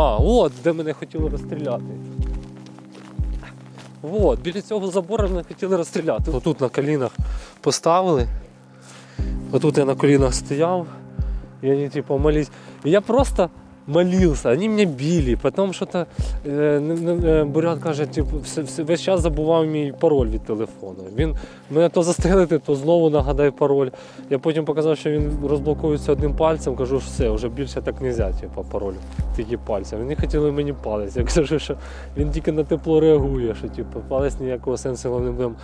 от де мене хотіли розстріляти. От, біля цього забору мене хотіли розстріляти. Отут на колінах поставили. Отут я на колінах стояв. И они типа молились. И я просто молился, они меня били, потом что-то бурят каже, типу, весь час забував мій пароль від телефону. Він мене то застрелити, то знову нагадай пароль. Я потім показав, що він розблокується одним пальцем, кажу, все, вже більше так не можна, типу, пароль тільки пальцем. Вони хотіли мені палець. Я кажу, що він тільки на тепло реагує, що типу, палець ніякого сенсу не буде.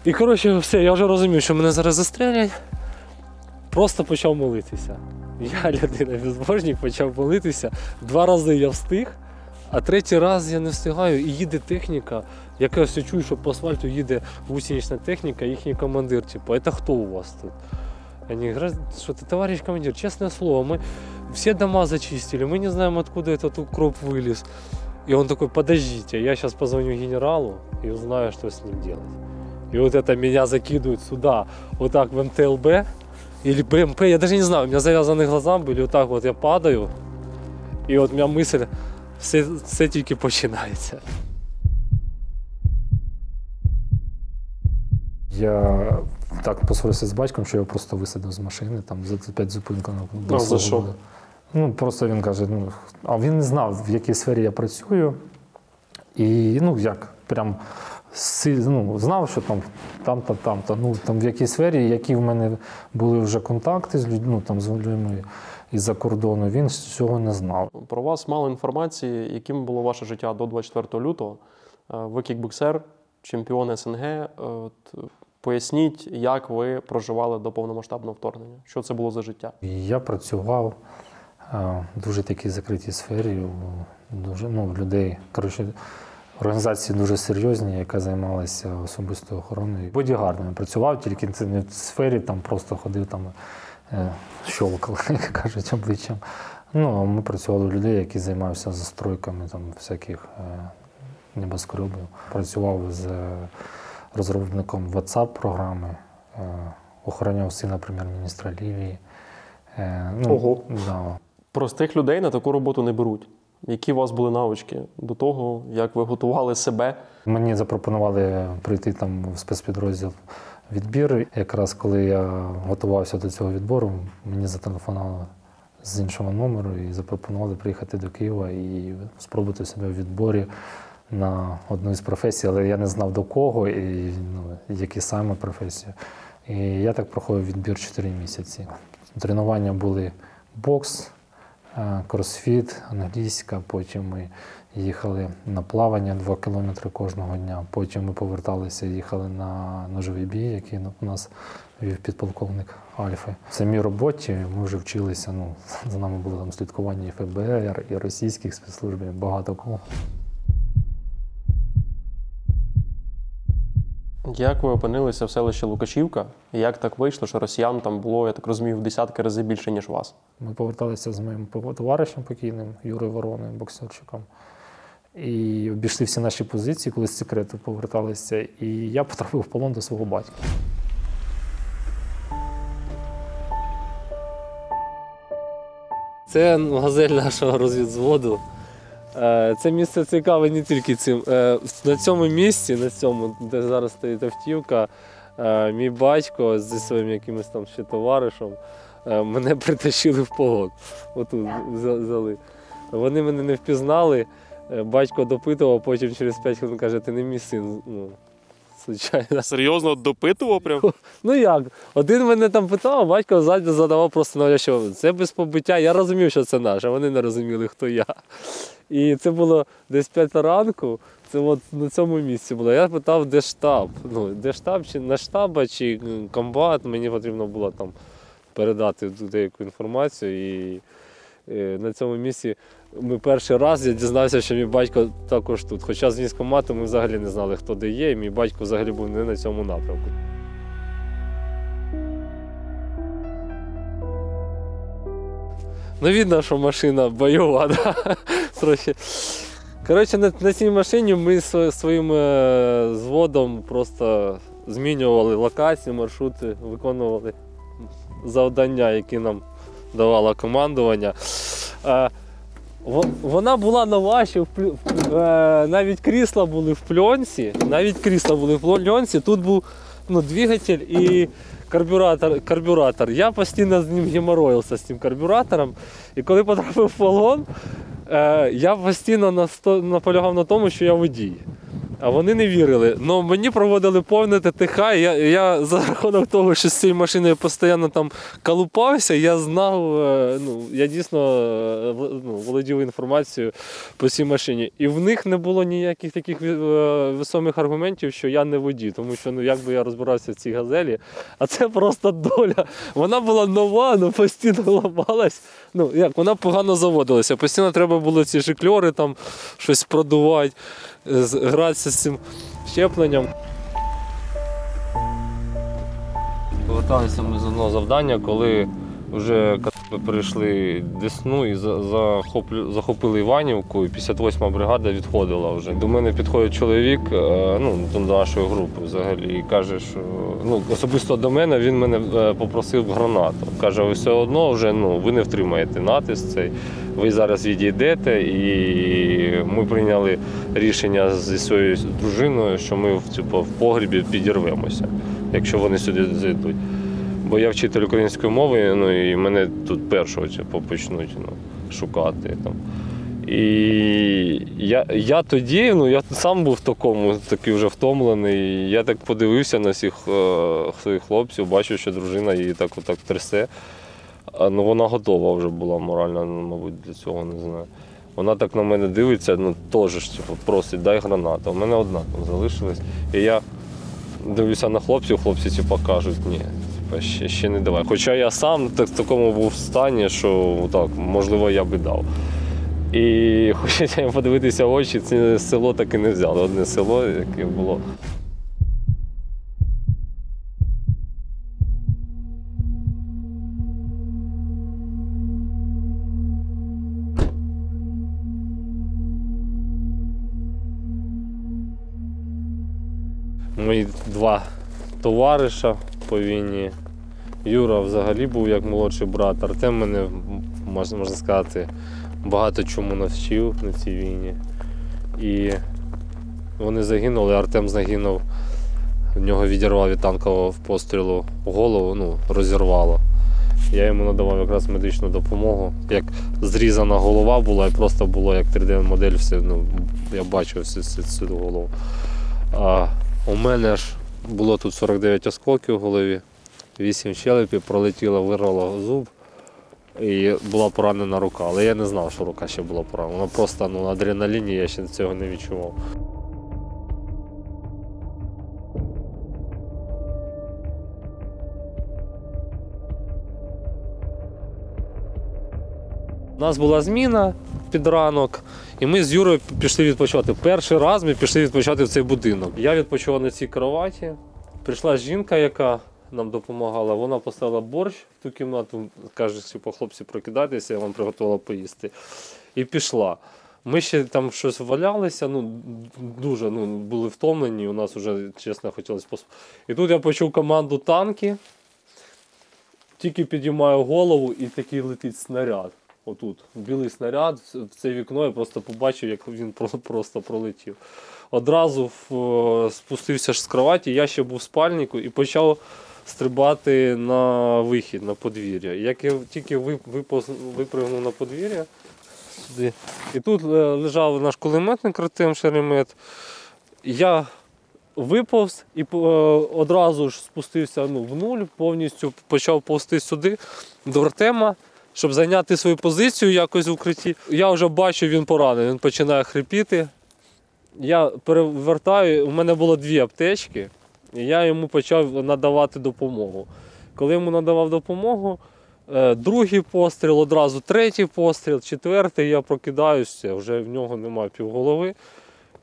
І коротше, все, я вже розумів, що мене зараз застрелять. Просто почав молитися. Я, людина безбожник, почав молитися. 2 рази я встиг, а 3-й раз я не встигаю. І їде техніка, яка я чую, що по асфальту їде гусенична техніка, їхній командир. Типу, це хто у вас тут? Вони говорять, що ти, товариш командир, чесне слово, ми всі дома зачистили, ми не знаємо, откуда этот укроп виліз. І він такий, подождите, я зараз позвоню генералу і узнаю, що з ним робити. І от це мене закидують сюди, отак в МТЛБ. Или БМП, я даже не знаю, у меня завязаны глаза были, вот так вот я падаю, и вот у меня мысль, все тільки починається. Я так посварився з батьком, що я просто висадив з машини, там за 5 зупинок. За що? Ну, просто він каже, а він не знав, в якій сфері я працюю, і, прям знав, що там в якій сфері, які в мене були вже контакти з людьми, з людьми із-за кордону, він цього не знав. Про вас мало інформації, яким було ваше життя до 24 лютого. Ви кікбоксер, чемпіон СНГ. Поясніть, як ви проживали до повномасштабного вторгнення? Що це було за життя? Я працював в дуже такій закритій сфері, в людей, організації дуже серйозні, яка займалася особистою охороною. Бодігардом я працював, тільки це не в сфері, там просто ходив, щолкав, як кажуть, обличчям. Ми працювали у людей, які займаються застройками всяких небоскребів. Працював з розробником WhatsApp-програми, охороняв сина прем'єр-міністра Лівії. Ого! Да. Простих людей на таку роботу не беруть. Які у вас були навички до того, як ви готували себе? Мені запропонували прийти в спецпідрозділ відбір. Якраз коли я готувався до цього відбору, мені зателефонували з іншого номеру і запропонували приїхати до Києва і спробувати себе в відборі на одну із професій, але я не знав до кого і які саме професії. І я так проходив відбір 4 місяці. Тренування були бокс, кросфіт, англійська, потім ми їхали на плавання 2 кілометри кожного дня, потім ми поверталися, їхали на ножовий бій, який у нас вів підполковник Альфи. В самій роботі ми вже вчилися, за нами було слідкування і ФБР, і російських спецслужб, багато кого. Як ви опинилися в селищі Лукашівка? І як так вийшло, що росіян там було, я так розумію, в десятки разів більше, ніж вас? Ми поверталися з моїм товаришем покійним, Юрою Вороною, боксерчиком. І обійшли всі наші позиції, коли з секрету поверталися. І я потрапив в полон до свого батька. Це газель нашого розвідзводу. Це місце цікаве не тільки цим. На цьому місці, де зараз стоїть автівка, мій батько зі своїм якимось там ще товаришем мене притащили в полон. Отут взяли. Вони мене не впізнали, батько допитував, потім через 5 хвилин каже, ти не мій син. Звичайно. Серйозно допитував прям? Як? Один мене там питав, а батько ззаді задавав просто навіщо. Це без побиття. Я розумів, що це наш, а вони не розуміли, хто я. І це було десь 5 ранку, це от на цьому місці було. Я питав, де штаб. Де штаб, чи на штаба, чи комбат. Мені потрібно було там передати деяку інформацію. І на цьому місці ми перший раз я дізнався, що мій батько також тут. Хоча з військкомату ми взагалі не знали, хто де є, і мій батько взагалі був не на цьому напрямку. Видно, що машина бойова, да? Трохи. Коротше, на цій машині ми своїм зводом просто змінювали локації, маршрути, виконували завдання, які нам давало командування. Вона була нова, ще навіть крісла були в пленці, тут був двигатель і карбюратор. Я постійно з ним геморроївся, з цим карбюратором. І коли потрапив в полон, я постійно наполягав на тому, що я водій. А вони не вірили. Но мені проводили повне ТТХ, і я за рахунок того, що з цією машиною постійно там колупався, я знав, я дійсно володів інформацією по цій машині. І в них не було ніяких таких весомих аргументів, що я не водій, тому що як би я розбирався в цій газелі, а це просто доля. Вона була нова, але постійно ламалась. Вона погано заводилася, постійно треба було ці жикльори там щось продувати, гратися з цим щепленням. Поверталися ми з одного завдання, коли вже перейшли Десну і захопили Іванівку, і 58-ма бригада відходила вже. До мене підходить чоловік, до нашої групи взагалі, і каже, що особисто до мене він мене попросив гранату. Каже, ви все одно вже ви не втримаєте натиск цей, ви зараз відійдете, і ми прийняли рішення зі своєю дружиною, що ми в погрібі підірвемося, якщо вони сюди зайдуть. Бо я вчитель української мови, і мене тут першого почнуть шукати. І я тоді, я сам був такий вже втомлений. Я так подивився на всіх своїх хлопців, бачу, що дружина її так трясе. Вона готова вже була морально, мабуть, для цього, не знаю. Вона так на мене дивиться, теж просить, дай гранату. У мене одна там залишилась. І я дивлюся на хлопців, хлопці кажуть, ні. Ще не давай. Хоча я сам в такому був стані, що можливо я би дав. І хочеться подивитися в очі, це село так і не взяли. Одне село, яке було. Мої два товариша по війні. Юра взагалі був як молодший брат. Артем мене, можна сказати, багато чому навчив на цій війні. І вони загинули, Артем загинув, в нього відірвав від танкового пострілу голову, розірвало. Я йому надавав якраз медичну допомогу. Як зрізана голова була, і просто було як 3D-модель, все, я бачив всю голову. А у мене ж було тут 49 осколків в голові, 8 щелепів, пролетіло, вирвало зуб і була поранена рука. Але я не знав, що рука ще була поранена. Вона просто на адреналіні, я ще цього не відчував. У нас була зміна під ранок, і ми з Юрою пішли відпочивати. Перший раз ми пішли відпочивати в цей будинок. Я відпочивав на цій кроваті. Прийшла жінка, яка нам допомагала, вона поставила борщ в ту кімнату, каже, хлопці, прокидайтеся, я вам приготувала поїсти. І пішла. Ми ще там щось валялися, дуже були втомлені, у нас вже, чесно, хотілося поспати. І тут я почув команду «танки», тільки підіймаю голову і такий летить снаряд. Отут, білий снаряд, в це вікно я просто побачив, як він просто пролетів. Одразу спустився з кроваті, я ще був в спальнику і почав стрибати на вихід, на подвір'я. Як я тільки випрыгнув на подвір'я, сюди, і тут лежав наш кулеметник Артем Шеремет, я виповз і одразу ж спустився в нуль, повністю почав повзти сюди до Артема, щоб зайняти свою позицію якось в укритті. Я вже бачу, він поранений, він починає хрипіти. Я перевертаю, у мене було 2 аптечки, і я йому почав надавати допомогу. Коли йому надавав допомогу, другий постріл, одразу третій постріл, 4-й, я прокидаюся, вже в нього немає півголови.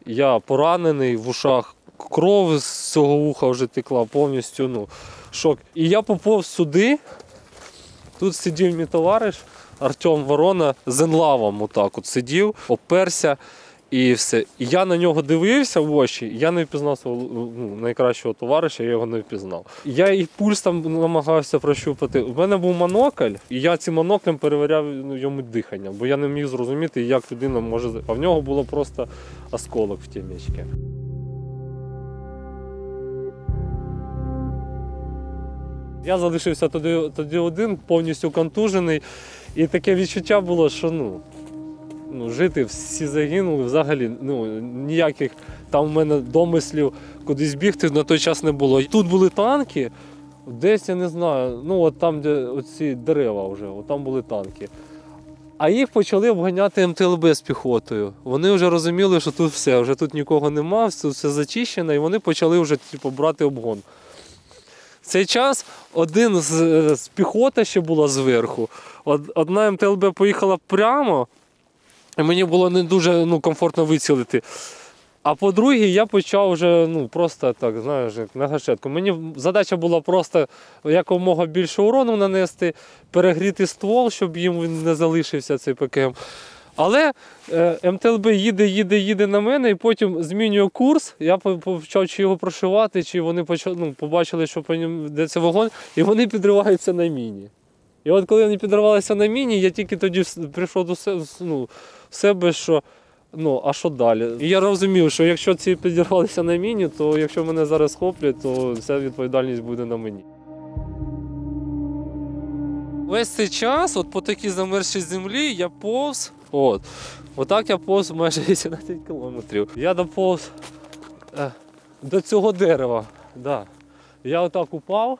Я поранений, в ушах кров з цього вуха вже текла повністю, шок. І я поповз сюди. Тут сидів мій товариш Артем Ворона з енлавом отак от сидів, оперся І все. І я на нього дивився в очі, і я не впізнав свого найкращого товариша, я його не впізнав. Я і пульс там намагався прощупати. У мене був монокль, і я цим моноклем перевіряв йому дихання, бо я не міг зрозуміти, як людина може... А в нього було просто осколок в темечці. Я залишився тоді один, повністю контужений, і таке відчуття було, що жити, всі загинули, взагалі ніяких там в мене домислів кудись бігти на той час не було. І тут були танки, десь, я не знаю, от там, де оці дерева вже, там були танки. А їх почали обганяти МТЛБ з піхотою. Вони вже розуміли, що тут все, вже тут нікого нема, тут все зачищено, і вони почали вже брати обгон. В цей час один з піхоти ще була зверху, одна МТЛБ поїхала прямо, і мені було не дуже комфортно вицілити. А по-друге, я почав вже просто так, знаєш, на гашетку. Мені задача була просто якомога більше урону нанести, перегріти ствол, щоб їм не залишився цей ПКМ. Але МТЛБ їде на мене і потім змінює курс. Я почав чи його прошивати, чи вони побачили, що по ньому йдеться вогонь, і вони підриваються на міні. І от коли вони підривалися на міні, я тільки тоді прийшов до себе, що а що далі? І я розумів, що якщо ці підірвалися на міні, то якщо мене зараз схоплять, то вся відповідальність буде на мені. Весь цей час, по такій замерзшій землі, я повз, отак я повз майже 18 кілометрів. Я доповз до цього дерева. Да. Я отак упав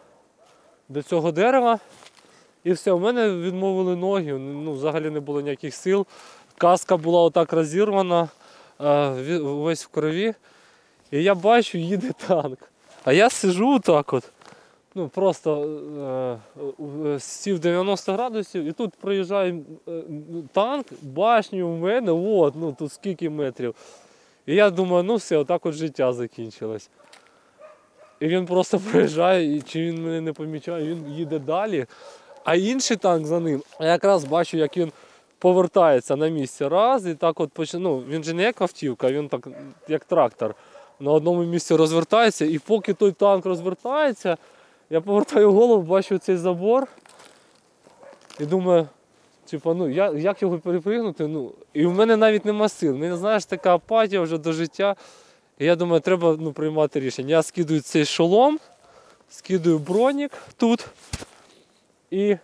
до цього дерева, і все, у мене відмовили ноги, взагалі не було ніяких сил. Каска була отак розірвана, весь в крові. І я бачу, їде танк. А я сиджу отак просто сів 90 градусів, і тут проїжджає танк, башню в мене, тут скільки метрів. І я думаю, все, отак життя закінчилось. І він просто проїжджає, і чи він мене не помічає, він їде далі. А інший танк за ним, я якраз бачу, як він повертається на місці раз, і так він же не як автівка, він так, як трактор, на одному місці розвертається, і поки той танк розвертається, я повертаю голову, бачу цей забор, і думаю, як його перепригнути, і в мене навіть нема сил, мене, знаєш, така апатія вже до життя, і я думаю, треба приймати рішення. Я скидаю цей шолом, скидаю бронік тут, і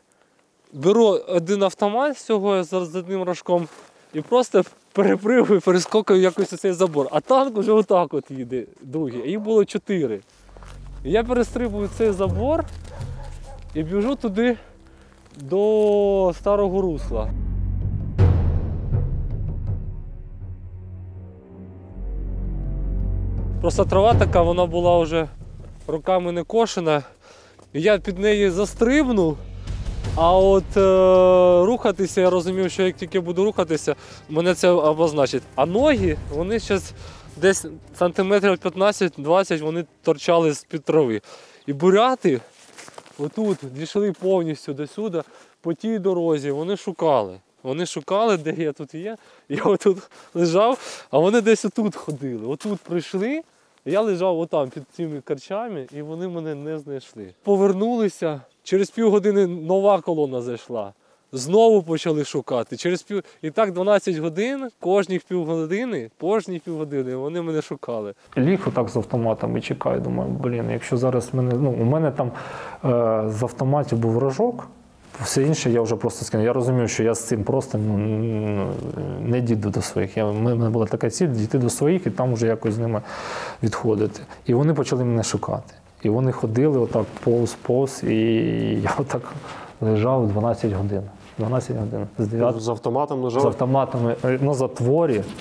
беру один автомат з цього з одним рожком і просто перепригую, перескокую якось у цей забор. А танк вже отак їде, другий. А їх було 4. І я перестрибую цей забор і біжу туди до Старого Русла. Просто трава така, вона була вже роками не кошена. І я під неї застрибнув. А рухатися, я розумів, що як тільки буду рухатися, мене це обозначить. А ноги, вони зараз десь сантиметрів 15-20, вони торчали з-під трави. І буряти отут дійшли повністю до сюди, по тій дорозі, вони шукали. Вони шукали, де я тут є. Я отут лежав, а вони десь отут ходили. Отут прийшли, я лежав отам під цими корчами, і вони мене не знайшли. Повернулися. Через півгодини нова колона зайшла. Знову почали шукати. І так 12 годин, кожні півгодини вони мене шукали. Ліг отак з автоматом і чекаю, думаю, якщо зараз у мене там з автоматів був рожок, все інше я вже просто скинув. Я розумів, що я з цим просто не дійду до своїх. У мене була така ціль дійти до своїх і там вже якось з ними відходити. І вони почали мене шукати. І вони ходили отак повз, і я отак лежав 12 годин. 12 годин. З автоматом лежав? З автоматами на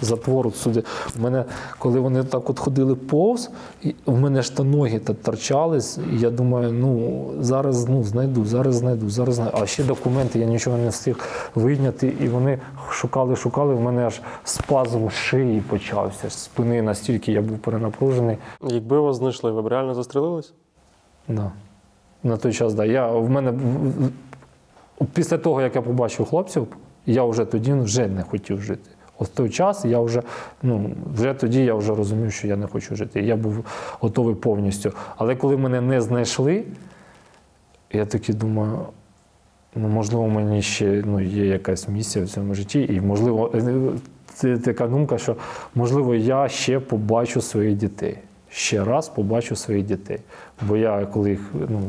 затвор сюди. У мене, коли вони так ходили повз, у мене ж ноги торчались, і я думаю, зараз знайду. А ще документи, я нічого не встиг вийняти, і вони шукали, в мене аж спазм шиї почався, спини, настільки я був перенапружений. Якби вас знайшли, ви б реально застрелились? Так. На той час, так. Після того, як я побачив хлопців, я вже тоді не хотів жити. От в той час я вже тоді я вже розумів, що я не хочу жити. Я був готовий повністю. Але коли мене не знайшли, я таки думаю, можливо, мені ще є якась місія в цьому житті, і можливо, це така думка, що можливо я ще побачу своїх дітей. Ще раз побачу своїх дітей. Бо я, коли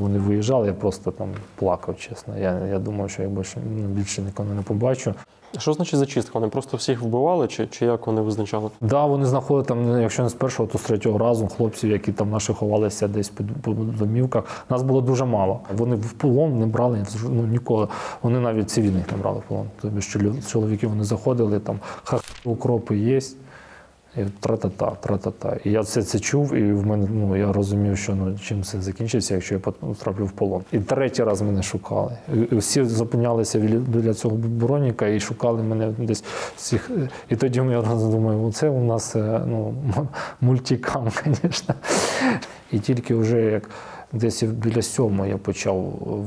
вони виїжджали, я просто там плакав, чесно. Я думав, що я більше ніколи не побачу. Що значить зачистка? Вони просто всіх вбивали, чи як вони визначали? Так, да, вони знаходили там, якщо не з першого, то з третього разу хлопців, які там наші ховалися десь по домівках. Нас було дуже мало. Вони в полон не брали ніколи. Вони навіть цивільних не брали в полон. Тобто чоловіки вони заходили, там укропи є. І тра-та-та. І я це чув, і в мене, я розумів, що чим це закінчиться, якщо я потраплю в полон. І третій раз мене шукали. І всі зупинялися біля цього броніка і шукали мене десь всіх. І тоді я одразу думаю, це у нас мультикам, звісно. І тільки вже як десь біля 7 я почав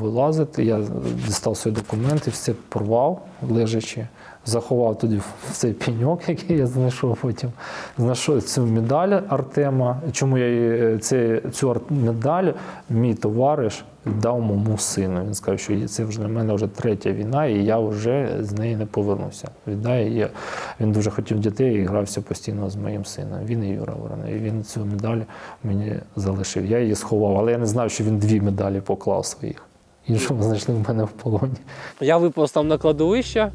вилазити, я дістав свої документи, все порвав, лежачи. Заховав тоді в цей пеньок, який я знайшов потім. Знайшов цю медаль Артема. Чому я цю медаль мій товариш дав моєму сину. Він сказав, що це вже для мене вже третя війна, і я вже з неї не повернуся. Віддає. Він дуже хотів дітей і грався постійно з моїм сином. Він і Юра Воронов. І він цю медаль мені залишив. Я її сховав, але я не знав, що він 2 медалі поклав своїх. Іншу знайшли в мене в полоні. Я випав там на кладовище.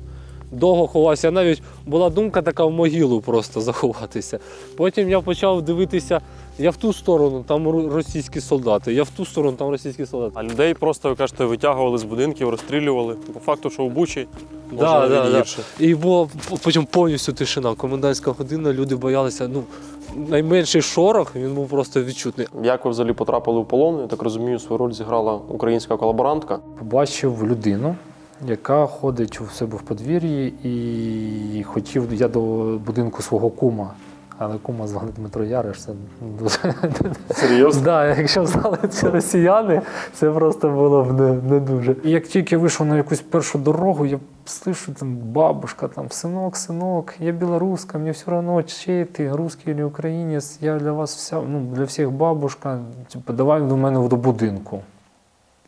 Довго ховався, навіть була думка така в могилу просто заховатися. Потім я почав дивитися, я в ту сторону, там російські солдати, я в ту сторону, там російські солдати. А людей просто, ви кажете, витягували з будинків, розстрілювали. По факту, що в Бучі, може навіть гірше. І була потім повністю тишина, комендантська година, люди боялися, найменший шорох, він був просто відчутний. Як ви взагалі потрапили в полон? Я так розумію, свою роль зіграла українська колаборантка. Побачив людину, яка ходить у себе в подвір'ї, і хотів я до будинку свого кума. Але кума звали Дмитро Яриш, це дуже... Серйозно? Так, якщо знали ці росіяни, це просто було б не дуже. І як тільки вийшов на якусь першу дорогу, я слышу, там бабушка, там, синок, я білоруска, мені все одно, чи ти, русский чи українець, я для вас вся, для всіх бабушка, давай до мене до будинку.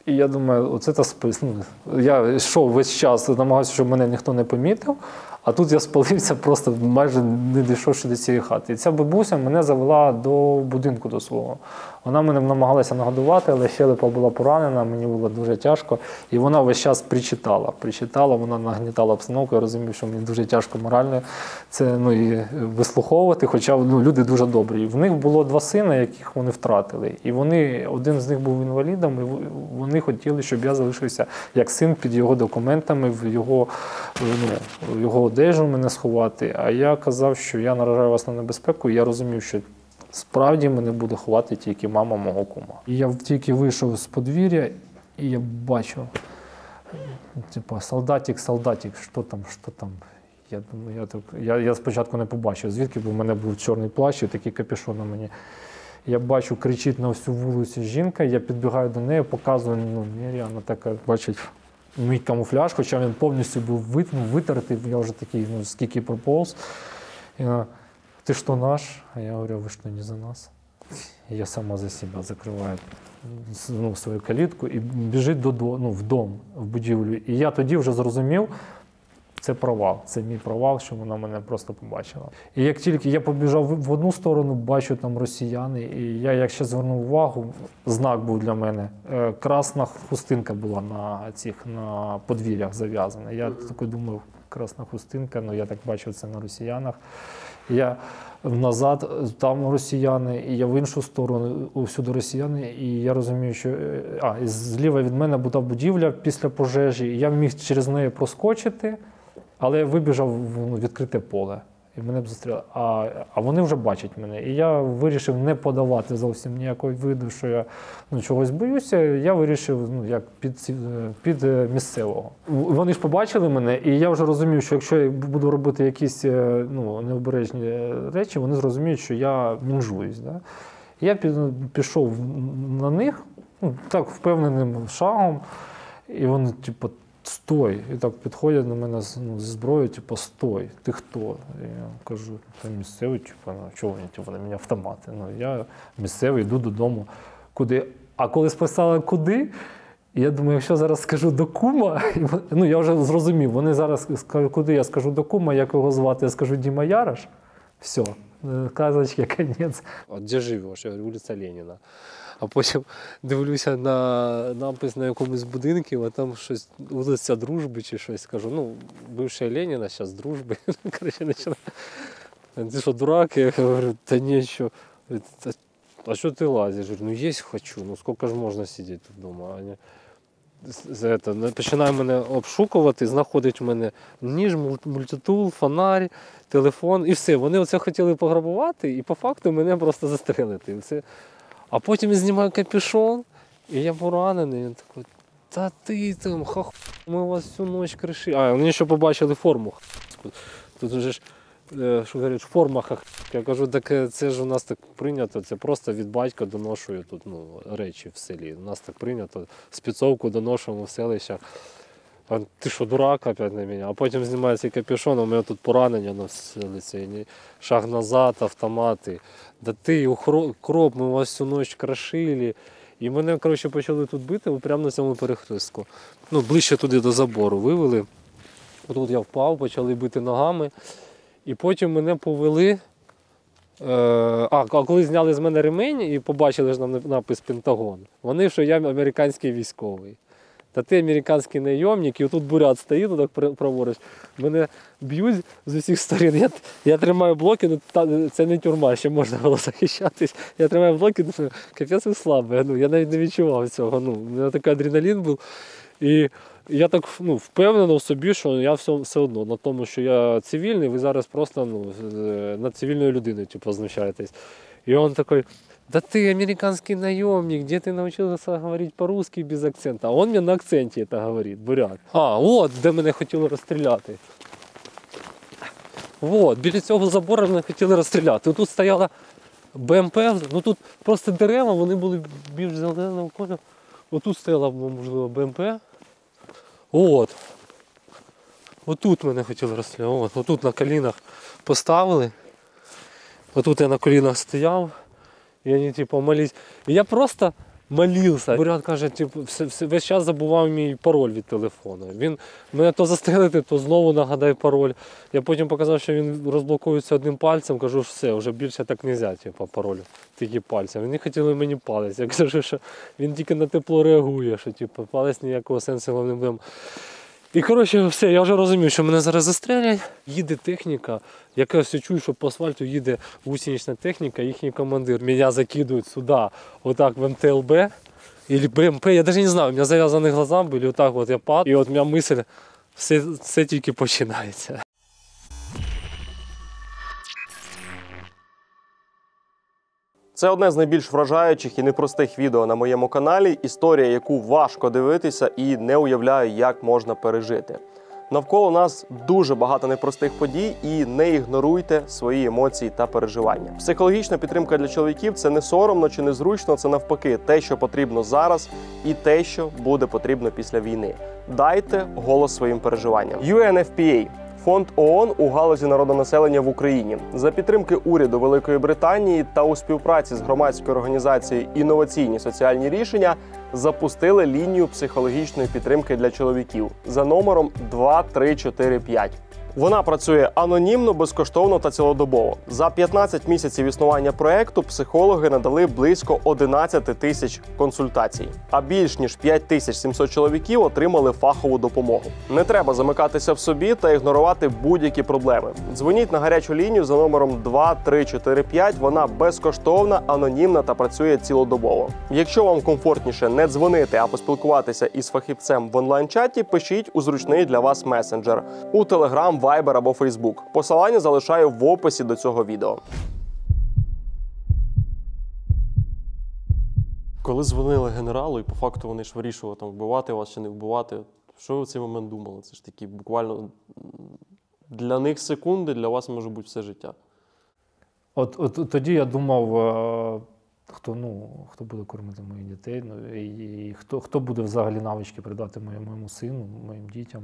І я думаю, оце та спис. Я йшов весь час, намагався, щоб мене ніхто не помітив, а тут я спалився, просто майже не дійшовши до цієї хати. І ця бабуся мене завела до будинку до свого. Вона мене намагалася нагодувати, але щелепа була поранена, мені було дуже тяжко. І вона весь час причитала, вона нагнітала обстановку, я розумів, що мені дуже тяжко морально це і вислуховувати, хоча люди дуже добрі. І в них було 2 сини, яких вони втратили. І один з них був інвалідом, і вони хотіли, щоб я залишився як син під його документами, в його одежу мене сховати. А я казав, що я наражаю вас на небезпеку, і я розумів, що справді мене буде ховати тільки мама мого кума. І я тільки вийшов з подвір'я, і я бачу, солдатик, що там. Я думаю, я спочатку не побачив, звідки, бо в мене був чорний плащ і такий капюшон на мені. Я бачу, кричить на всю вулицю жінка, я підбігаю до неї, показую, Мір'яна така, бачить мій камуфляж, хоча він повністю був витертий, я вже такий, скільки проповз. Ты что, наш? А я говорю, вы что, не за нас? И я сама за себя закриваю свою калітку і біжить в дом, в будівлю. І я тоді вже зрозумів, це провал, це мій провал, що вона мене просто побачила. І як тільки я побіжав в одну сторону, бачу там росіяни, і я, як ще звернув увагу, знак був для мене. Красна хустинка була на подвір'ях зав'язана. Я такий думав, красна хустинка, я так бачив це на росіянах. Я назад, там росіяни, і я в іншу сторону, всюди росіяни, і я розумію, що зліва від мене була будівля після пожежі, і я міг через неї проскочити, але я вибіжав в відкрите поле, і мене б застріли. А вони вже бачать мене, і я вирішив не подавати зовсім ніякої виду, що я чогось боюся, я вирішив як під місцевого. Вони ж побачили мене, і я вже розумів, що якщо я буду робити якісь необережні речі, вони зрозуміють, що я мінжуюсь. Да? Я пішов на них, так впевненим шагом, і вони стой. І так підходять до мене зі зброєю, типу, стой, ти хто? І я кажу, та місцевий, типу, ну, чого вони, типу, на мене автомати? Ну, я місцевий, йду додому. Куди? А коли списали куди, я думаю, якщо зараз скажу до кума, ну, я вже зрозумів, вони зараз скажуть, куди я скажу до кума, як його звати, я скажу Діма Ярош, все, казочки, кінець. От де живеш? Я говорю, вулиця Леніна. А потім дивлюся на напис на якомусь будинку, а там щось вулиця Дружби чи щось. Кажу, ну, бивша Леніна, зараз Дружби. Коротше, починаю. Ти що, дурак? Я говорю, та ні, що. А що ти лазиш? Я говорю, ну їсть хочу, ну скільки ж можна сидіти тут вдома? Починає мене обшукувати, знаходить в мене ніж, мультитул, фонарь, телефон і все. Вони оце хотіли пограбувати і по факту мене просто застрелити. І все. А потім я знімаю капюшон, і я поранений. Він такий, та ти там, ми вас всю ніч кришили. А, вони ще побачили форму. Тут вже ж, що говорять, форма Я кажу, так це ж у нас так прийнято, це просто від батька доношую тут речі в селі. У нас так прийнято, спецовку доношуємо в селищах. А ти що, дурак опять на мене? А потім знімаю цей капюшон, у мене тут поранення на лиці, шаг назад, автомати. Да ти, укроп, ми вас всю ніч крашили. І мене, коротше, почали тут бити прямо на цьому перехрестку. Ну, ближче туди до забору вивели. Тут я впав, почали бити ногами. І потім мене повели. Коли зняли з мене ремень і побачили ж нам напис Пентагон, вони, що я американський військовий. Та ти американський найомник, і тут бурят стоїть, так праворуч. Мене б'ють з усіх сторін. Я тримаю блоки, ну це не тюрма, ще можна було захищатись. Я тримаю блоки, думаю, капець ви слабий. Ну, я навіть не відчував цього. Ну, у мене такий адреналін був. І я так впевнений в собі, що я все одно на тому, що я цивільний, ви зараз просто над цивільною людиною знущаєтесь. І він такий, да ты американский наемник, где ты научился говорить по-русски без акцента? А он мне на акценті это говорит, бурят. От де мене хотіли розстріляти. От, біля цього забору мене хотіли розстріляти. Тут стояла БМП, ну тут просто дерева, вони були більш зеленого кольору. Отут стояла, можливо, БМП. Отут мене хотіли розстріляти. Отут на колінах поставили. Отут я на колінах стояв. І вони, молились. І я просто молився. Бурят каже, весь час забував мій пароль від телефону. Він мене то застрелити, то знову нагадай пароль. Я потім показав, що він розблокується одним пальцем, кажу, все, вже більше так не можна, пароль тільки пальцем. Вони хотіли мені палець. Я кажу, що він тільки на тепло реагує, що палець ніякого сенсу не буде. І, коротше, все, я вже розумів, що мене зараз застрелять. Їде техніка, яка все чую, що по асфальту їде гусенична техніка, їхній командир. Мене закидують сюди, отак в МТЛБ, або БМП, я навіть не знаю, у мене зав'язані глаза були, отак от я падав. І от у мене мисль, все тільки починається. Це одне з найбільш вражаючих і непростих відео на моєму каналі. Історія, яку важко дивитися і не уявляю, як можна пережити. Навколо нас дуже багато непростих подій, і не ігноруйте свої емоції та переживання. Психологічна підтримка для чоловіків – це не соромно чи незручно, це навпаки те, що потрібно зараз, і те, що буде потрібно після війни. Дайте голос своїм переживанням. UNFPA – Фонд ООН у галузі народонаселення в Україні. За підтримки уряду Великої Британії та у співпраці з громадською організацією «Інноваційні соціальні рішення» запустили лінію психологічної підтримки для чоловіків за номером 2345. Вона працює анонімно, безкоштовно та цілодобово. За 15 місяців існування проекту психологи надали близько 11 тисяч консультацій. А більш ніж 5700 чоловіків отримали фахову допомогу. Не треба замикатися в собі та ігнорувати будь-які проблеми. Дзвоніть на гарячу лінію за номером 2345. Вона безкоштовна, анонімна та працює цілодобово. Якщо вам комфортніше не дзвонити, а поспілкуватися із фахівцем в онлайн-чаті, пишіть у зручний для вас месенджер у Telegram, Viber або Facebook. Посилання залишаю в описі до цього відео. Коли дзвонили генералу, і по факту вони ж вирішували, вбивати вас чи не вбивати, що ви в цей момент думали? Це ж такі буквально для них секунди, для вас може бути все життя. От тоді я думав, хто буде кормити моїх дітей, і хто буде взагалі навички передати моєму сину, моїм дітям.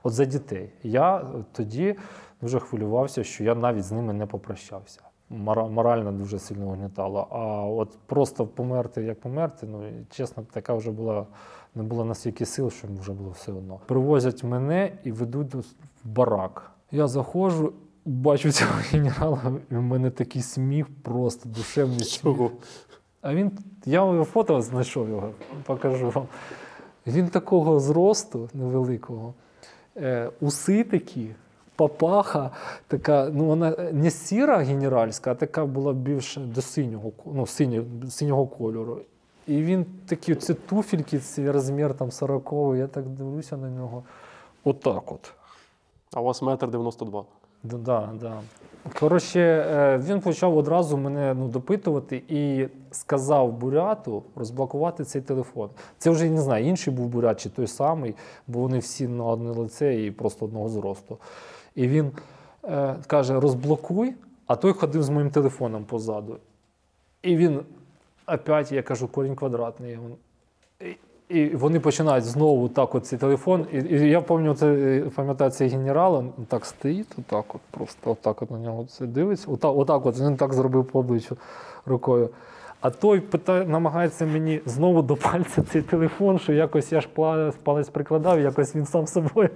От за дітей. Я тоді дуже хвилювався, що я навіть з ними не попрощався. Морально дуже сильно угнітало. А от просто померти, як померти, чесно, така вже не було настільки сил, що вже було все одно. Привозять мене і ведуть в барак. Я заходжу, бачу цього генерала, і в мене такий сміх, просто душевний сміх. А я його фото знайшов, покажу вам. Він такого зросту невеликого, уси такі, папаха, така, вона не сіра генеральська, а така була більше до синього кольору. І він такі, ці туфельки, ці розмір там 40-й, я так дивлюся на нього, отак от. А у вас 1,92 м. Да. Коротше, він почав одразу мене допитувати і сказав буряту розблокувати цей телефон. Це вже, не знаю, інший був бурят чи той самий, бо вони всі на одне лице і просто одного зросту. І він каже, розблокуй, а той ходив з моїм телефоном позаду. І він, опять, я кажу, корінь квадратний. І вони починають знову так от цей телефон. І я пам'ятаю цей генерал, він так стоїть, отак от, просто отак от на нього це дивиться. Отак от, він так зробив по обличчю рукою. А той намагається мені знову до пальця цей телефон, що якось я ж палець прикладав, якось він сам собою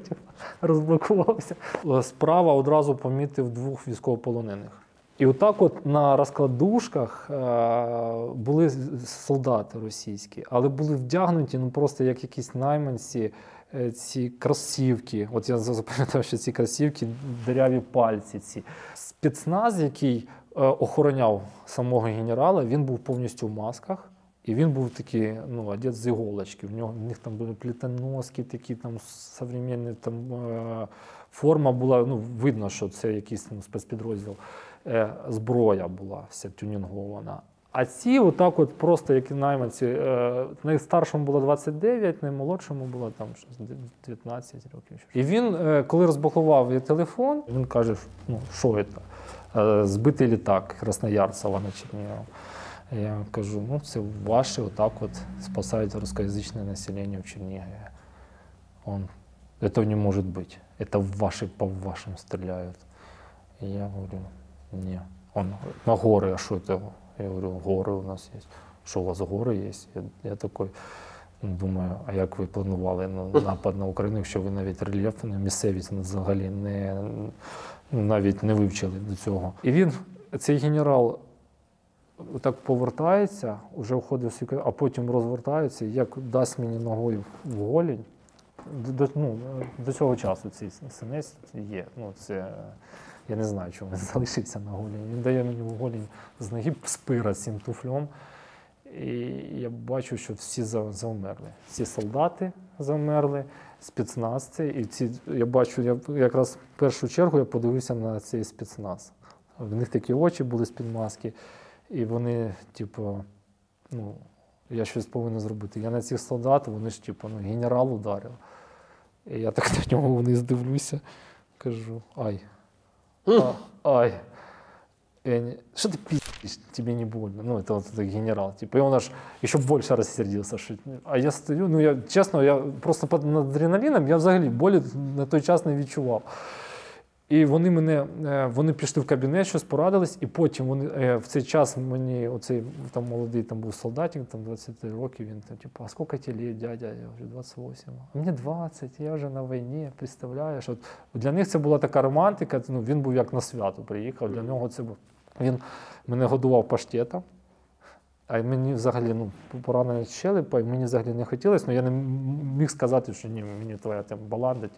розблокувався. Справа одразу помітив 2 військовополонених. І отак от на розкладушках були солдати російські, але були вдягнуті просто як якісь найманці, ці кросівки. От я запам'ятав, що ці кросівки, диряві пальці ці. Спецназ, який охороняв самого генерала, він був повністю в масках. І він був такий, одет з іголочки. В них там були плітоноски, такі там современні, там форма була, видно, що це якийсь спецпідрозділ. Зброя була вся тюнінгована. А ці отак от просто, як і найманці, найстаршому було 29, наймолодшому було там 19 років. І він, коли розблокував телефон, він каже, що це? Збитий літак Красноярцева на Чернігова. Я кажу, це ваші отак от спасають русскоязычное население в Чернигове. Это не может быть. Это ваши по вашим стреляют. И я говорю, не. Он, на горы, а что это? Я говорю, горы у нас есть. Что у вас горы есть? Я такой думаю, а як ви планували напад на Україну, якщо ви навіть рельєф, місцевість взагалі навіть не вивчили до цього. І цей генерал, так повертається, вже входить, а потім розвертається, як дасть мені ногою в голінь. До цього часу цей синець є. Я не знаю, чому він залишився на голінь. Він дає мені в голінь з ноги спира з цим туфлем. І я бачу, що всі завмерли. Всі солдати завмерли, спецназ цей. Я бачу, якраз в першу чергу я подивився на цей спецназ. В них такі очі були з-під маски. І вони, я щось повинен зробити. Я на цих солдат, вони ж, генерал ударив. І я так на нього вниз дивлюся, кажу, ай. Что ты пи***ешь, тебе не больно? Это вот этот генерал. И он аж еще больше рассердился. А я стою, чесно, я просто під адреналіном, я взагалі болі на той час не відчував. І вони пішли в кабінет, щось порадились, і потім в цей час мені, оцей там молодий там був солдатик, там 20 років, він а скільки тебе лет, дядя? Я вже 28. А мені 20, я вже на війні, представляєш? Для них це була така романтика, він був як на свято приїхав, для нього це був. Він мене годував паштетом, а мені взагалі, поранення щелепа, і мені взагалі не хотілося, але я не міг сказати, що ні, мені твоя баланда,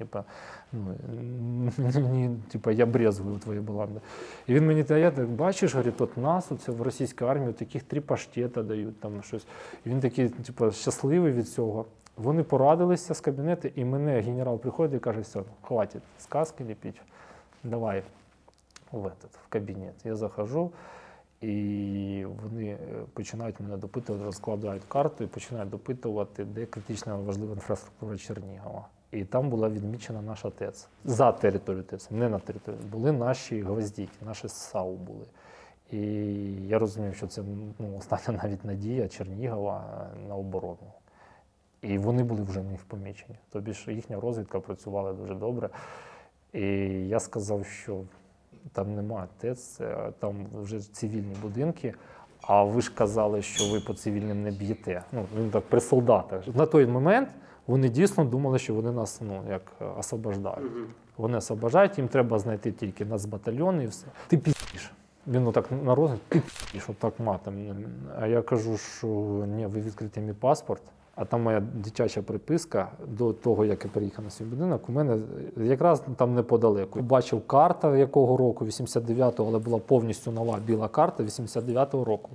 я брезгую твої баланди. І він мені дає, бачиш, говорить, от нас в російській армії таких 3 паштета дають, там щось. І він такий, щасливий від цього. Вони порадилися з кабінету, і мене генерал приходить і каже, все, хватить сказки ліпити, давай в кабінет. Я заходжу. І вони починають мене допитувати, розкладають карту і починають допитувати, де критично важлива інфраструктура Чернігова. І там була відмічена наша ТЕЦ. За територію ТЕЦ, не на території. Були наші гвоздики, наші САУ були. І я розумів, що це остання навіть надія Чернігова на оборону. І вони були вже в них помічені. Тобі ж їхня розвідка працювала дуже добре. І я сказав, що там немає ТЕЦ, там вже цивільні будинки, а ви ж казали, що ви по цивільним не б'єте. Він так при солдатах. На той момент вони дійсно думали, що вони нас освобождають. Вони освобождають, їм треба знайти тільки нацбатальйон і все. Ти піздиш. Він отак на розгляд, ти піздиш, отак матом. А я кажу, що ні, ви відкрите мій паспорт. А там моя дитяча приписка до того, як я переїхав на свій будинок, у мене якраз там неподалеку. Бачив карта якого року, 89-го, але була повністю нова біла карта 89-го року.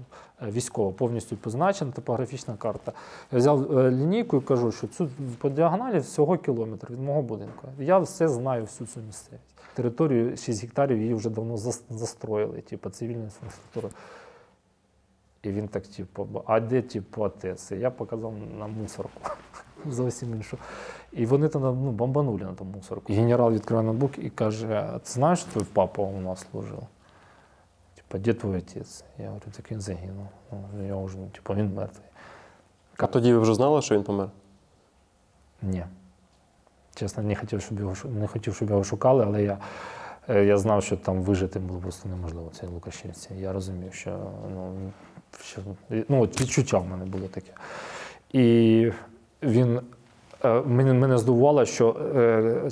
Військова, повністю позначена, топографічна карта. Я взяв лінійку і кажу, що цю по діагоналі всього кілометр від мого будинку. Я все знаю, всю цю місцевість. Територію 6 гектарів її вже давно застроїли, цивільну інфраструктуру. І він так, а де АТС? Я показав на мусорку, зовсім іншу. І вони там бомбанули на ту мусорку. І генерал відкриває ноутбук і каже, а ти знаєш, що твій папа у нас служив? Де твій отець? Я говорю, так він загинув. Я вже, він мертвий. А тоді ви вже знали, що він помер? Ні. Чесно, не хотів, щоб його шукали, але я знав, що там вижити було просто неможливо, цій Лукашівці. Я розумів, що відчуття в мене було таке. І мене здивувало, що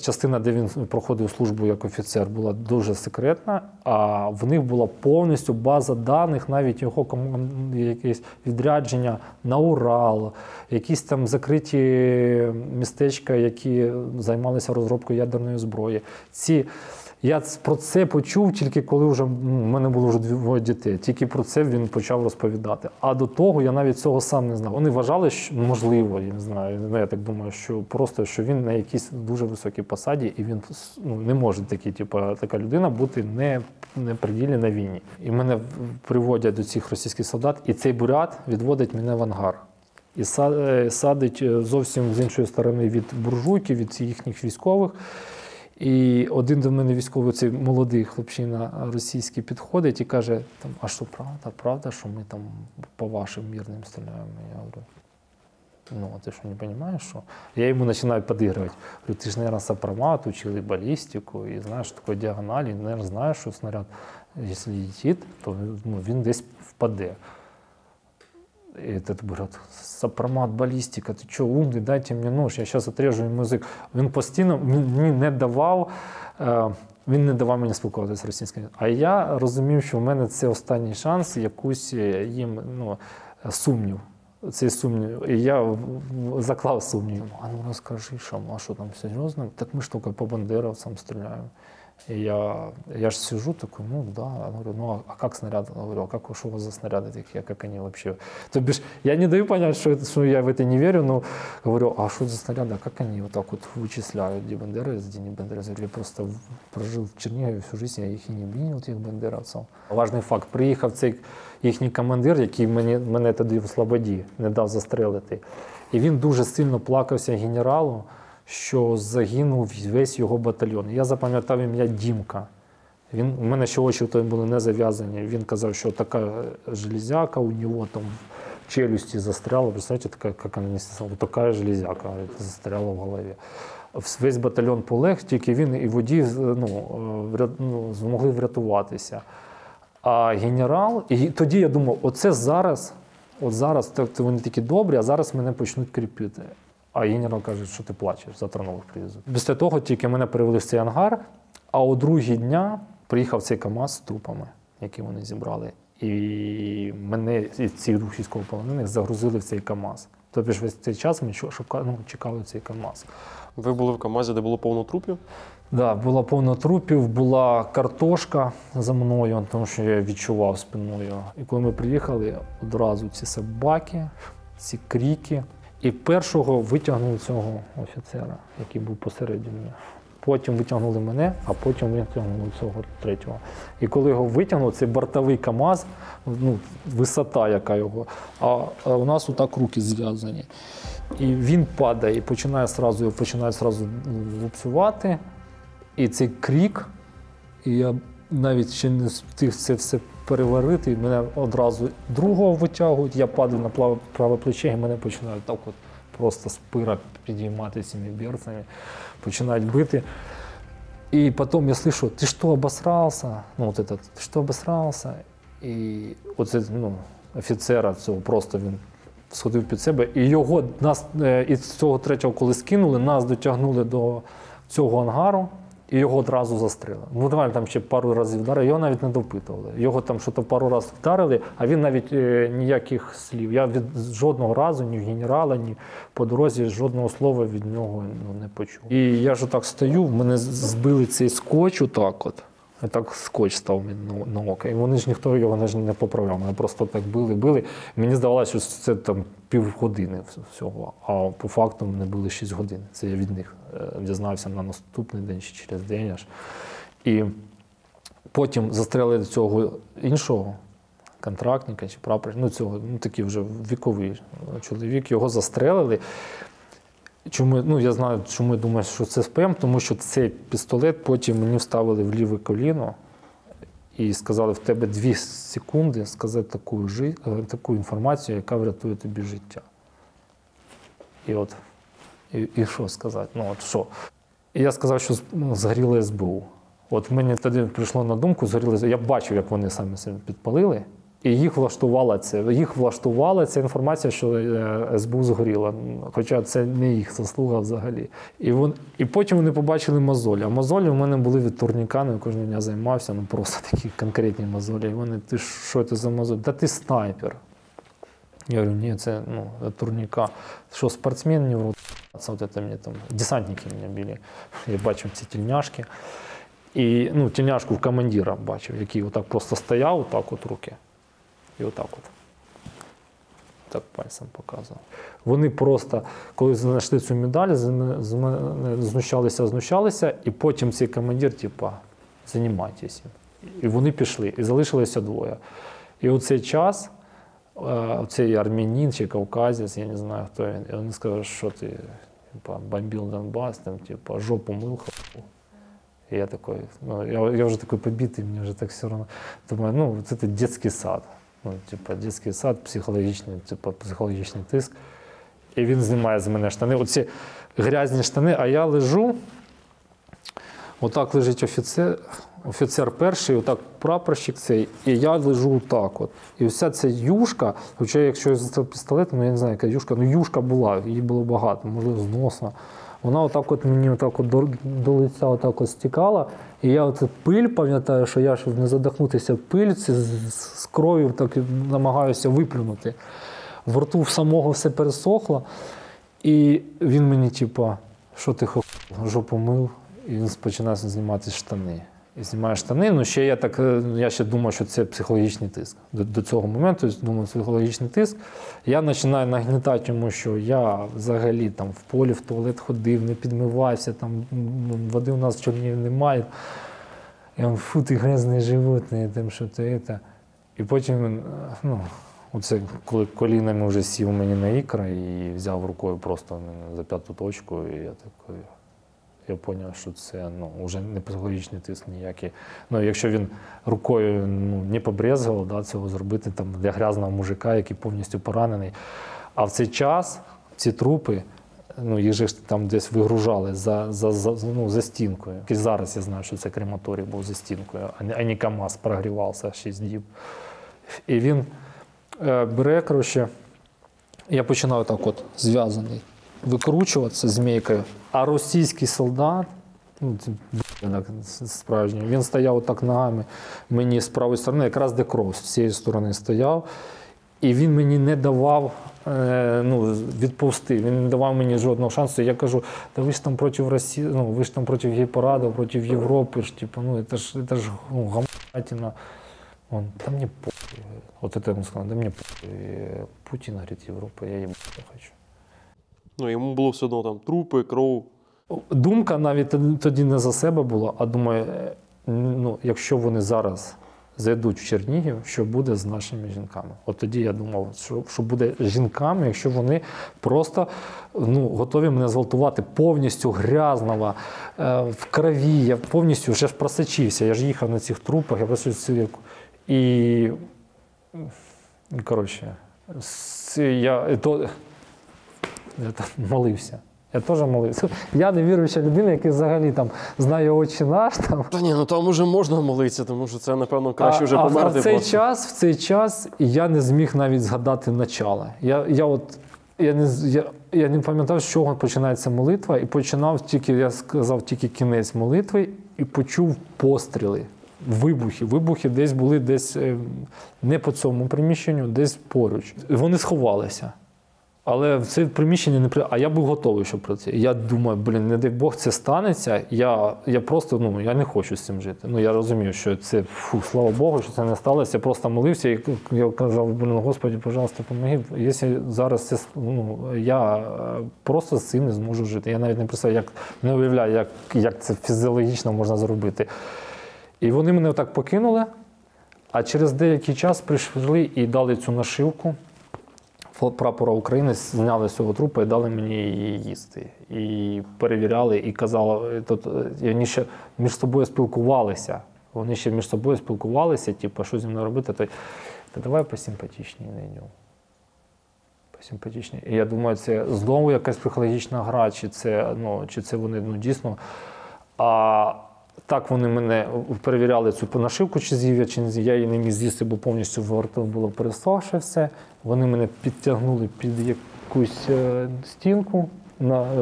частина, де він проходив службу як офіцер, була дуже секретна, а в них була повністю база даних, навіть його якісь відрядження на Урал, якісь там закриті містечка, які займалися розробкою ядерної зброї. Я про це почув тільки коли в мене було вже 2 дітей. Тільки про це він почав розповідати. А до того я навіть цього сам не знав. Вони вважали, що можливо, я не знаю, я так думаю, що просто що він на якійсь дуже високій посаді, і він не може така людина бути не при ділі на війні. І мене приводять до цих російських солдат, і цей бурят відводить мене в ангар. І садить зовсім з іншої сторони від буржуйки, від їхніх військових. І один до мене військовий, цей молодий хлопчина російський, підходить і каже, а що, правда, що ми там по вашим мирним стріляємо? Я говорю, а ти що, не розумієш, що? Я йому починаю підігрувати. Говорю, ти ж, мабуть, сопромат, учили балістику, і знаєш, що таке діагоналі, і, мабуть, знаєш, що снаряд, якщо летить, то він десь впаде. И этот говорит, сопромат, балістика, ти що, умний, дайте мені нож, я зараз отрежу йому язик. Він постійно мені не давав мені спілкуватися з російською. А я розумів, що в мене це останній шанс, якусь їм сумнів. Цей сумнів. І я заклав сумнів. А ну розкажи, а що там серйозно? Так ми ж тільки по бандеровцям стріляємо. И я же сижу такой, да, говорю, а как снаряд? Говорю, а что у вас за снаряды такие, как они вообще? То бишь, я не даю понять, что я в это не верю, но говорю, а что за снаряды, а как они вот так вот вычисляют, где бандеровец, где не бандеровец? Я просто прожил в Чернигові всю жизнь, я їх і не бачив, тих бандеровців. Важний факт, приїхав цей їхній командир, який мене тоді в Слободі не дав застрелити. І він дуже сильно плакався генералу, що загинув весь його батальйон. Я запам'ятав ім'я Дімка. У мене ще очі були не зав'язані. Він казав, що така железяка, у нього там в челюсті застряла. Представляєте, як вона не сказала, така железяка застряла в голові. Весь батальйон полег, тільки він і водій змогли врятуватися. А генерал, і тоді я думав, оце зараз, вони такі добрі, а зараз мене почнуть кріпити. А генерал каже, що ти плачеш, завтра нових привезуть. Після того тільки мене перевели в цей ангар, а о другий дня приїхав цей КАМАЗ з трупами, які вони зібрали. І мене, і цих 2 військовополонених, загрузили в цей КАМАЗ. Тобто весь цей час ми чекали цей КАМАЗ. Ви були в КАМАЗі, де було повно трупів? Так, було повно трупів, була картошка за мною, тому що я відчував спиною. І коли ми приїхали, одразу ці собаки, ці крики. І першого витягнули цього офіцера, який був посередині. Потім витягнули мене, а потім витягнули цього 3-го. І коли його витягнули, це бортовий КАМАЗ, висота яка його, а у нас отак руки зв'язані. І він падає і починає одразу лупцювати. І цей крик, і я навіть ще не встиг це все переварити, і мене одразу другого витягують, я падаю на праве плече, і мене починають так от просто з пира підіймати цими берцами, починають бити. И потом я слышу: ты что, обосрался? Ну, вот этот, ты что, обосрался? І оце, офіцера цього просто він сходив під себе. І його, нас, із цього третього, коли скинули, нас дотягнули до цього ангару і його одразу застрелили. Ну, давай там ще пару разів вдарили, його навіть не допитували. Його там щось пару разів вдарили, а він навіть ніяких слів. Я від жодного разу, ні в генерала, ні по дорозі, жодного слова від нього не почув. І я ж отак стою, в мене збили цей скотч отак от. І так скотч став на око. І вони ж ніхто його не поправляв. Мене просто так били. Мені здавалося, що це там півгодини всього. А по факту мене били 6 годин. Це я від них дізнався на наступний день чи через день аж. І потім застрелили цього іншого контрактника чи прапорщика, цього, такий вже віковий чоловік, його застрелили. Чому, я знаю, чому я думаю, що це СПМ, тому що цей пістолет потім мені вставили в ліве коліно і сказали: в тебе 2 секунди сказати таку інформацію, яка врятує тобі життя. І що сказати? Що? І я сказав, що згоріло СБУ. От мені тоді прийшло на думку, я бачив, як вони самі себе підпалили. І їх влаштувала ця інформація, що СБУ згоріла, хоча це не їх заслуга взагалі. І потім вони побачили мозолі. А мозолі в мене були від турніка, я кожного дня займався, просто такі конкретні мозолі. І вони: ти що це за мозолі? Та ти снайпер. Я говорю: ні, це від турніка. Що, спортсмен не в рот? Десантники мене били. Я бачив ці тільняшки. І тільняшку в командира бачив, який отак просто стояв, отак от руки. І отак от. Так пальцем показував. Вони просто, коли знайшли цю медаль, з мене знущалися, і потім цей командир, займайтеся. І вони пішли, і залишилося 2. І у цей час, цей армянин чи кавказець, я не знаю, хто він, і вони сказали: що ти, бомбив Донбас, жопу мил. І я такий, я вже такий побитий, мені вже так все одно. Думаю, це дитячий сад. Дитячий сад, психологічний тиск. І він знімає з мене штани. Оці грязні штани, а я лежу, отак лежить офіцер перший, отак прапорщик цей, і я лежу отак от. І вся ця юшка, хоча якщо я застав пістолетом, я не знаю, яка юшка, юшка була, її було багато, можливо, з носа. Вона отак от мені отак от до лиця отак от стікала, і я оце пиль пам'ятаю, що я, щоб не задохнутися в пильці, з кров'ю так намагаюся виплюнути. В рту в самого все пересохло, і він мені що ти жопу мив, і він починає знімати штани. І знімає штани, я ще думав, що це психологічний тиск. До цього моменту думав, психологічний тиск. Я починаю нагнітати йому, що я взагалі в полі в туалет ходив, не підмивався, води у нас в Чернігові немає. Я говорю: фу, ти грязний животний, що ти це. І потім, оце, коли колінами вже сів мені на ікра і взяв рукою просто за 5-ту точку, і я такий... Я зрозумів, що це вже не психологічний тиск ніякий. Якщо він рукою не побрезгував цього зробити для грязного мужика, який повністю поранений. А в цей час ці трупи, їх же там десь вигружали за стінкою. І зараз я знаю, що це крематорій був за стінкою, а не КАМАЗ прогрівався 6 діб. І він бере, я починаю так от зв'язаний викручуватися змійкою, а російський солдат, справжній, він стояв отак ногами мені з правої сторони, якраз де кров, з цієї сторони стояв, і він мені не давав відповсти, він не давав мені жодного шансу. Я кажу: та ви ж там проти Росії, ви ж там проти гей-параду, проти Європи, це ж гаматіна. Он: та мені похуй. От це він сказав: да мені похуй. Путін, говорить, Європа, я їм хочу. Йому було все одно трупи, кров. Думка навіть тоді не за себе була, а думаю, якщо вони зараз зайдуть в Чернігів, що буде з нашими жінками? От тоді я думав, що буде з жінками, якщо вони просто готові мене зґвалтувати повністю грязного, в крові, я повністю вже просочився, я ж їхав на цих трупах, я просто І, коротше, я молився. Я теж молився. Я не віруюча людина, яка взагалі там знає «Отче наш». Там. Та ні, ну там уже можна молитися, тому що це, напевно, краще вже померти. В цей час я не зміг навіть згадати начало. Я не пам'ятав, з чого починається молитва, і починав я сказав тільки кінець молитви, і почув постріли, вибухи. Вибухи десь були не по цьому приміщенню, десь поруч. Вони сховалися. Але в це приміщення не А я був готовий, щоб про це. Я думаю, не дай Бог це станеться. Я просто, я не хочу з цим жити. Я розумію, що це, слава Богу, що це не сталося. Я просто молився і я казав, Господи, пожалуйста, помоги. Якщо зараз це, я просто з цим не зможу жити. Я навіть не уявляю, як це фізіологічно можна зробити. І вони мене отак покинули, а через деякий час прийшли і дали цю нашивку прапора України, зняли з цього трупа і дали мені її їсти. І перевіряли, і казали, вони ще між собою спілкувалися. Вони ще між собою спілкувалися, що зі мною робити, та давай посимпатичніше найдемо. Посимпатичніше. І я думаю, це знову якась психологічна гра, чи це вони дійсно. Так вони мене перевіряли цю нашивку, чи з'їв я, чи не з'їв. Я її не міг з'їсти, бо повністю в рту було пересохше все. Вони мене підтягнули під якусь стінку,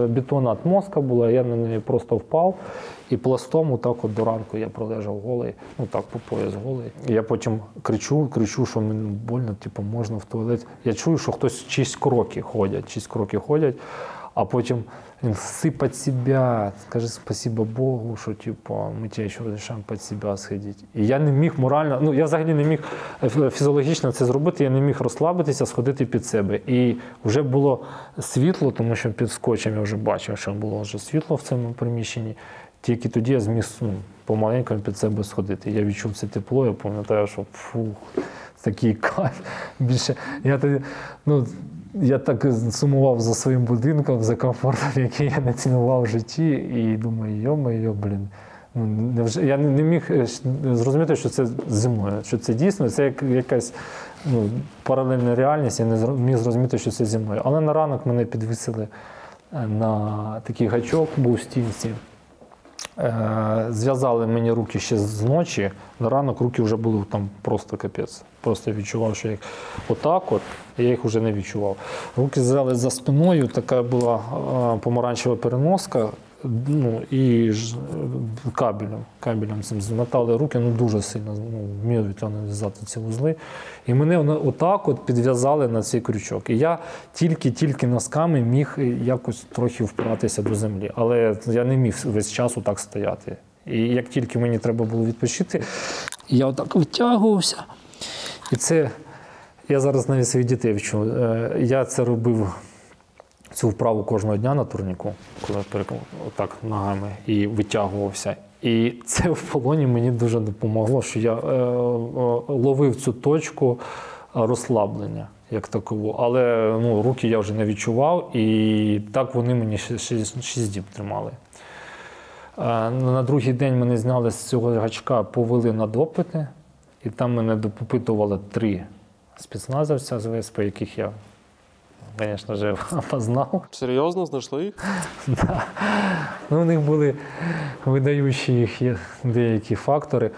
бетонна мозка була, я на неї просто впав. І пластом до ранку я пролежав голий, по пояс голий. І я потім кричу, що мені больно, можна в туалет. Я чую, що хтось чиїсь кроки ходять, а потім він сипать себе, скажи спасибо Богу, що ми тебе ще розрішаємо під себе сходити. І я не міг морально, я взагалі не міг фізіологічно це зробити, я не міг розслабитися, сходити під себе. І вже було світло, тому що під скотчем я вже бачив, що було вже світло в цьому приміщенні. Тільки тоді я зміг помаленьку під себе сходити. Я відчув це тепло, я пам'ятаю, що такий кайф. Більше я так сумував за своїм будинком, за комфортом, який я не цінував в житті. І думаю, йо-моє, я не міг зрозуміти, що це зі мною, що це дійсно, це якась паралельна реальність, я не міг зрозуміти, що це зі мною. Але на ранок мене підвісили на такий гачок, був в стінці. Зв'язали мені руки ще з ночі, на ранок руки вже були там просто капець. Просто відчував, що їх я їх вже не відчував. Руки зв'язали за спиною, така була помаранчева переноска, і кабелем цим змотали руки, дуже сильно, вміють в'язати ці вузли. І мене підв'язали на цей крючок. І я тільки носками міг якось трохи впиратися до землі. Але я не міг весь час отак стояти. І як тільки мені треба було відпочити, я отак витягувався. І це, я зараз навіть своїх дітей вчу. Я це робив, цю вправу кожного дня на турніку, коли отак ногами і витягувався. І це в полоні мені дуже допомогло, що я ловив цю точку розслаблення як такову. Але руки я вже не відчував, і так вони мені 6 діб тримали. На другий день мене зняли з цього гачка, повели на допити, і там мене допитували 3 спецназовця з ВСП, яких я, звісно ж, опознав. Серйозно? Знайшли їх? Так. У них були видаючі деякі фактори.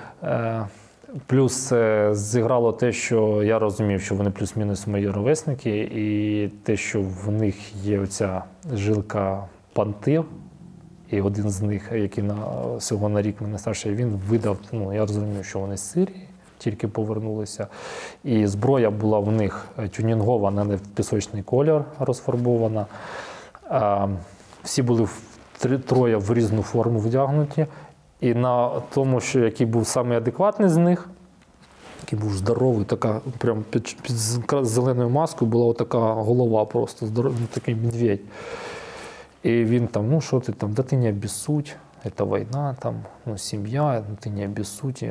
Плюс зіграло те, що я розумів, що вони плюс-мінус мої ровесники, і те, що в них є оця жилка пантив, і один з них, який всього на рік мене старший, він видав, я розумів, що вони з Сирії, тільки повернулися. І зброя була в них тюнінгована, не в пісочний колір розфарбована. Всі були троє в різну форму вдягнуті. І на тому, що який був самий адекватний з них, який був здоровий, така, прям під зеленою маскою була така голова просто, такий медведь. І він там, що ти там, да ти не обіссудь, це війна, там, сім'я, ти не обіссудь.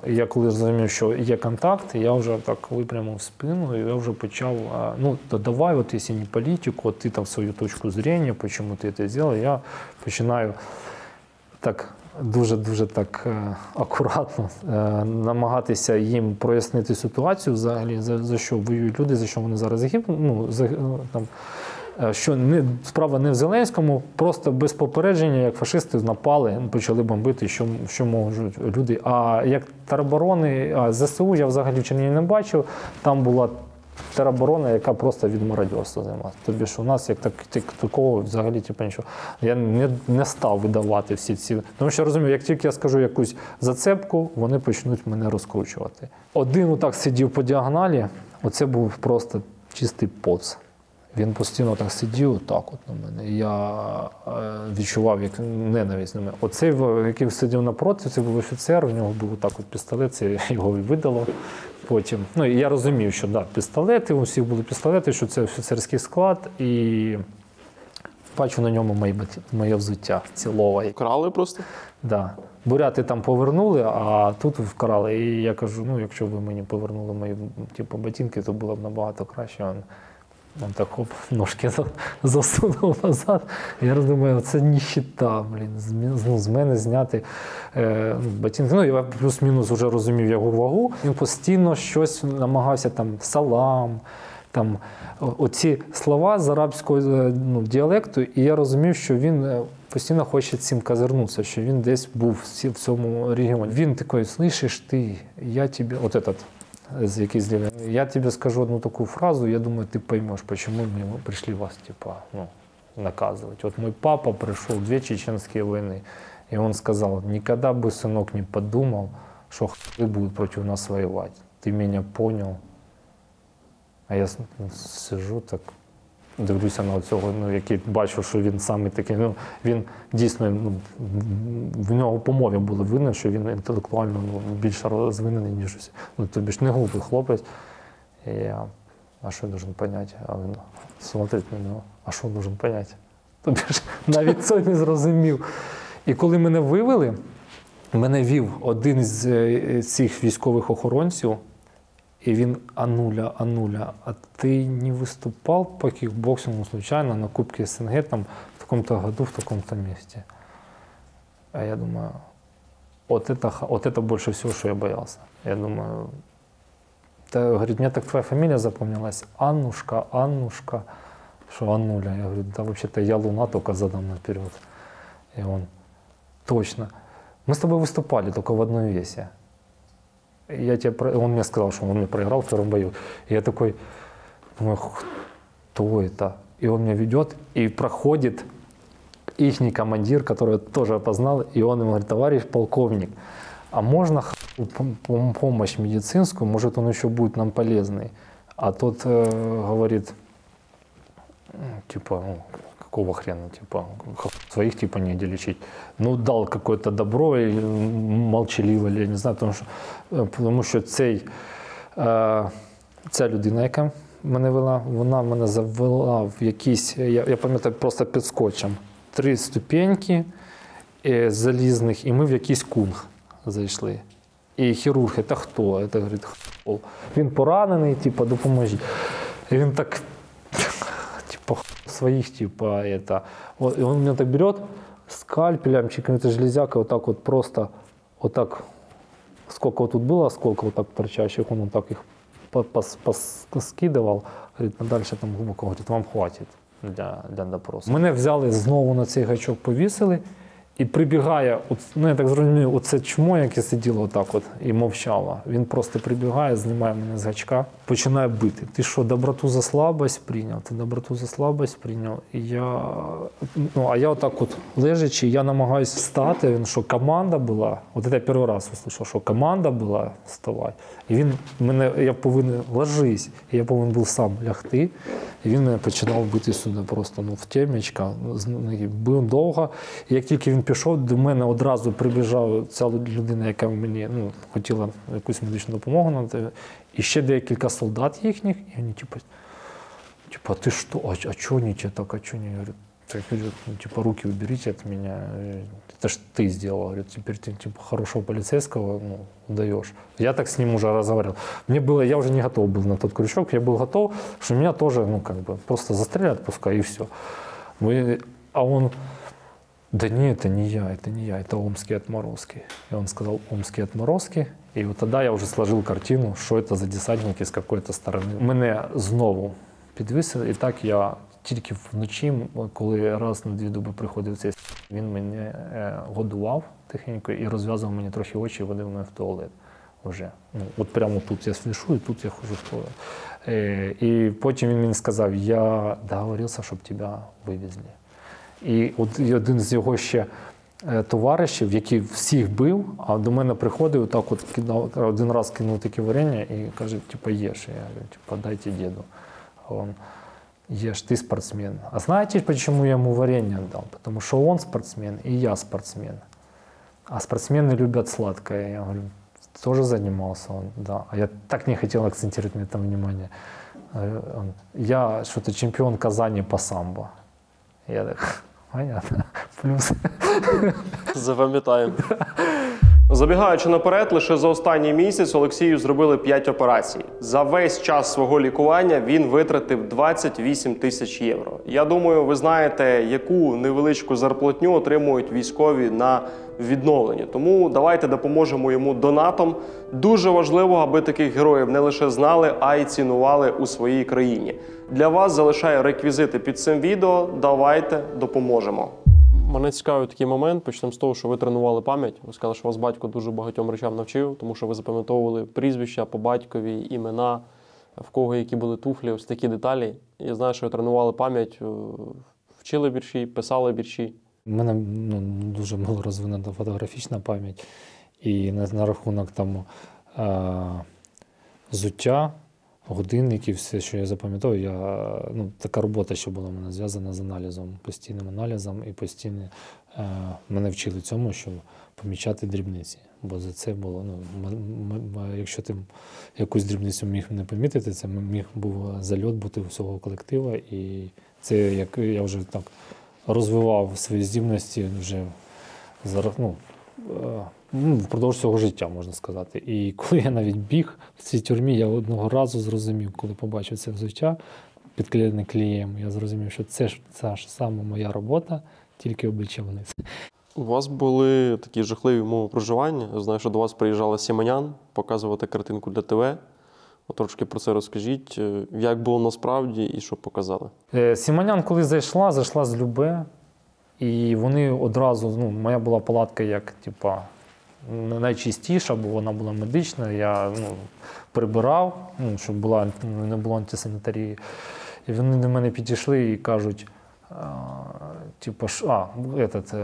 І я коли зрозумів, що є контакт, я вже так випрямив спину, і я вже почав, то давай, от якщо не політику, от ти там свою точку зрення, чому ти це зробив, я починаю так дуже так акуратно намагатися їм прояснити ситуацію взагалі, за що воюють люди, за що вони зараз гибнуть. Що справа не в Зеленському, просто без попередження, як фашисти напали, почали бомбити, що можуть люди. А як тероборони, ЗСУ я взагалі в Чернігові не бачив, там була тероборона, яка просто від мародерства займалася. Тобі ж у нас як такого взагалі нічого. Я не став видавати всі ці. Тому що розумію, як тільки я скажу якусь зацепку, вони почнуть мене розкручувати. Один отак сидів по діагоналі, оце був просто чистий поц. Він постійно так сидів, отак от на мене. І я відчував як ненависть на мене. Оцей, який сидів напроти, це був офіцер, у нього був отак от пістолет, це його видало потім. Ну, і я розумів, що да, пістолети, у всіх були пістолети, що це офіцерський склад, і бачу на ньому моє взуття цілове. Крали просто? Так. Да. Буряти там повернули, а тут вкрали. І я кажу, ну, якщо ви мені повернули мої ботинки, то було б набагато краще. Он так хоп, ножки засунув назад. Я роздумаю, це ніщита, з мене зняти ботинки. Ну, я плюс-мінус вже розумів його вагу. Він постійно щось намагався, салам, оці слова з арабського діалекту, і я розумів, що він постійно хоче цим козирнутися, що він десь був в цьому регіоні. Він такий, слышиш ти, я тобі, я тебе скажу одну такую фразу, я думаю, ты поймешь, почему мы пришли вас наказывать. Вот мой папа пришел 2 чеченские войны, и он сказал, никогда бы, сынок, не подумал, что хуй будут против нас воевать. Ты меня понял? А я сижу так, дивлюся на цього, який бачу, що він саме такий, він дійсно, в нього по мові було видно, що він інтелектуально більш розвинений, ніж усі. Тобі ж не глупий хлопець. І я, а що я должен понять? А він смотрить на нього, а що должен понять? Тобі ж навіть це не зрозумів. І коли мене вивели, мене вів один з цих військових охоронців, и він, Ануля, а ты не выступал по кикбоксингу случайно на Кубке СНГ там, в таком-то году, в таком-то месте? А я думаю, вот это больше всего, что я боялся. Я думаю, говорит, мне так твоя фамилия запомнилась, Аннушка, что Ануля. Я говорю, да вообще-то я Луна только задом наперед. И он, точно. Мы с тобой выступали только в одной весе. Он мне сказал, что он мне проиграл в первом бою. И я такой, думаю, кто это? И он меня ведет, и проходит ихний командир, который я тоже опознал, и он ему говорит, товарищ полковник, а можно помощь медицинскую, может он еще будет нам полезный? А тот говорит, какого хрена, своих негде лечить. Дал какое-то добро, или молчаливо, или я не знаю, тому що ця людина, яка мене вела, вона мене завела в якісь, я пам'ятаю, просто під скотчем, 3 ступеньки залізних, і ми в якийсь кунг зайшли. І хірург, це хто? Це, говорить, хто? Він поранений, допоможіть. І він так, своих, это. И он меня так берет скальпелем, каким-то железякой, вот так вот просто, вот так, сколько вот тут было, сколько вот так торчащих, он вот так их поскидывал, говорит, дальше там глубоко, говорит, вам хватит для допросу. Мене взяли знову на цей гачок, повісили, і прибігає, я так зрозумів, оце чмо, яке сиділо отак от і мовчало. Він просто прибігає, знімає мене з гачка, починає бити. Ти що, доброту за слабость прийняв? Ти доброту за слабость прийняв? І а я отак от лежачи, я намагаюся встати, він що, команда була, от це я перший раз услышав, що команда була вставати. І я повинен, ложись, і я повинен був сам лягти. І він мене починав бити сюди просто в темечко, бив довго. І як тільки він пішов, до мене одразу прибіжала ця людина, яка мені хотіла якусь медичну допомогу надати. І ще декілька солдат їхніх, і вони а ти що, а чого не так, а чого не? Я говорю, руки уберите от меня, это ж ты сделал, говорю, теперь ты хорошего полицейского даешь. Я так с ним уже разговаривал. Я уже не готов был на тот крючок, я был готов, что меня тоже, просто застрелят пускай и все. А он Да нет, это не я, это омские отморозки. И он сказал омские отморозки. І от тоді я вже сложив картину, що це за десантники з якоїсь сторони. Мене знову підвисили, і так я тільки вночі, коли раз на 2 доби приходив цей, він мене годував тихенько і розв'язував мені трохи очі і водив мене в туалет. Вже. Ну, от прямо тут я свішу, і тут я ходжу в туалет. І потім він мені сказав, я договорився, щоб тебе вивезли. І от один з його ще товаришів, який всіх бив, а до мене приходив, так от кидав, один раз кинув таке варення і каже, типа, ешь. Я говорю, типа, дайте деду. А он, ешь, ты спортсмен. А знаете, почему я ему варенье дал? Потому что он спортсмен, и я спортсмен. А спортсмены любят сладкое. Я говорю, тоже занимался он, да. А я так не хотел акцентировать на этом внимание. Он, я что-то чемпион Казани по самбо. Я так, понятно, плюс. Запам'ятаємо. Забігаючи наперед, лише за останній місяць Олексію зробили 5 операцій. За весь час свого лікування він витратив 28 тисяч євро. Я думаю, ви знаєте, яку невеличку зарплатню отримують військові на відновлення. Тому давайте допоможемо йому донатом. Дуже важливо, аби таких героїв не лише знали, а й цінували у своїй країні. Для вас залишаю реквізити під цим відео. Давайте допоможемо. Мене цікавий такий момент. Почнемо з того, що ви тренували пам'ять. Ви сказали, що вас батько дуже багатьом речам навчив, тому що ви запам'ятовували прізвища по батькові, імена, в кого які були туфлі, ось такі деталі. Я знаю, що ви тренували пам'ять, вчили вірші, писали вірші. У мене дуже мало розвинена фотографічна пам'ять. І на рахунок там взуття, годинники, все, що я запам'ятовую, така робота, що була в мене зв'язана з аналізом, постійним аналізом, і постійно мене вчили цьому, щоб помічати дрібниці. Бо за це було, якщо ти якусь дрібницю міг не помітити, це міг був зальот бути у всього колективу. І це як я вже так розвивав свої здібності вже впродовж цього життя, можна сказати. І коли я навіть біг в цій тюрмі, я одного разу зрозумів, коли побачив це взуття, підклеєне клеєм, я зрозумів, що це ж саме моя робота, тільки обличчя вниз. У вас були такі жахливі умови проживання. Я знаю, що до вас приїжджала Сіманян показувати картинку для ТВ. Трошки про це розкажіть. Як було насправді і що показали? Сіманян, коли зайшла з Любе. І вони одразу, моя була палатка як, найчистіша, бо вона була медична. Я прибирав, щоб не було антисанітарії. І вони до мене підійшли і кажуть,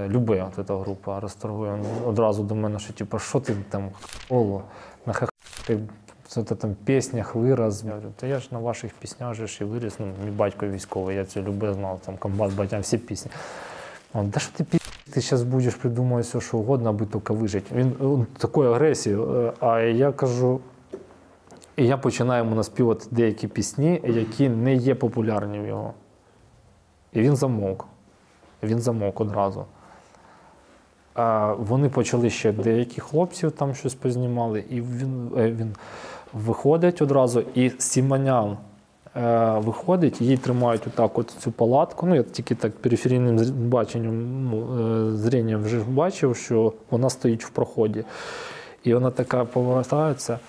Любе, ця група розторгує. Одразу до мене, що, що ти там, на ти в там піснях вираз. Я говорю, та я ж на ваших піснях же і виріс, мій батько військовий, я це Любе знав, там комбат, батя, всі пісні. Он, да що ти зараз будеш придумувати все, що угодно, аби тільки вижити. Він такої агресії. А я кажу, і я починаю йому наспівати деякі пісні, які не є популярні в його. І він замовк. Він замовк одразу. Вони почали ще деякі хлопців там щось познімали, і він виходить одразу, і Сіманян виходить, її тримають отак от цю палатку. Я тільки так периферійним баченням, зрінням вже бачив, що вона стоїть в проході. І вона така повертається.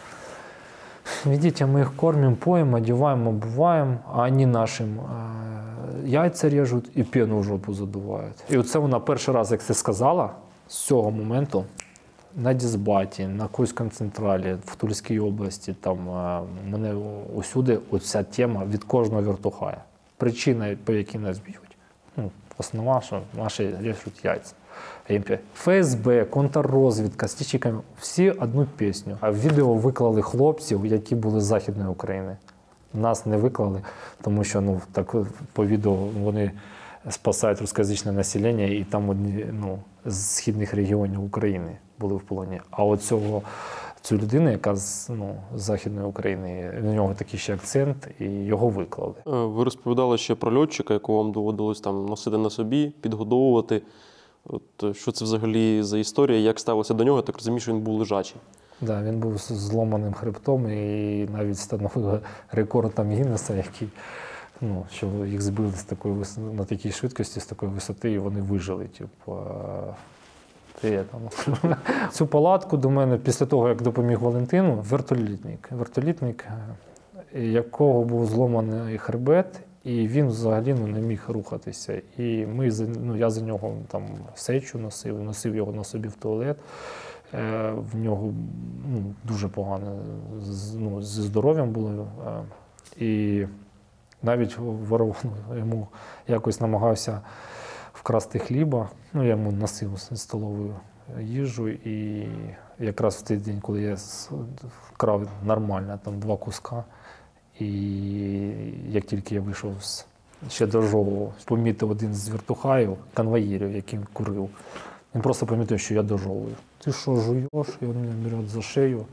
Видите, мы их кормим, поем, одеваем, обуваем, а они нашим яйця режуть і пену в жопу задувають. І оце вона перший раз, як це сказала, з цього моменту, на Дізбаті, на Курському централі, в Тульській області, там мене усюди оця тема від кожного вертухає. Причина, по якій нас б'ють. Основна, що наші режуть яйця. ФСБ, контррозвідка, з тічиками, всі одну пісню. А в відео виклали хлопців, які були з Західної України. Нас не виклали, тому що так по відео вони спасають рускоязичне населення, і там одні з східних регіонів України були в полоні. А от цю людину, яка з Західної України, на нього такий ще акцент, і його виклали. Ви розповідали ще про льотчика, якого вам доводилось там носити на собі, підгодовувати. Що це взагалі за історія, як ставилося до нього? Я так розумію, що він був лежачий. Так, він був з зломаним хребтом і навіть встановив рекорд Гіннеса, який ну, що їх збили з такої на такій швидкості, з такої висоти, і вони вижили. Типу, цю палатку до мене після того, як допоміг Валентину, вертолітник, якого був зломаний хребет, і він взагалі не міг рухатися. І я за нього там сечу носив його на собі в туалет. В нього дуже погано зі здоров'ям було. І навіть йому якось намагався вкрасти хліба. Я йому носив з столовою їжу. І якраз в той день, коли я вкрав нормально, там 2 куска, і як тільки я вийшов ще до Жового, помітив один з вертухаїв, конвоїрів, який курив. Він просто помітив, що я дожовую. Ти що, жуєш? І він мене бере за шию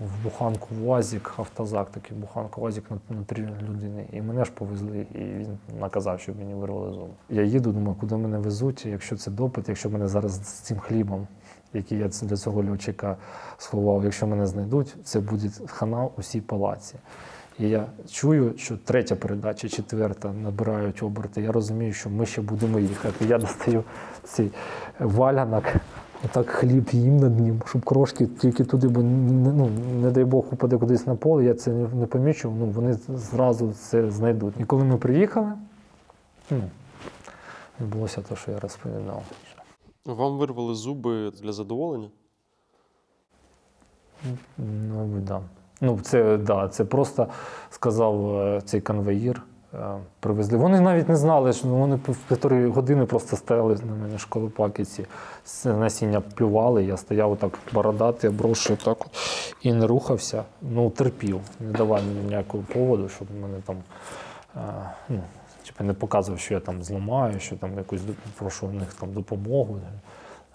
в буханку УАЗик, автозак такий, буханку УАЗик на 3 людини. І мене ж повезли, і він наказав, щоб мені вирвали зуби. Я їду, думаю, куди мене везуть, якщо це допит, якщо мене зараз з цим хлібом, який я для цього льотчика сховав, якщо мене знайдуть, це буде хана усій палаці. І я чую, що 3-я передача, 4-та набирають оберти. Я розумію, що ми ще будемо їхати. Я достаю цей валянок, отак хліб їм над ним, щоб крошки тільки туди, бо не дай Бог упаде кудись на поле, я це не помічу, вони зразу це знайдуть. І коли ми приїхали, відбулося те, що я розповідав. Вам вирвали зуби для задоволення? Мабуть, так. Це просто сказав цей конвоїр, привезли. Вони навіть не знали, що вони в 1,5 години просто стояли на мене школопаки ці насіння плювали. Я стояв отак бородатий, обросший так і не рухався. Терпів, не давав мені ніякого поводу, щоб мене там не показував, що я там зламаю, що там якусь прошу в них там допомогу.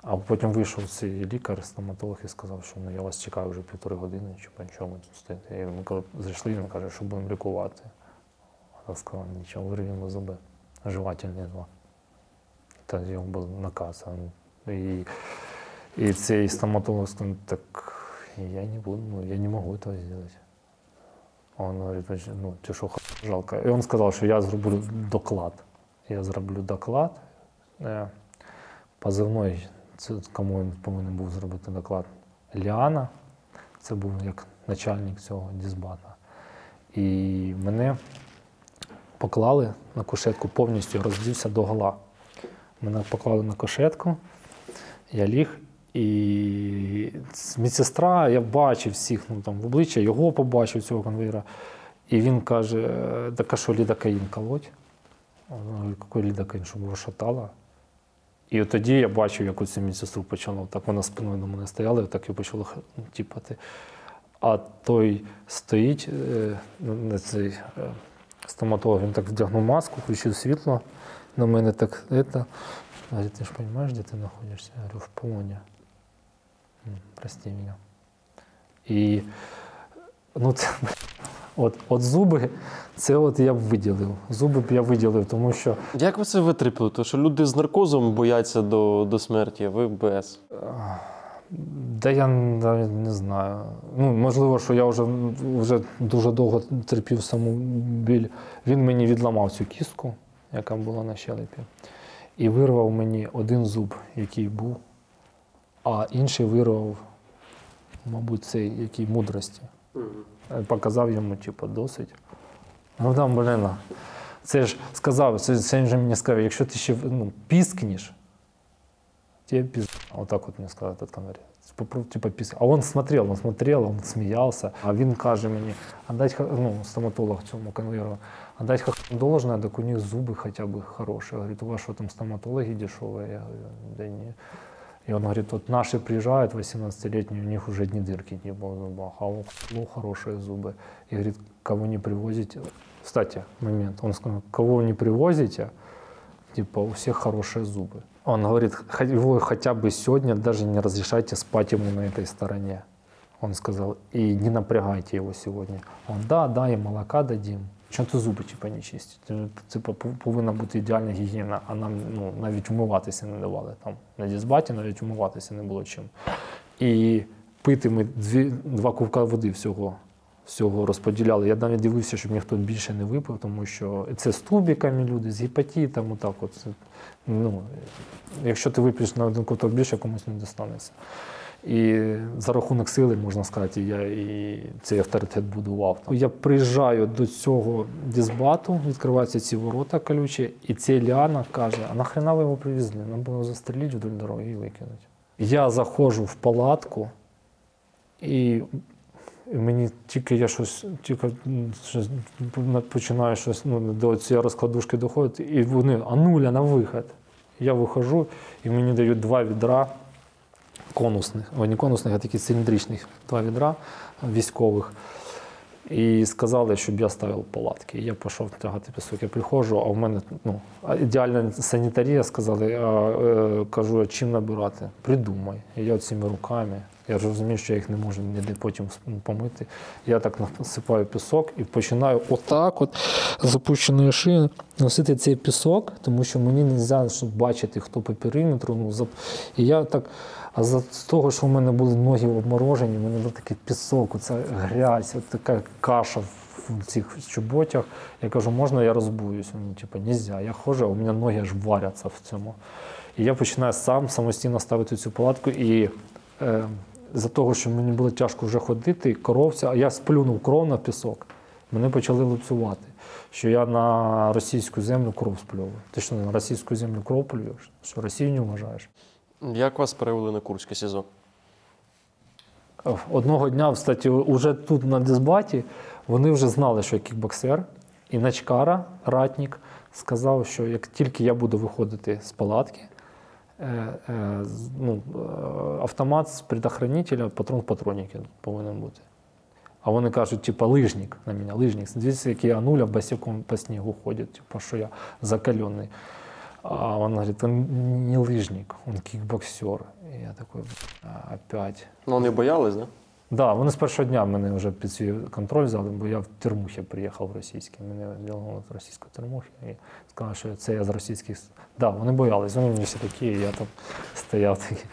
А потім вийшов цей лікар, стоматолог, і сказав, що я вас чекаю вже 1,5 години, чи чого ми тут стоїте. І ми коли зайшли, він каже, що будемо лікувати. Я сказав, нічого, вирвемо зуби, жевательні 2. Та його був наказ. І цей стоматолог сказав, так я не буду, я не можу цього зробити. Он говорить, ти що, жалко. І він сказав, що я зроблю доклад. Я зроблю доклад. Позивний, це кому він повинен був зробити доклад? Ліана, це був як начальник цього дисбата. І мене поклали на кушетку, повністю роздівся догола. Мене поклали на кушетку, я ліг, і медсестра, я бачив всіх в обличчя, його побачив, цього конвоїра. І він каже, так а що лідокаїн колоть? Вона говорить, який лідокаїн, щоб його шатало? І от тоді я бачив, як оцю медсестру почала, так вона спиною до мене стояла, і так я почала тіпати. А той стоїть, цей стоматолог, він так вдягнув маску, включив світло, на мене так, говорить, ти ж розумієш, де ти знаходишся? Я говорю, в полоні. Прости мене. І, це, от зуби, це я б виділив. Зуби б я виділив, тому що... Як ви це витерпіли? Тому що люди з наркозом бояться до смерті, а ви без. Да я навіть не знаю. Можливо, що я вже дуже довго терпів саму біль. Він мені відламав цю кістку, яка була на щелепі, і вирвав мені один зуб, який був, а інший вирвав, мабуть, цей, який мудрості. Показав йому, досить. Це ж сказав, це він же мені сказав, якщо ти ще піскнеш, тебе пизда. Вот так вот мне сказал этот конвоир. Писк. А он смотрел, он смеялся. А він каже мені, отдать, стоматолог цьому конвоиру, отдать должное, так у них зубы хотя бы хорошие. Говорит, у вас что там стоматологи дешевые? Я говорю, да нет. И он говорит, вот наши приезжают, 18-летние, у них уже ни дырки не было в зубах, а у хорошие зубы. И говорит, кого не привозите, кстати, момент, он сказал, кого не привозите, у всех хорошие зубы. Он говорит, его хотя бы сегодня даже не разрешайте спать ему на этой стороне. Он сказал, и не напрягайте его сегодня. Он, да, и молока дадим. Чому ти зуби не чистити? Повинна бути ідеальна гігієна, а нам навіть вмиватися не давали. Там на дисбаті навіть вмиватися не було чим. І пити ми 2 ковка води всього всього розподіляли. Я навіть дивився, щоб ніхто більше не випив, тому що це з тубиками люди, з гепатитом, отак от. Ну, якщо ти вип'єш на один ковток більше, комусь не достанеться. І за рахунок сили, можна сказати, я і цей авторитет будував. Я приїжджаю до цього дисбату, відкриваються ці ворота колючі, і ця Ліана каже, а нахрена ви його привезли? Нам було застрелити вдоль дороги і викинути. Я заходжу в палатку, і мені тільки починаю щось, ну, до цієї розкладушки доходити, і вони, Ануля, на вихід. Я виходжу, і мені дають 2 відра конусних, не конусних, а таких циліндричних 2 відра військових. І сказали, щоб я ставив палатки. Я пішов тягати пісок, я приходжу, а в мене ідеальна санітарія, сказали, кажу, а чим набирати? Придумай. І я цими руками, я ж розумію, що я їх не можу ніде потім помити. Я так насипаю пісок і починаю отак от з опущеною шиєю носити цей пісок, тому що мені не можна, щоб бачити, хто по периметру. І я так, а з того, що в мене були ноги обморожені, в мене був такий пісок, оця грязь, от така каша в цих чоботях. Я кажу, можна я розбуюсь? Мені, типу, нельзя. Я ходжу, а у мене ноги аж варяться в цьому. І я починаю самостійно ставити цю палатку. І за того, що мені було тяжко вже ходити, коровця, а я сплюнув кров на пісок, мене почали лупцювати, що я на російську землю кров сплював. Ти що, на російську землю кров плюєш? Що Росію не вважаєш? Як вас перевели на Курське СІЗО? Одного дня, кстати, уже тут на дисбаті, вони вже знали, що я кікбоксер, і начкара, ратник, сказав, що як тільки я буду виходити з палатки, автомат з предохранителя, патрон в патроннику повинен бути. А вони кажуть, типа, лижник на мене, лижник. Дивіться, який Ануля босиком по снігу ходить, типа, що я закалений. А он говорит, он не лыжник, он кікбоксер. І я такой, опять. Ну, вони боялись, да? Да, вони з першого дня мене вже під свій контроль взяли, бо я в Термухі приїхав російський. Мене взяли в російську Термуху і сказали, що це я з російських. Да, вони боялись, вони мені всі такі, і я там стояв такий.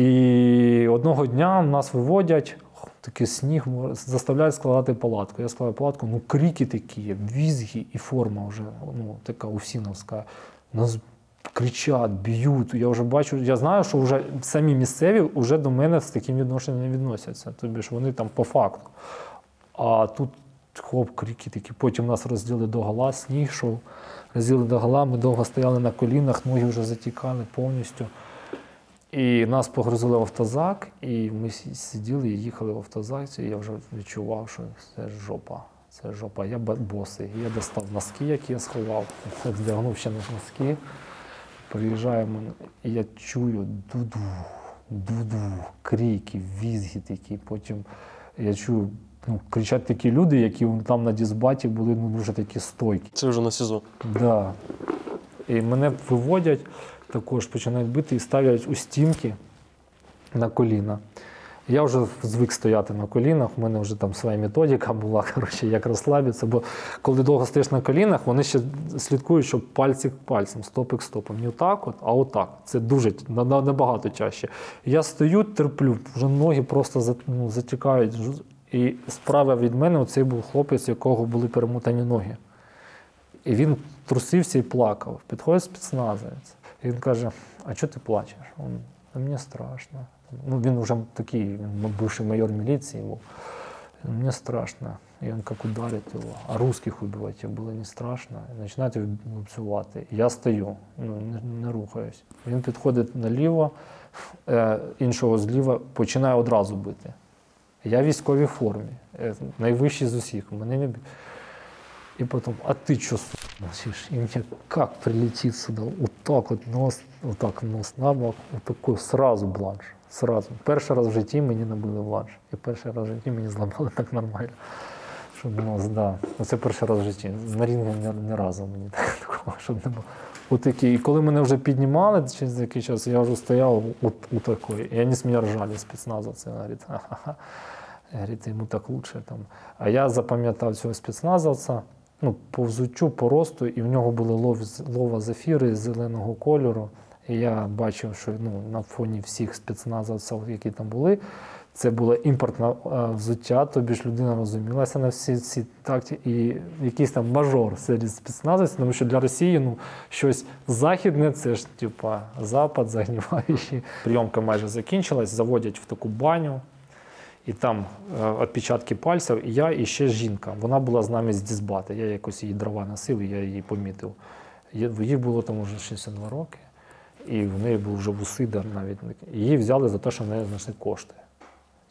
І одного дня нас виводять, такий сніг, заставляють складати палатку. Я складаю палатку, ну крики такі, візги і форма вже, ну, така усіновська. Нас кричать, б'ють. Я вже бачу, я знаю, що вже самі місцеві вже до мене з таким відношенням не відносяться. Тобі ж вони там по факту. А тут хлоп, крики такі. Потім нас розділи догола, сніг йшов. Розділи догола, ми довго стояли на колінах, ноги вже затікали повністю. І нас погрузили в автозак, і ми сиділи і їхали в автозак, і я вже відчував, що це жопа. Це жопа. Я босий. Я достав носки, які я сховав, вдягнув ще носки. Приїжджаємо, і я чую дуду, крики, візги такі. Потім я чую, кричать такі люди, які там на дисбаті були дуже такі стойкі. Це вже на СІЗО? Так. Да. І мене виводять, також починають бити і ставлять у стінки на коліна. Я вже звик стояти на колінах, у мене вже там своя методика була, коротше, як розслабитися, бо коли довго стоїш на колінах, вони ще слідкують, щоб пальці к пальцям, стопик стопом. Не отак от, а отак. Це дуже, набагато чаще. Я стою, терплю, вже ноги просто затікають. І справа від мене оцей був хлопець, у якого були перемотані ноги. І він трусився і плакав. Підходить спецназовець. І він каже, а чого ти плачеш? Мені страшно. Він вже такий, він бывший майор міліції був. Мені страшно. І він як ударить його. А русских убивати було не страшно. І починають його лупцювати. Я стою, не рухаюсь. Він підходить наліво, іншого зліва, починає одразу бити. Я в військовій формі, найвищий з усіх. Мене не б'ють. И потом, а ты что, носишь? И мне как прилетит сюда, вот так нос на бок, вот такой сразу бланш, сразу. Перший раз в житті мені набили бланш. І перший раз в житті мені зламали так нормально, щоб нос, да. Оце перший раз в житті. На рінгу ні разу мені такого, щоб не було. Отакі. І коли мене вже піднімали через який час, я вже стояв у такої. І вони з мене ржали, спецназовці, говорить, ха-ха-ха. Говорить, йому так лучше там. А я запам'ятав цього спецназовця, по взуттю, по росту, і в нього були лова зафіри зеленого кольору. І я бачив, що на фоні всіх спецназовців, які там були, Це було імпортне взуття, тобі ж людина розумілася на всі ці такті. І якийсь там мажор серед спецназовців, тому що для Росії щось західне, це ж типа Запад, загніваючий. Прийомка майже закінчилась, заводять в таку баню. І там відпечатки пальців, і я, і ще жінка. Вона була з нами з Дізбати. Я якось її дрова носив, і я її помітив. Їй було там вже 62 роки, і в неї був вже вусида навіть. Її взяли за те, що в неї знайшли кошти.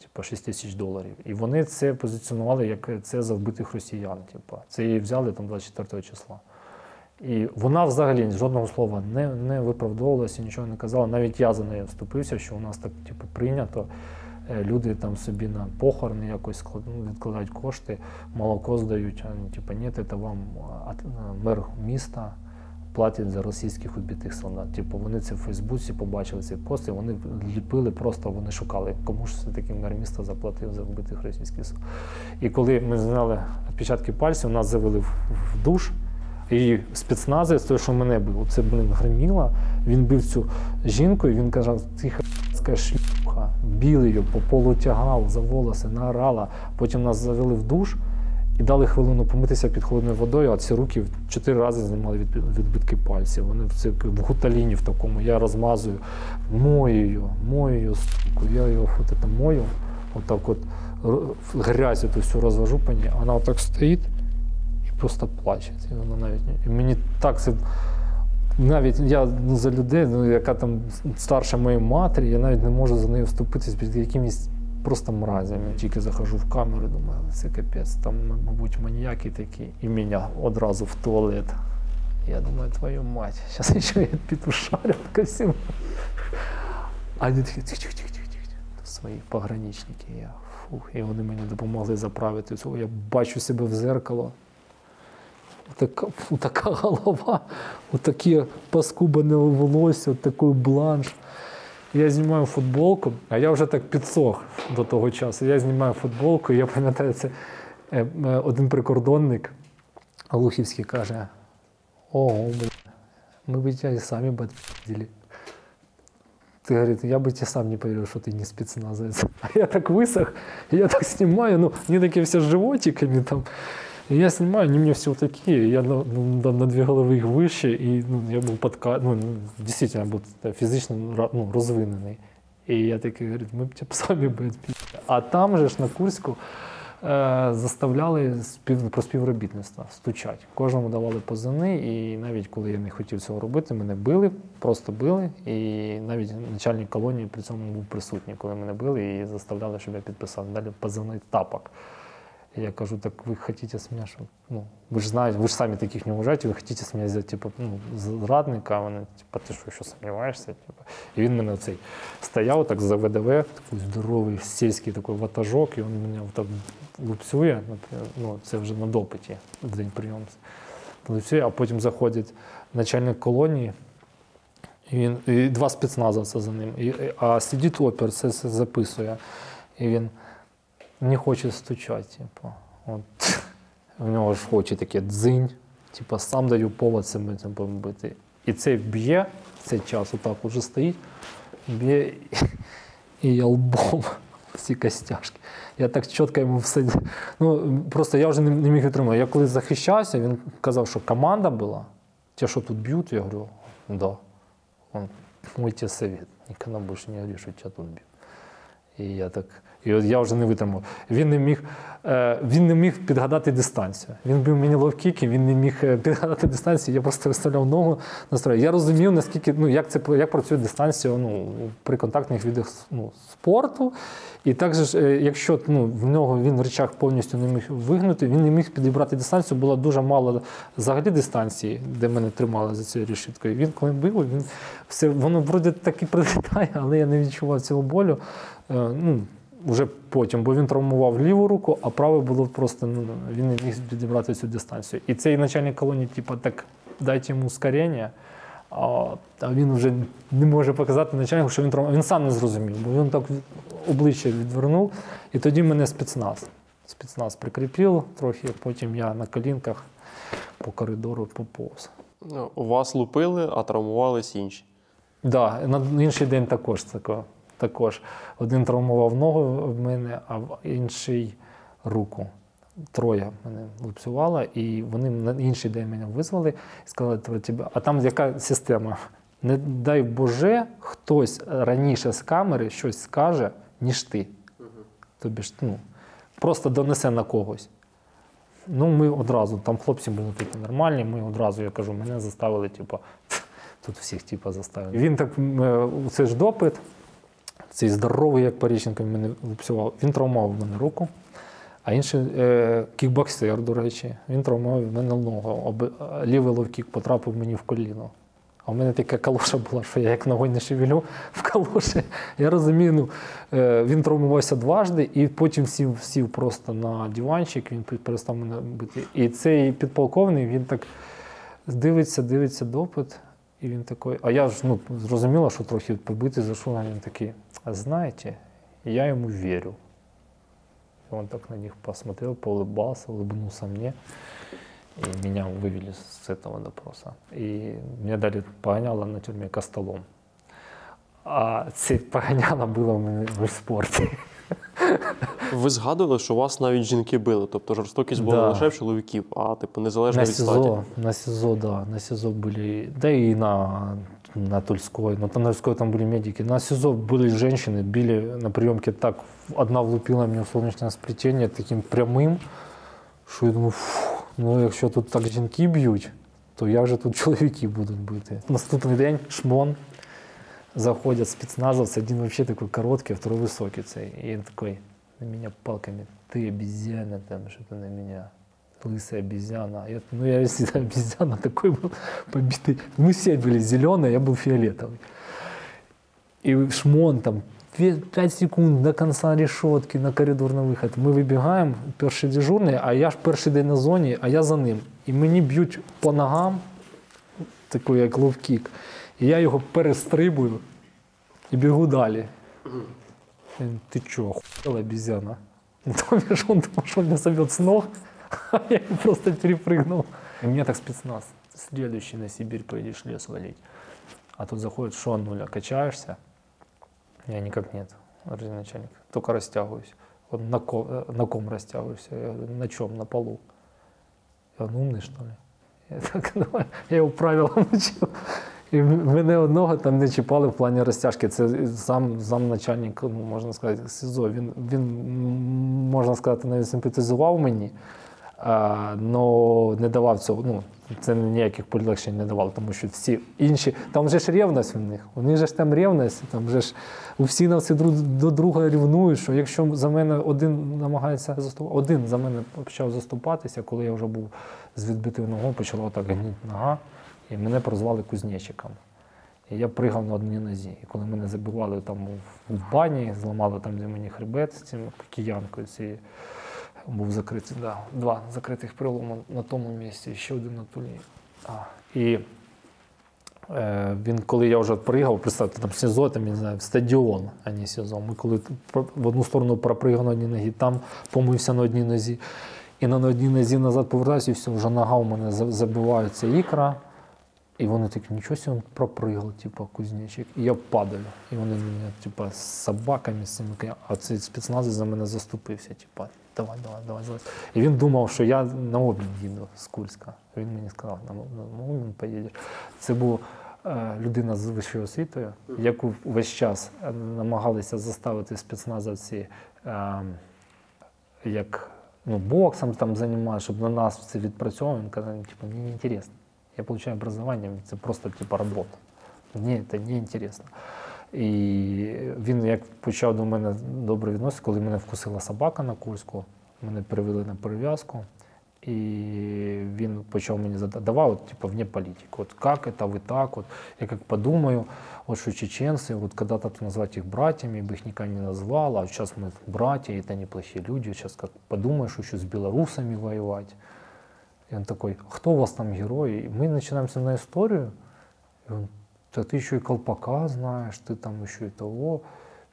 Типа $6000. І вони це позиціонували, як це за вбитих росіян. Типа. Це її взяли там 24 числа. І вона взагалі жодного слова не виправдовувалася, нічого не казала. Навіть я за нею вступився, що у нас так типу, прийнято. Люди там собі на похорони якось відкладають кошти, молоко здають, типу, ні, це вам мер міста платить за російських убитих солдат. Типу, вони це в Фейсбуці побачили цей пост, і вони ліпили, просто вони шукали, кому ж все-таки мер міста заплатив за вбитих російських солдат. І коли ми зняли відпечатки пальців, нас завели в душ, і спецназець, той, що мене бив, це, гриміло, він бив цю жінку, і він казав, тихо, шлюха, били її, по полу тягав, за волоси, наорала. Потім нас завели в душ і дали хвилину помитися під холодною водою, а ці руки 4 рази знімали відбитки пальців. Вони в гуталіні в такому, я розмазую, мою, суку, я його мою, отак от грязь эту всю розвожу по ній, вона отак стоїть і просто плаче. І вона навіть, і мені так це... Навіть я за людей, яка там старша моєї матері, я навіть не можу за нею вступитись під якимись просто мразями. Тільки заходжу в камеру, думаю, це капець, там, мабуть, маніяки такі. І мене одразу в туалет. Я думаю, твою мать, зараз ще я піду шарю ко всім. А вони такі, тихо, свої пограничники. І вони мені допомогли заправити цього. Я бачу себе в зеркало. Така голова, отаке поскубане волосся, отакий бланш. Я знімаю футболку, а я вже так підсох до того часу. Я знімаю футболку, і я пам'ятаю, це один прикордонник Лухівський каже, ого, ми б тебе самі б відпіздили. Ти говорить, я бы тебе сам не поверил, что ты не спецназовец. А я так высох, я так снимаю, они такие все с животиками там. И я снимаю, они мне все вот такие, я на 2 головы их выше, и я был действительно был физично розвинений. І я такий говорю, ми б тебе самі б відпіздили. А там же ж на Курську заставляли про співробітництво, стучать. Кожному давали позивний, і навіть коли я не хотів цього робити, мене били, просто били. І навіть начальник колонії при цьому був присутній, коли мене били, і заставляли, щоб я підписав. Далі позивний «Тапок». И я кажу, так вы хотите с меня, вы же знаете, вы же сами таких не уважаете, вы хотите с меня взять, типа, зрадника, а вони, типа, ти що, що сумніваєшся? Типа. І він мене оцей стояв так за ВДВ, такий здоровий сільський такий ватажок, і він мене так лупцює, це вже на допиті, в день прийому. Лупцює, а потім заходить начальник колонії, і 2 спецназовця за ним, а сидить опер, це записує, і він не хоче стучати, типу. От. В нього ж очі такі дзинь, типу, сам даю повод цим бити. І цей б'є, цей час отак уже стоїть, б'є, і я лбом всі костяшки. Я так чітко йому все... Просто я вже не міг витримати. Я коли захищався, він казав, що команда була. Те, що тут б'ють, я говорю, да. Он, мой тебе совет, ніколи більше не говори, що тебе тут б'ють. І я так... І от я вже не витримав. Він не міг підгадати дистанцію. Він бив мені лоу-кіки, він не міг підгадати дистанцію, я просто виставляв ногу на строй. Я розумів, наскільки, як працює дистанція при контактних видах спорту. І також, якщо в нього він в речах повністю не міг вигнути, він не міг підібрати дистанцію, було дуже мало взагалі дистанції, де мене тримали за цією решіткою. Він коли бив, воно вроде так і прилітає, але я не відчував цього болю. Уже потім, бо він травмував ліву руку, а правою було просто, він не міг підібрати цю дистанцію. І цей начальник колонії, типу, так, дайте йому ускорення, а він вже не може показати начальнику, що він травмував. Він сам не зрозумів, бо він так обличчя відвернув, і тоді мене спецназ прикріпив трохи, потім я на колінках по коридору поповз. Вас лупили, а травмувались інші? Так, на інший день також таке. також. Один травмував ногу в мене, а інший руку. Троє мене лупцювало, і вони на інший день мене визвали і сказали, тебе. А там яка система? Не дай Боже, хтось раніше з камери щось скаже, ніж ти. Тобі ж, просто донесе на когось. Ми одразу, там хлопці були такі нормальні, ми одразу, я кажу, мене заставили, тут всіх заставили. Він так, це ж допит, цей здоровий, як Паріщенко, мене лупцював, він травмував в мене руку. А інший кікбоксер, до речі, він травмував в мене ногу. Лівий лоу-кік потрапив мені в коліно. А в мене така калоша була, що я як ногою не шевелю в калоші. Я розумію, він травмувався дважди, і потім сів просто на диванчик, він перестав мене бити. І цей підполковник, він так дивиться допит, і він такий, а я ж зрозуміла, що трохи побитий зайшов, а він такий, а знаєте, я йому вірю. И он так на них посмотрел, поулыбался, улыбнулся мне. И меня вывели с этого допроса. И мне дали погоняло на тюрьме Костолом. А це погоняло було в мене в спорті. Ви згадували, що вас навіть жінки били, тобто жорстокість була не лише в чоловіків, а незалежно від статі. На СИЗО, да. На СИЗО были, да и на Тульской, но там на Тульской там были медики. На СИЗО были женщины, били на приемке так, одна влупила мне в солнечное сплетение таким прямым, що я думаю, якщо тут так жінки б'ють, то як же тут чоловіки будуть бити. Наступний день шмон, заходят спецназовцы, один вообще такой короткий, второй высокий. И он такой на меня палками, ты обезьяна, там что-то на меня, лысая обезьяна. Я всегда обезьяна, такой был побитый. Мы все были зеленые, я был фиолетовый. И шмон там, 5 секунд до конца решетки, на коридор, на выход. Мы выбегаем, перший дежурний, а я ж перший день на зоні, а я за ним. І мені б'ють по ногам, такий як лоу-кік. І я його перестрибую і бігу далі. Ти чого, хуяла обезьяна? Он думал, что он меня собьет с ног, а я его просто перепрыгнул. И мне так спецназ. Следующий на Сибирь поедешь лес валить. А тут заходит, что, нуля, качаешься? Я никак нет, начальник. Только растягиваюсь. Вот на ком растягиваюсь? Я говорю, на чем? На полу. Я говорю, умный, что ли? Я его правилам учил. І мене одного там не чіпали в плані розтяжки. Це замначальник, можна сказати, СИЗО. Він, можна сказати, навіть симпатизував мені, але не давав цього. Це ніяких полегшень не давало, тому що всі інші, там же ж ревність в них. У них же ж там ревність, там же ж всі на всі до друга рівнують, що якщо за мене один намагається заступати, один за мене почав заступатися, коли я вже був з відбитою ногою, почала отак гнити нога. І мене прозвали кузнечиком. І я пригав на одній нозі. І коли мене забивали там в бані, зламали там, де мені хребет з цим киянкою, був закритий, да, 2 закритих переломи на тому місці, ще один на тулі. І він, коли я вже пригав, представте, там СИЗО, там, я не знаю, стадіон, а не СИЗО. Ми коли в одну сторону пропригав на одній ногі, там помився на одній нозі. І на одній нозі назад повертаюся, і все, вже нога у мене забивається ікра. І вони такі, нічого себе, він пропригав, типу, кузнечик. І я падаю. І вони мене, типу, з собаками, з цими, а цей спецназ за мене заступився, типу, давай. І він думав, що я на обмін їду з Курська. Він мені сказав, на обмін поїдеш. Це була людина з вищою освітою, яку весь час намагалися заставити спецназовці, як боксом там займатися, щоб на нас це відпрацьовували. Він казав, типу, мені не цікаво. Я получаю образование, це просто типу робота. Мені це не цікаво. І він як почав до мене добре відноситися, коли мене вкусила собака на Курську, мене перевели на перев'язку, і він почав мені задавати, давай, от, типу, вне політики, от як це, ви так, от, я як подумаю, от що чеченці, от когда-то назвати їх братьями, я б їх ніколи не назвала, а зараз ми братья, і це неплохі люди, зараз як подумаєш, що з білорусами воювати. И он такой, кто у вас там герой? И мы начинаем с ним на историю. И он, да ты еще и Колпака знаешь, ты там еще и того,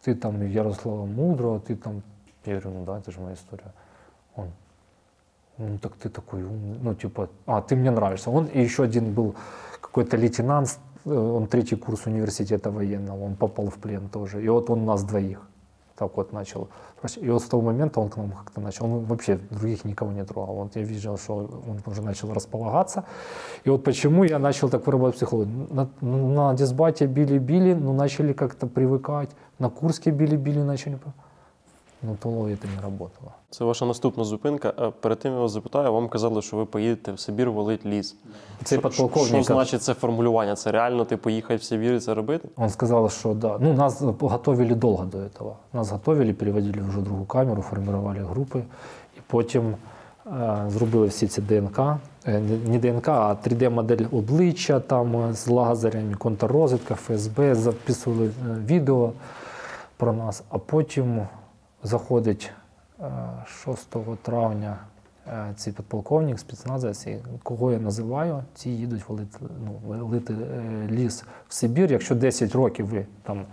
ты там Ярослава Мудрого, ты там... Я говорю, ну да, это же моя история. Он, ну так ты такой умный, ну типа, ты мне нравишься. Он и еще один был какой-то лейтенант он 3-й курс университета военного, он попал в плен тоже. И вот он нас двоих так вот начал. И вот с того момента он к нам как-то начал, он вообще других никого не трогал. Вот я видел, что он уже начал располагаться. И вот почему я начал так вырабатывать психологию. На дисбате били-били, но начали как-то привыкать. На Курске били-били, начали. Ну, то це не работало. Це ваша наступна зупинка. Перед тим я вас запитаю, вам казали, що ви поїдете в Сибір валить ліс. Цей підполковник. Що значить це формулювання? Це реально ти поїхати в Сибір і це робити? Он сказал, что да. Ну, нас готовили долго до этого. Нас готовили, переводили вже в другу камеру, формували групи. І потім зробили всі ці ДНК. Не ДНК, а 3D-модель обличчя там, з лазерами, контррозвідка, ФСБ, записували відео про нас. А потім заходить 6 травня цей підполковник, спецназовець, кого я називаю, ці їдуть валити ліс в Сибір. Якщо 10 років ви там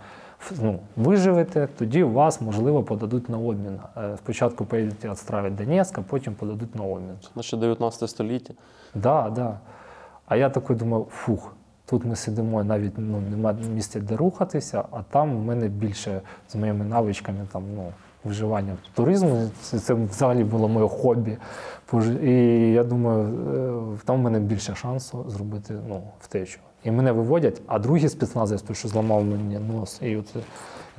виживете, тоді вас, можливо, подадуть на обмін. Спочатку поїдете відстраювати Донецьк, а потім подадуть на обмін. Це ще 19 століття. Так, так. А я такий думав, фух, тут ми сидимо, навіть немає місця, де рухатися, а там у мене більше з моїми навичками там, виживання туризму. Це взагалі було моє хобі. І я думаю, там у мене більше шансу зробити втечу. І мене виводять, а другий спецназовець, той, що зламав мені нос, і от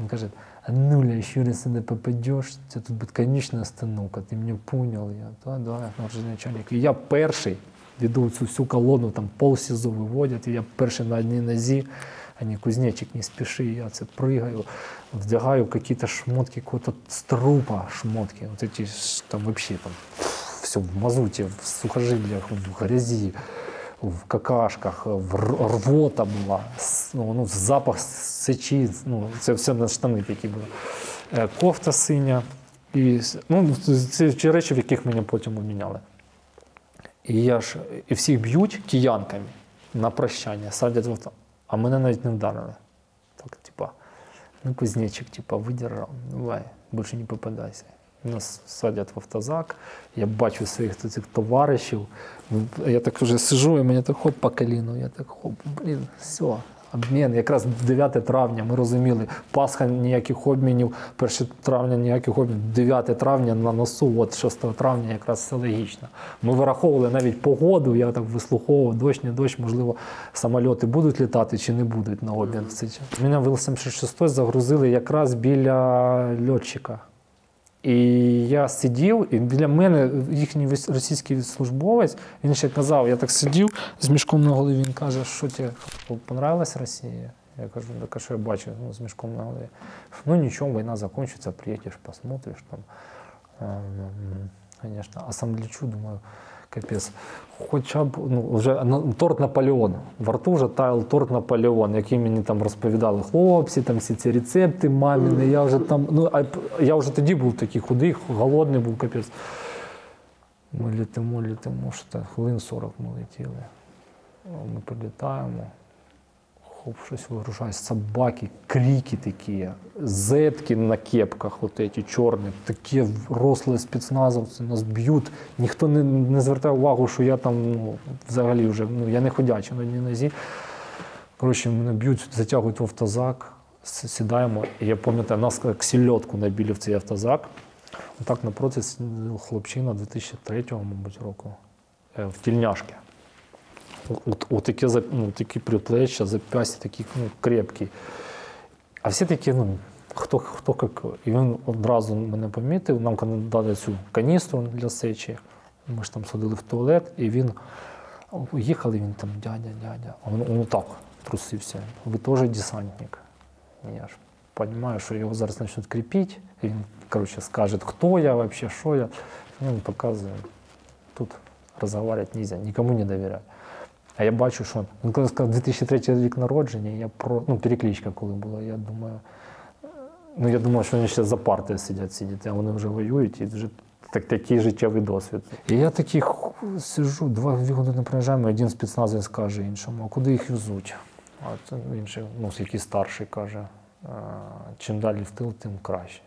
він каже, нуля, еще раз сюда попадешь, це тут буде конечна остановка, ти мене понял? Я, да, начальник. І я перший веду цю всю колону, там полсізо виводять, і я перший на одній нозі, они, кузнечик, не спеши, я це прыгаю, вдягаю какие-то шмотки, какого-то с трупа шмотки, вот эти там вообще там все в мазуте, в сухожилиях, в грязи, в какашках, рвота була, запах сечі, це все на штани такі були. Кофта синя, і це ті речі, в яких мене потім обміняли. І всіх б'ють киянками на прощання, садять в авто. А мене навіть не вдарили. Так, типа, кузнечик, видержав, давай, більше не попадайся. Нас садять в автозак, я бачу своїх цих товаришів, я так вже сижу, і мені так хоп по коліну, я так хоп, все, обмін. Якраз 9 травня ми розуміли, Пасха ніяких обмінів, 1 травня ніяких обмінів, 9 травня на носу, от 6 травня якраз все логічно. Ми вираховували навіть погоду, я так вислуховував, дощ, не дощ, можливо, самольоти будуть літати чи не будуть на обмін в цей час. Мене в Іл-76 загрузили якраз біля льотчика. І я сидів, і біля мене їхній російський службовець, він ще казав, я так сидів з мішком на голові, він каже, що тобі понравилась Росія? Я кажу, так а що я бачу з мішком на голові? Ну нічого, війна закінчиться, приїдеш, посмотриш там. Конечно. А сам лечу, думаю, капець. Хоча б, вже торт Наполеон. Во рту вже таяв торт Наполеон, який мені там розповідали хлопці, там всі ці рецепти маміни. Я вже там, я вже тоді був такий худий, голодний був, капець. Ми літимо, що хвилин 40 ми летіли. Ми прилітаємо. Хоп, щось вигружає, собаки, крики такі, зетки на кепках, вот эти чорні, такі рослі спецназовці, нас б'ють. Ніхто не звертає увагу, що я там взагалі вже, я не ходячий на одній нозі. Коротше, мене б'ють, затягують в автозак, сідаємо, і я пам'ятаю, нас як сільотку набили в цей автозак. Так напроти хлопчина 2003, мабуть, року, в тільняшки. Такі приплеччя, зап'ястя, такі крепкі. А всі такі, хто як. І він одразу мене помітив, нам дали цю каністру для сечі. Ми ж там сходили в туалет, і він, їхали, він там, дядя. А він так трусився. Ви теж десантник. Я ж розумію, що його зараз почнуть кріпити. І він, скаже, хто я взагалі, що я. Він показує, тут розмовляти не можна, нікому не довіряю. А я бачу, що він коли сказав 2003 рік народження, я перекличка коли була, я думав, що вони ще за партою сидять, а вони вже воюють, і вже такий життєвий досвід. І я такий сиджу, 2 години проїжджаємо, один спецназовець каже іншому, а куди їх везуть? А інший, який старший, каже, чим далі в тил, тим краще.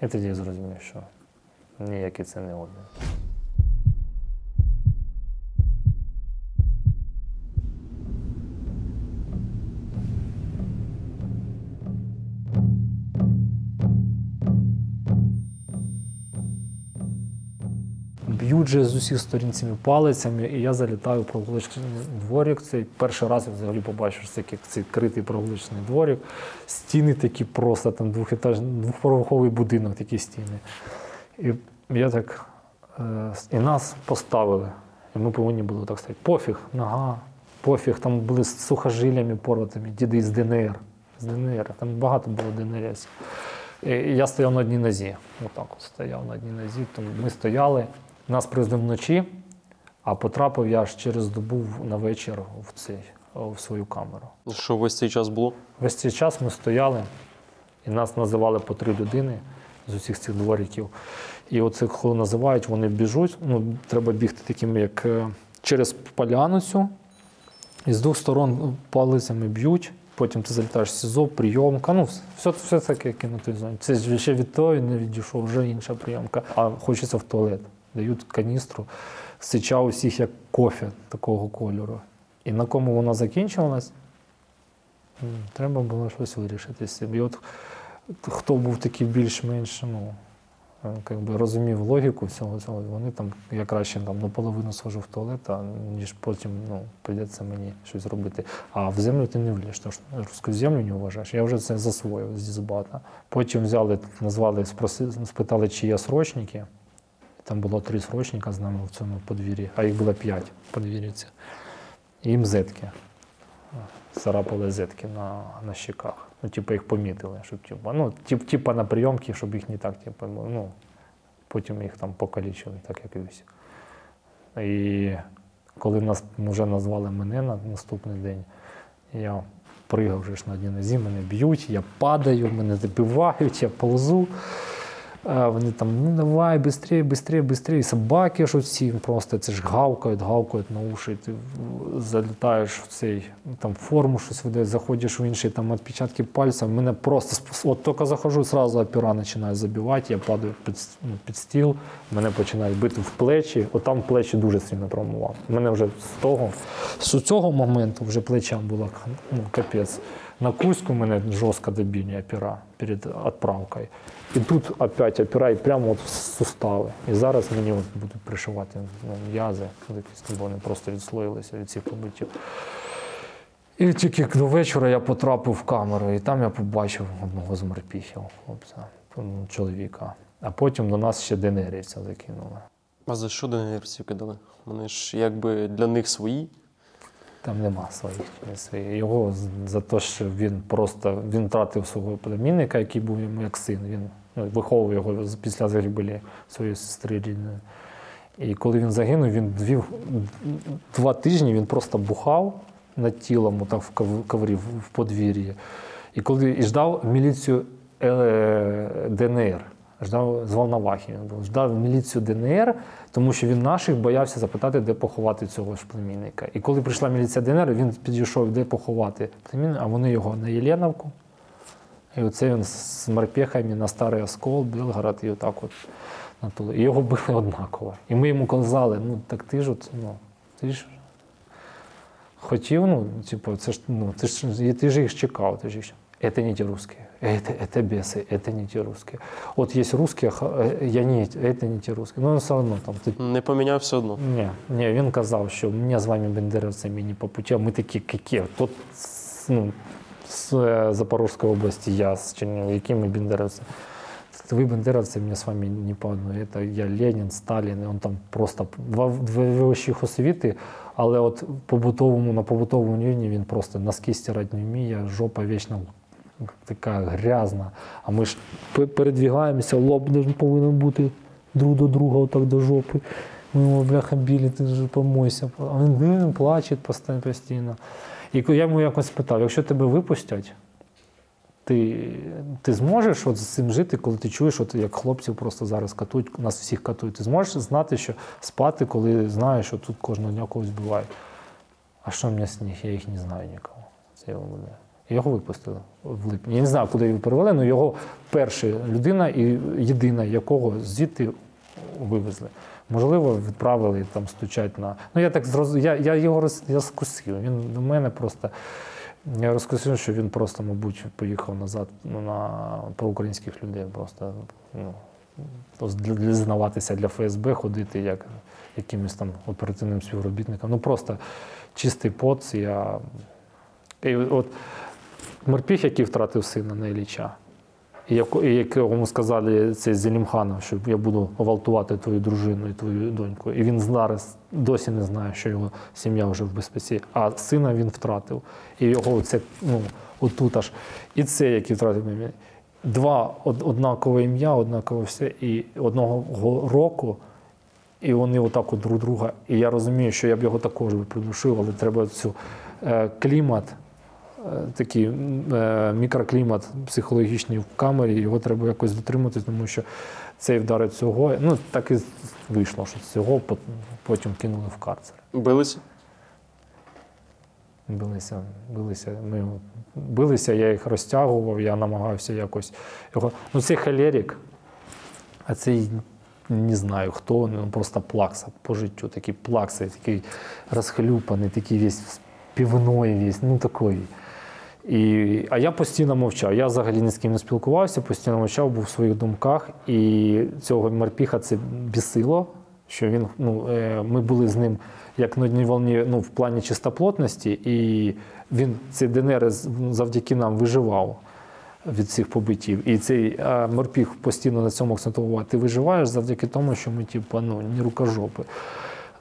І тоді я зрозумів, що ніякий це не обмін. б'ють же з усіх сторін цими палицями, і я залітаю в прогулочний дворик. Цей перший раз я взагалі побачив, що цей критий прогулочний дворик. Стіни такі просто, там двохповерховий будинок, такі стіни. І я так, і нас поставили. І ми повинні були так сказати, пофіг, нога, пофіг, там були з сухожиллями порватими, діди з ДНР. Там багато було ДНРівців. І я стояв на одній нозі, отак от стояв на одній нозі. Тому ми стояли, нас привезли вночі, а потрапив я аж через добу на вечір в свою камеру. Що весь цей час було? Весь цей час ми стояли, і нас називали по 3 людини з усіх цих двориків. І оце, коли називають, вони біжуть, треба бігти таким, як через поляну цю, і з двох сторон палицями б'ють. Потім ти залітаєш в СІЗО, прийомка, все таке кинути в зоні. Це ще від того не відійшов, вже інша прийомка. А хочеться в туалет. Дають каністру, сича усіх як кофе такого кольору. І на кому вона закінчувалась, треба було щось вирішити з цим. І от хто був такий більш-менш, розумів логіку всього цього, вони там, я краще наполовину схожу в туалет, ніж потім прийдеться мені щось робити. А в землю ти не влізеш, тому що русську землю не вважаєш. Я вже це засвоїв з Дізбата. Потім взяли, назвали, спитали, чи є срочники. Там було 3 срочника з нами в цьому подвір'ї, а їх було 5 в подвір'ї. І їм зетки. Царапали зетки на щеках. Їх помітили, щоб на прийомки, щоб їх не так, потім їх там покалічили, так як і всі. І коли нас вже назвали мене на наступний день, я пригав вже на одній нозі, мене б'ють, я падаю, мене забивають, я ползу. Вони там, давай, быстрее. І собаки ж оці просто, це ж гавкають на уші. Ти залітаєш в цей, там форму щось видають, заходиш в інший, там відпечатки пальців. Мене просто, от тільки заходжу, одразу опера починає забивати, я падаю під стіл, мене починають бити в плечі. От там плечі дуже сильно травмував. Мене вже з цього моменту вже плечам було капець. На Курську мене жорстко добили опера перед відправкою. І тут опять опера, і прямо в сустави. І зараз мені будуть пришивати м'язи, бо вони просто відслоїлися від цих побиттів. І тільки до вечора я потрапив в камеру, і там я побачив одного з морпіхів, хлопця, чоловіка. А потім до нас ще ДНРівця закинули. А за що ДНРівців кидали? Вони ж якби для них свої. Там нема своїх. Його за те, що він втратив свого племінника, який був йому як син. Він виховував його після загибелі своєї сестри рідної. І коли він загинув, він 2 тижні він просто бухав над тілом, так в коврі, в подвір'ї. І ждав міліцію ДНР. Ждав з Волновахи. Ждав міліцію ДНР, тому що він наших боявся запитати, де поховати цього ж племінника. І коли прийшла міліція ДНР, він підійшов, де поховати племінника, а вони його на Єленовку. І оце він з морпехами на Старий Оскол, Білгород, і отак от на Тулу. І його били однаково. І ми йому казали, так ти ж хотів, ти ж їх чекав, Это не те русские, это бесы, это не те русские. Вот есть русские, это не те русские. Но все одно там. Не поміняв все одно? Ні, він казав, що мені з вами бендерівцями не по путі, а ми такі, які. Тут з Запорізької області, я з Чернігова, які ми бендерівці. Ви бендерівці, мені з вами не по одному. Це я Ленін, Сталін, і він там просто дві вищих освіти, але от на побутовому рівні він просто носки стирати не вміє, жопа вічно така грязна, а ми ж передвигаємося, лоб повинен бути друг до друга, отак до жопи. Ми його, бляха, білі, ти ж помойся. А він плаче постійно. І я йому якось питав, якщо тебе випустять, ти зможеш з цим жити, коли ти чуєш, як хлопців просто зараз катують, нас всіх катують. Ти зможеш знати, що спати, коли знаєш, що тут кожного дня когось вбивають. А що мені з них? Я їх не знаю нікого. Це його буде. Його випустили в липні. Я не знаю, куди його перевели, але його перша людина і єдина, якого звідти вивезли. Можливо, відправили, там стучать на... я так зрозумів, я його розкусив. Він до мене просто... Я розкусив, що він просто, мабуть, поїхав назад на проукраїнських людей. Просто, Знаватися для ФСБ, ходити як якимось там оперативним співробітником. Ну просто чистий поц. І от морпіх, який втратив сина на Ілліча, і якому сказали це Зелімханов, що я буду гвалтувати твою дружину і твою доньку. І він зараз досі не знає, що його сім'я вже в безпеці, а сина він втратив. І його це, отут аж. І це, який втратив. Два однакове ім'я, однакове все, і одного року, і вони отак от друг друга. І я розумію, що я б його також би придушив, але треба цю клімат, такий мікроклімат психологічний в камері, його треба якось дотримати, тому що цей вдарить цього. Ну, так і вийшло, що цього потім кинули в карцер. Билися? Билися, я їх розтягував, я намагався якось його. Ну, цей холерик, а цей не знаю хто, він просто плакса по життю, такий плакса, такий розхлюпаний, такий весь півной, весь, ну такий. А я постійно мовчав, я взагалі ні з ким не спілкувався, постійно мовчав, був в своїх думках, і цього морпіха це бісило, що він, ми були з ним як на одній волні, в плані чистоплотності, і він, цей ДНР завдяки нам виживав від цих побиттів. І цей морпіх постійно на цьому акцентував. Ти виживаєш завдяки тому, що ми, не рукожопи.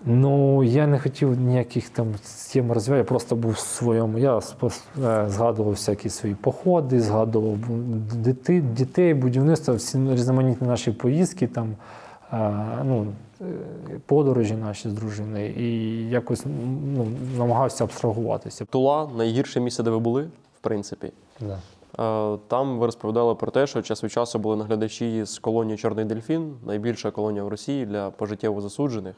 Ну, я не хотів ніяких там схем розвивати, я просто був в своєму. Я згадував всякі свої походи, згадував дітей, будівництво, всі різноманітні наші поїздки, там, подорожі наші з дружиною, і якось намагався абстрагуватися. Тула – найгірше місце, де ви були, в принципі. Да. Там ви розповідали про те, що час від часу були наглядачі з колонії «Чорний дельфін», найбільша колонія в Росії для пожиттєво засуджених.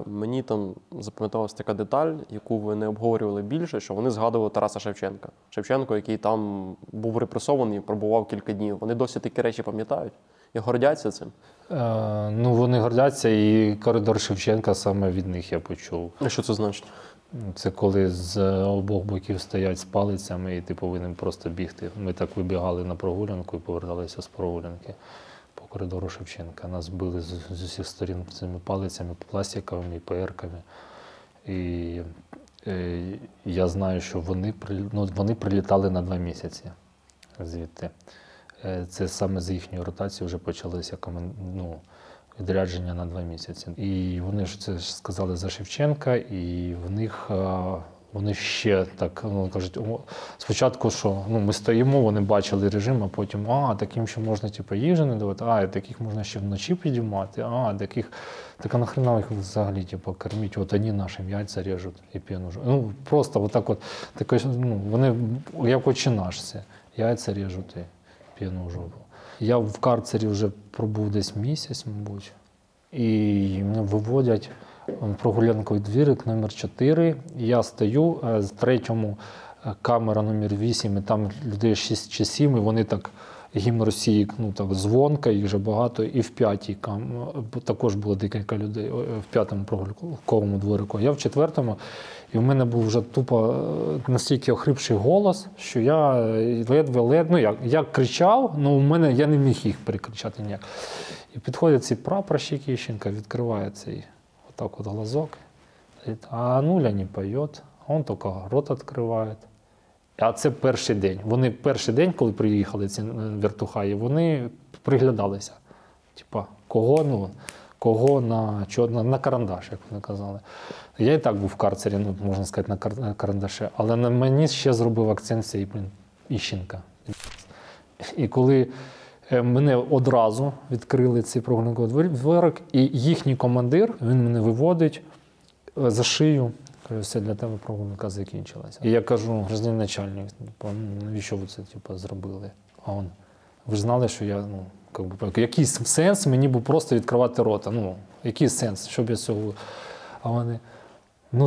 Мені там запам'яталась така деталь, яку ви не обговорювали більше, що вони згадували Тараса Шевченка. Шевченко, який там був репресований, пробував кілька днів. Вони досі такі речі пам'ятають і гордяться цим? Вони гордяться, і коридор Шевченка саме від них я почув. А що це значить? Це коли з обох боків стоять з палицями, і ти повинен просто бігти. Ми так вибігали на прогулянку і поверталися з прогулянки по коридору Шевченка. Нас били з усіх сторін цими палицями, пластиковими і ПР-ками. І я знаю, що вони прилітали на 2 місяці звідти. Це саме з їхньої ротації вже почалося відрядження на 2 місяці. І вони ж це сказали за Шевченка, і вони ще так кажуть, спочатку, що ми стоїмо, вони бачили режим, а потім, таким ще можна їжу не давати, таких можна ще вночі підіймати, так а нахрена їх взагалі кормити, от вони нашим яйця режуть і п'яну жопу. Просто отак вони як Отче наш це, яйця режуть і п'яну жопу. Я в карцері вже пробув десь місяць, мабуть, і мене виводять в прогулянковий дворик номер 4. Я стою, в 3-му камера номер 8, і там людей 6 чи 7, і вони так, гімн Росії, дзвонка, їх вже багато, і в 5-й також було декілька людей, в 5-му прогулянковому дворику. Я в 4-му, і в мене був вже тупо настільки охрипший голос, що я ледве, я кричав, але я не міг їх перекричати ніяк. І підходить цей прапорщик Ющенко, відкриває цей отак глазок, а Нуля не поє, він тільки рот відкриває. А це перший день. Вони перший день, коли приїхали ці вертухаї, вони приглядалися. Кого на карандаш, як вони казали. Я і так був в карцері, можна сказати, на карандаші, але на мені ще зробив акцент цей Іщенка. І коли мене одразу відкрили цей прогулянковий дворик, і їхній командир, він мене виводить за шию, каже, все, для тебе прогулянка закінчилася. І я кажу, гражданин начальник, навіщо ви це зробили? А він, ви ж знали, що я, який сенс мені був просто відкривати рота? Який сенс, щоб я цього... А вони,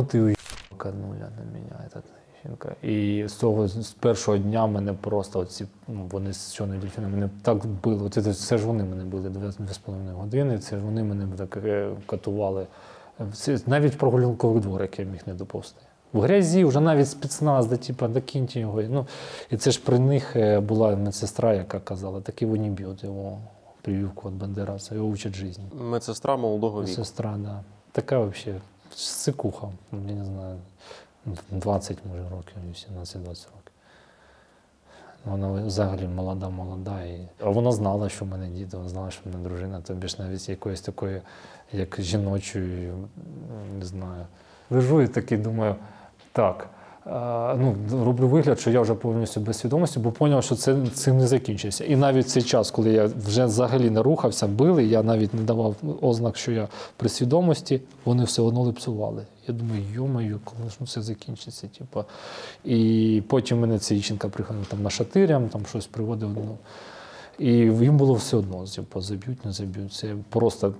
ти уїбка, Нуля на мене, Ющенко. І з першого дня мене просто вони з «Чорної дельфіни» мене так били. Це ж вони мене били 2,5 години, це ж вони мене так катували. Навіть в прогулянковий дворик я міг не доповзти. В грязі вже навіть спецназ, докиньте його. І це ж при них була медсестра, яка казала, таки ви не б'єте його. прививку от Бандераса, его учат жизни. Медсестра молодого віку. Сестра, да. Така вообще сикуха, я не знаю, 20, може, років, 17-20 років. Вона взагалі молода. А вона знала, що в мене діти, вона знала, що в мене дружина, тобі ж навіть якоїсь такої, як жіночої, не знаю. Лежу і такий думаю, так, роблю вигляд, що я вже повністю без свідомості, бо зрозумів, що це цим не закінчиться. І навіть в цей час, коли я вже взагалі не рухався, били, я навіть не давав ознак, що я при свідомості, вони все одно липсували. Я думаю, йо-моє, коли ж це закінчиться. Типу. І потім мене ця Іщенка приходила там на шатирям, там щось приводив. І їм було все одно, типу, заб'ють, не заб'ють. Це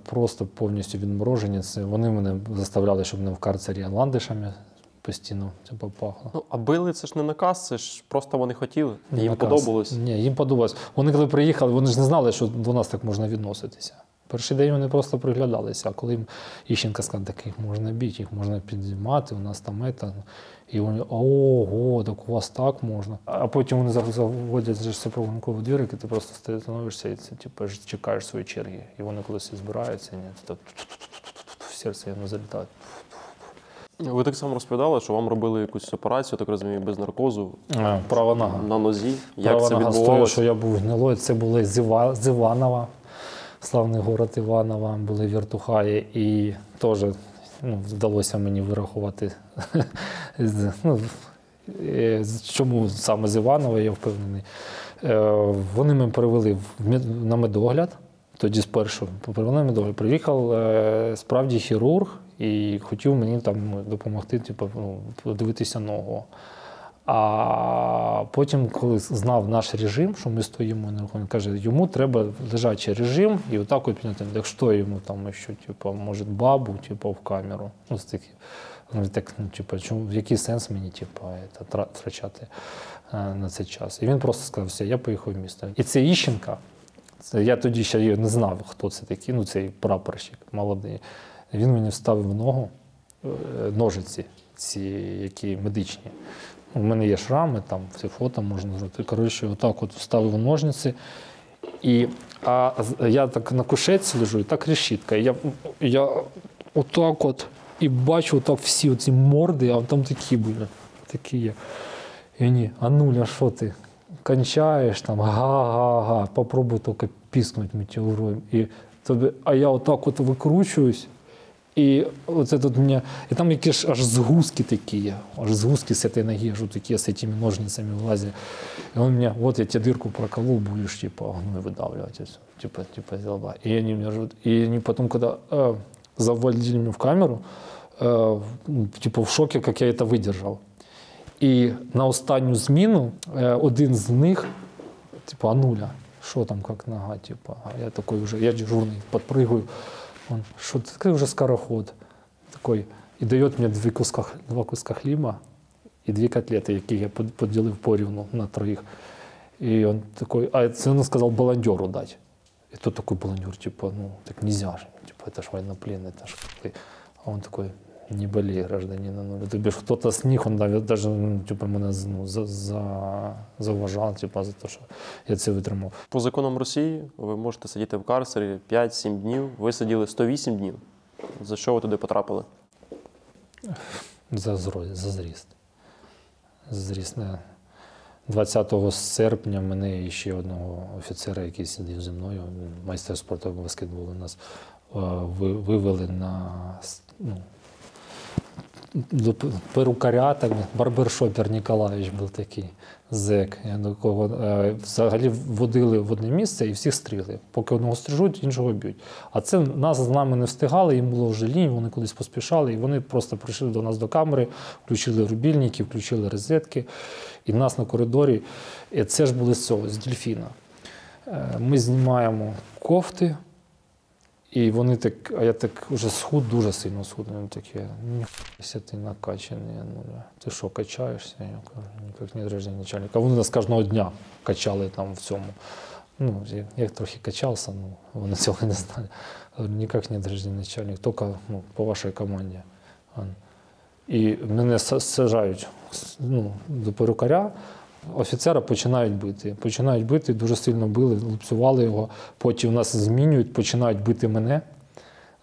просто повністю відморожені. Це вони мене заставляли, щоб мене в карцері ландишами постійно пахло. Ну, а били це ж не наказ, це ж просто вони хотіли. Їм Наказ. подобалось. Ні, їм подобалось. Вони коли приїхали, вони ж не знали, що до нас так можна відноситися. Перший день вони просто приглядалися, а коли їм Іщенка сказала, так їх можна бити, їх можна підіймати, у нас там це. І вони, ого, так у вас так можна. А потім вони заводять за прогулянкову двір, і ти просто становишся і це, типу, чекаєш свої черги. І вони колись збираються, і так в серце воно залітає. Ви так само розповідали, що вам робили якусь операцію, так розумію, без наркозу. Права нога. На нозі. Як Права це нога відбувалося? що я був гнилою, це були з Іванова. Славний город Іванова, були віртухаї, і теж вдалося мені вирахувати, чому саме з Іванова, я впевнений. Вони мене перевели на медогляд, тоді спершу перевели на медогляд. Приїхав справді хірург і хотів мені там допомогти, подивитися ногу. А потім, коли знав наш режим, що ми стоїмо, він каже, йому треба лежачий режим, і отак от, якщо йому там ще, може, бабу, в камеру, який сенс мені, втрачати на цей час. І він просто сказав, все, я поїхав в місто. І це Іщенка, я тоді ще не знав, хто це такий, цей прапорщик молодий. Він мені вставив в ногу ножиці, ці, які медичні. У мене є шрами, там всі фото можна зробити. Коротше, отак от вставив ножниці. А я так на кушетці лежу, і так решітка. Я отак от, і бачу отак всі оці морди, а там такі були, такі є. І вони, Ануля, що ти, кончаєш там, га-га-га, попробуй тільки піскнути метеором. А я отак от викручуюсь. І оце тут мене, і там якісь аж згустки такі є, аж згустки з цієї ноги, аж такі з цими ножницями в лазі. І він мені, от я тебе дирку проколол, будеш, гной видавлювати, зілба. І вони потім, коли завалили мене в камеру, в шокі, як я це видержав. І на останню зміну один з них, Ануля, що там, як нога, а я такий вже, я дежурний, підпригую. Он, что ты уже скороход такой, і дає мені два куска хліба і 2 котлети, які я поділив порівну на 3. І він такий, а це він сказав баландеру дати. І тут такий баландер, так нельзя же, это ж военнопленный, это ж а он такой, не болей, гражданин Ануля. Тобі ж хто-то з них, він навіть мене зауважав, за те, що я це витримав. По законам Росії ви можете сидіти в карцері 5-7 днів. Ви сиділи 108 днів. За що ви туди потрапили? За зріст. Зріст. 20 серпня мене і ще одного офіцера, який сидів зі мною, майстер спорту баскетболу, нас вивели на до перукаря, барбершопер Ніколаєвич був такий зек, якого взагалі водили в одне місце і всіх стріли. Поки одного стрижуть, іншого б'ють. А це нас з нами не встигали, їм було вже лінь, вони кудись поспішали, і вони просто прийшли до нас до камери, включили рубільники, включили розетки, і нас на коридорі, і це ж були з цього, з дельфіна. Ми знімаємо кофти, і вони так, а я так вже схуд, дуже сильно схуд. Вони такі, ніхуя ти накачаний, Ануля. Ти що, качаєшся? Я кажу, ніяк не рождений начальник. А вони нас кожного дня качали там в цьому. Я трохи качався, вони цього не знали. Ніяк не рождений начальник, тільки по вашій команді. І мене саджають до перукаря, Офіцера починають бити, дуже сильно били, лупцювали його, потім нас змінюють, починають бити мене.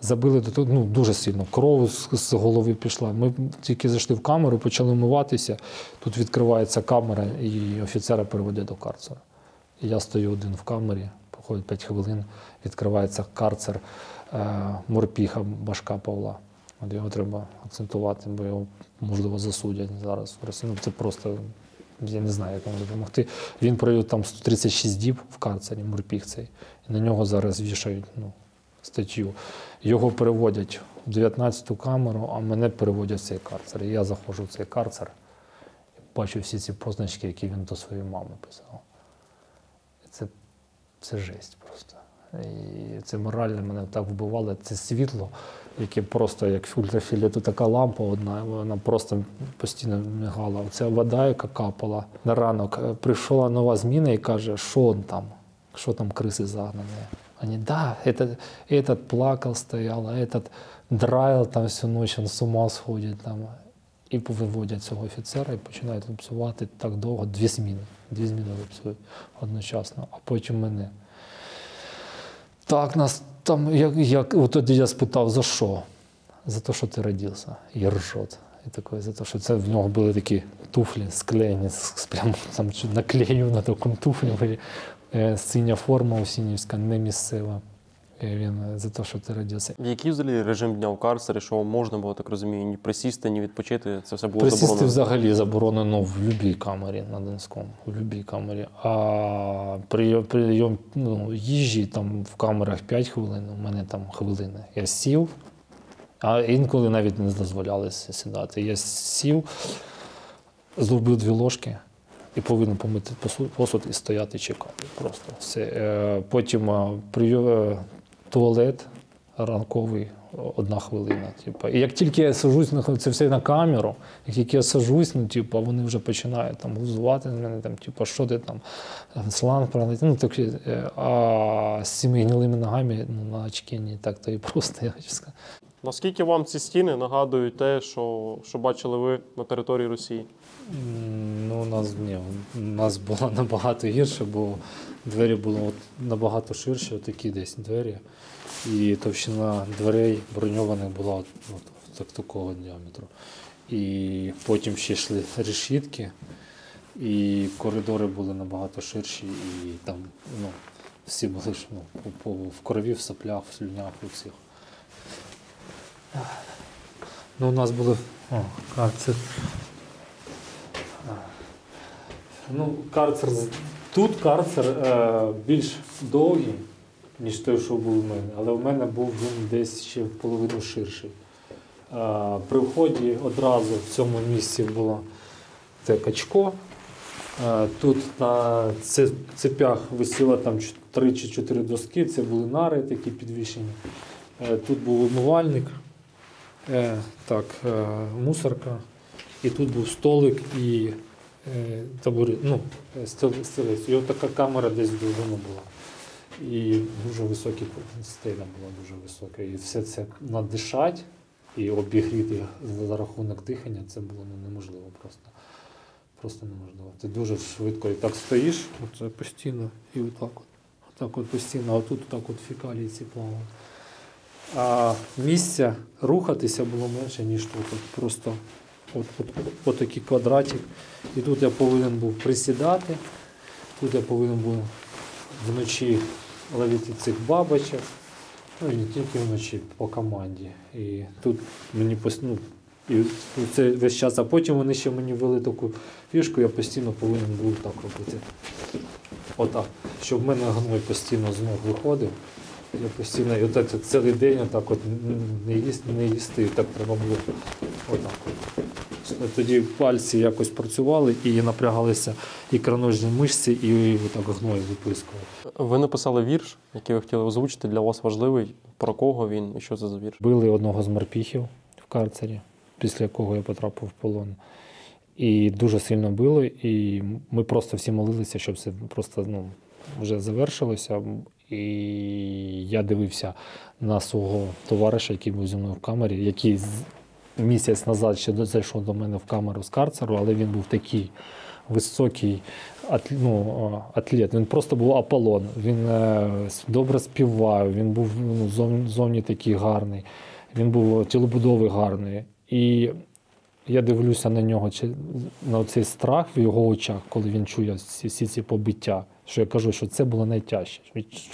Забили дуже сильно, кров з голови пішла. Ми тільки зайшли в камеру, почали вмиватися, тут відкривається камера і офіцера переводять до карцера. І я стою один в камері, проходить 5 хвилин, відкривається карцер, морпіха Башка Павла. От його треба акцентувати, бо його, можливо, засудять зараз. Це просто, я не знаю, як вам допомогти. Він провів там 136 діб в карцері, морпіх цей. І на нього зараз вішають статтю. Його переводять в 19-ту камеру, а мене переводять в цей карцер. І я заходжу в цей карцер і бачу всі ці позначки, які він до своєї мами писав. Це жесть просто. І це морально мене так вбивало. Це світло, яке просто як ультрафіолету, така лампа одна, вона просто постійно мигала. Оця вода, яка капала на ранок. Прийшла нова зміна і каже, що там криси загнані. Они, да, этот плакал, стоял, а этот драил там всю ночь, он с ума сходит там. І виводять цього офіцера і починають лупцювати так довго, 2 зміни лупцюють одночасно, а потім мене. Так, нас там, от тоді я спитав, за що? За те, що ти родився. І ржот. І такий, за те, що це в нього були такі туфлі склеєні, прямо там наклею на такому туфлі були. Синя форма Осінівська, не місцева. Він за те, що ти родився. Який взагалі режим дня в карцері, що можна було, так розумію, ні присісти, ні відпочити, це все було Присісти заборонено? взагалі заборонено в будь-якій камері на Донському, в будь-якій камері. А прийом їжі там в камерах 5 хвилин, у мене там хвилини. Я сів, а інколи навіть не дозволяли сідати. Я сів, зробив 2 ложки. І повинен помити посуд і стояти чекати. Просто все. Потім туалет ранковий, 1 хвилина. І як тільки я сажусь, це все на камеру, як тільки я сажусь, вони вже починають там гузувати з мене, що ти там, сланг пролетів. А з цими гнилими ногами на очки не так то і просто, я хочу сказати. Наскільки вам ці стіни нагадують те, що бачили ви на території Росії? У нас було набагато гірше, бо двері були набагато ширші, такі десь двері. І товщина дверей броньованих була такого діаметру. І потім ще йшли решітки, і коридори були набагато ширші, і там всі були в крові, в соплях, в слюнях у всіх. У нас були карцер. Тут карцер більш довгий, ніж той, що був у мене, але в мене був він десь ще половину ширший. При вході одразу в цьому місці було це качко. Тут на цепях висіло там 3 чи 4 доски, це були нари такі підвішені. Тут був умивальник, мусорка, і тут був столик і табурет, стілець. І така камера десь довжина була. І дуже високі, стеля була дуже висока. І все це надишати і обігріти за рахунок дихання, це було неможливо просто. Просто неможливо. Ти дуже швидко і так стоїш, оце постійно, і отак от постійно, а тут так от фекалії ці плавають. А місця рухатися було менше, ніж тут. Просто от такий квадратик. І тут я повинен був присідати, тут я повинен був вночі ловити цих бабочок, і не тільки вночі, по команді. І тут мені і це весь час, а потім вони ще мені ввели таку фішку, я постійно повинен був так робити. Отак, щоб в мене гной постійно з ног виходив. Я постійно, і от цілий день отак от не їсти, і так треба було отак. Тоді пальці якось працювали і напрягалися ікроножні мишці, і отак гною випискували. Ви написали вірш, який ви хотіли озвучити, для вас важливий. Про кого він і що це за вірш? Били одного з морпіхів в карцері, після якого я потрапив в полон. І дуже сильно били, і ми просто всі молилися, щоб це просто вже завершилося. І я дивився на свого товариша, який був зі мною в камері, який місяць назад ще зайшов до мене в камеру з карцеру, але він був такий високий атлет, він просто був Аполлон. Він добре співав, він був зовні такий гарний, він був тілобудови гарний. І я дивлюся на нього, на цей страх в його очах, коли він чує всі ці побиття. Що я кажу, що це було найтяжче.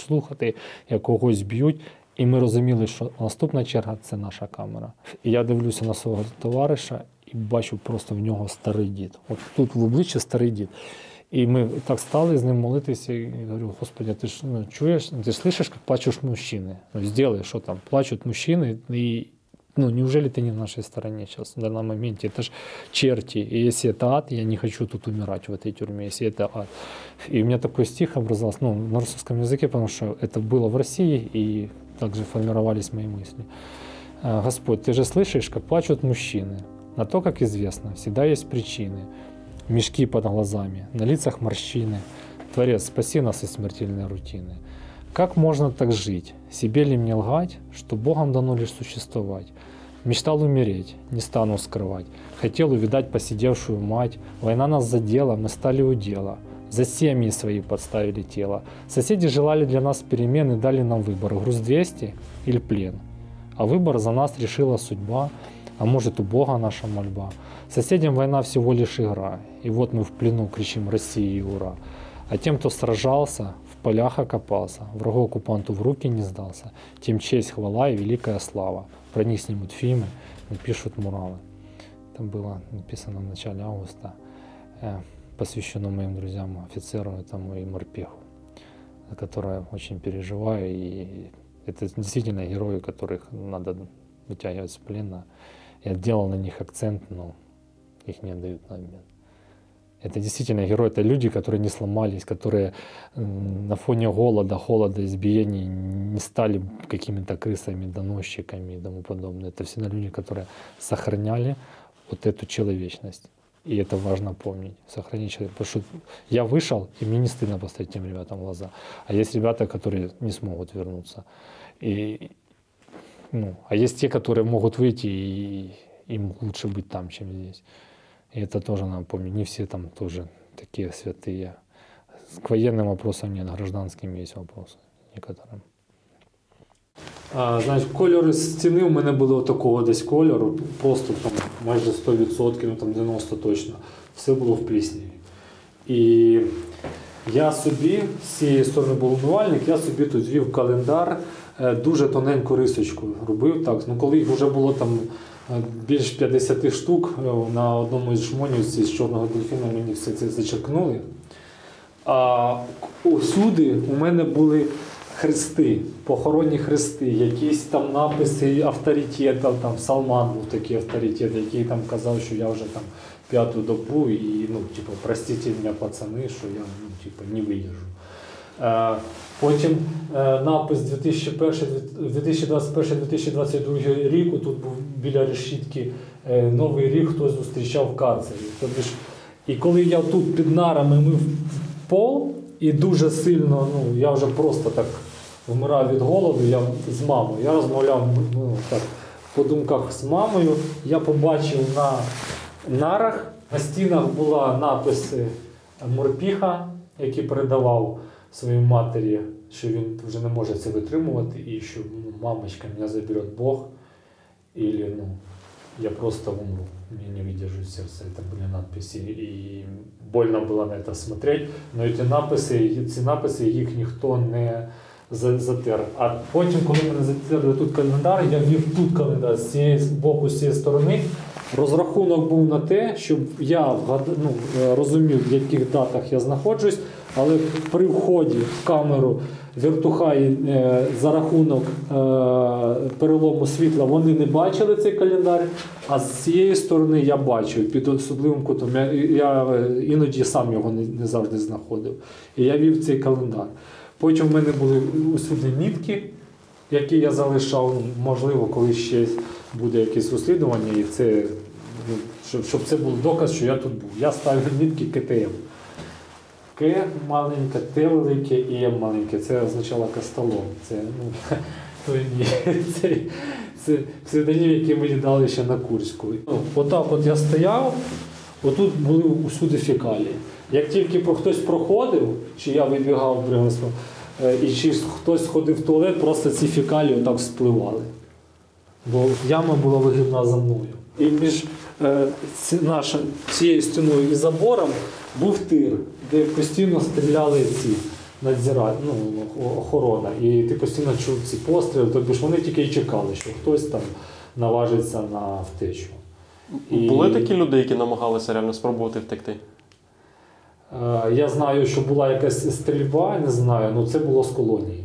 Слухати, як когось б'ють, і ми розуміли, що наступна черга – це наша камера. І я дивлюся на свого товариша і бачу просто в нього старий дід. От тут в обличчі старий дід. І ми так стали з ним молитися, і говорю: Господи, ти ж чуєш, ти слышиш, як плачуть мужчини? Сделай, що там, плачуть мужчини, і неужели ты не в нашей стороне сейчас, в данном моменте? Это ж черти. И если это ад, я не хочу тут умирать в этой тюрьме, если это ад. И у меня такой стих образовался, на русском языке, потому что это было в России, и также формировались мои мысли. Господь, ты же слышишь, как плачут мужчины. На то, как известно, всегда есть причины. Мешки под глазами, на лицах морщины. Творец, спаси нас из смертельной рутины. Как можно так жить? Себе ли мне лгать, что Богом дано лишь существовать? Мечтал умереть, не стану скрывать. Хотел увидать посидевшую мать. Война нас задела, мы стали у дела. За семьи свои подставили тело. Соседи желали для нас перемен и дали нам выбор: груз 200 или плен. А выбор за нас решила судьба, а может, у Бога наша мольба. Соседям война всего лишь игра, и вот мы в плену кричим России ура. А тем, кто сражался, в полях окопался, врагу оккупанту в руки не сдался, тем честь, хвала и великая слава. Про них снимут фильмы, напишут муралы. Это было написано в начале августа, посвящено моим друзьям, офицеру этому и морпеху, за которого я очень переживаю. И это действительно герои, которых надо вытягивать с плена. Я делал на них акцент, но их не отдают на обмен. Это действительно герои, это люди, которые не сломались, которые на фоне голода, холода, избиений не стали какими-то крысами, доносчиками и тому подобное. Это всегда люди, которые сохраняли вот эту человечность. И это важно помнить, сохранить человека. Потому что я вышел, и мне не стыдно поставить тем ребятам в глаза. А есть ребята, которые не смогут вернуться. А есть те, которые могут выйти, и им лучше быть там, чем здесь. И это тоже надо помнить. Не все там тоже такие святые. К военным вопросам нет, гражданским есть вопросы некоторым. Знаєш, кольори стіни у мене були такого десь кольору, просто там майже 100%, там 90% точно. Все було в плісняві. І я собі, з цієї сторони був умивальник, я собі тут вів календар, дуже тоненьку рисочку робив. Так. Коли їх вже було там більш 50 штук, на одному із шмонів з чорного дельфіна мені все це зачеркнули. А усюди у мене були хрести, похоронні хрести, якісь там написи авторитетів, там Салман був такий авторитет, який там казав, що я вже там 5-ту добу і, простите мене, пацани, що я, не виїжджу. Потім напис 2021-2022 рік, тут був біля решітки Новий рік хтось зустрічав в карцері. І коли я тут під нарами мив пол, і дуже сильно, я вже просто так вмирав від голоду, я з мамою, я розмовляв так, по думках з мамою, я побачив на нарах, на стінах була написи Морпіха, який передавав своїй матері, що він вже не може це витримувати, і що мамочка, мене забере Бог, або я просто умру, мне не выдержу сердце. Это были надписи, и больно было на это смотреть. Но ці написи їх ніхто не затер. А потім, коли мене затерли тут календар, я ввів тут календар з цієї боку, з цієї сторони. Розрахунок був на те, щоб я розумів, в яких датах я знаходжусь, але при вході в камеру вертухаї за рахунок перелому світла вони не бачили цей календар, а з цієї сторони я бачив під особливим кутом. Я іноді сам його не завжди знаходив. І я вів цей календар. Потім в мене були усюди мітки, які я залишав, можливо, коли ще буде якесь розслідування, і це, щоб це був доказ, що я тут був. Я ставив мітки КТМ. К маленьке, Т велике і М маленьке. Це означало Костолом. Це псевдонім, який мені дали ще на Курську. Отак от я стояв, отут були усюди фекалії. Як тільки хтось проходив, чи я вибігав прямо, і чи хтось ходив в туалет, просто ці фекалії отак спливали. Бо яма була вигідна за мною. І між цією стіною і забором був тир, де постійно стріляли ці охорона. І ти постійно чув ці постріли, тобто вони тільки й чекали, що хтось там наважиться на втечу. Були такі люди, які намагалися реально спробувати втекти? Я знаю, що була якась стрільба, не знаю, але це було з колонії.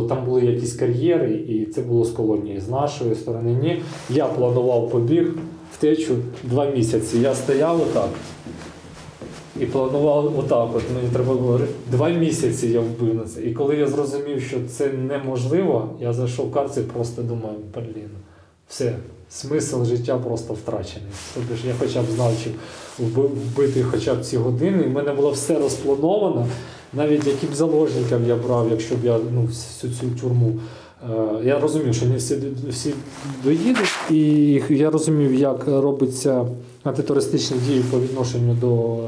Там були якісь кар'єри, і це було з колонії. З нашої сторони ні. Я планував побіг, втечу 2 місяці. Я стояв отак і планував отак. Мені треба було 2 місяці я вбив на це. І коли я зрозумів, що це неможливо, я зайшов в карцер, просто думаю, все, смисл життя просто втрачений. Тобто я хоча б знав, чи вбити хоча б ці години. І в мене було все розплановано. Навіть які б заложників я брав, якщо б я всю цю тюрму. Я розумів, що не всі доїдуть. І я розумів, як робиться антитерористичні дії по відношенню до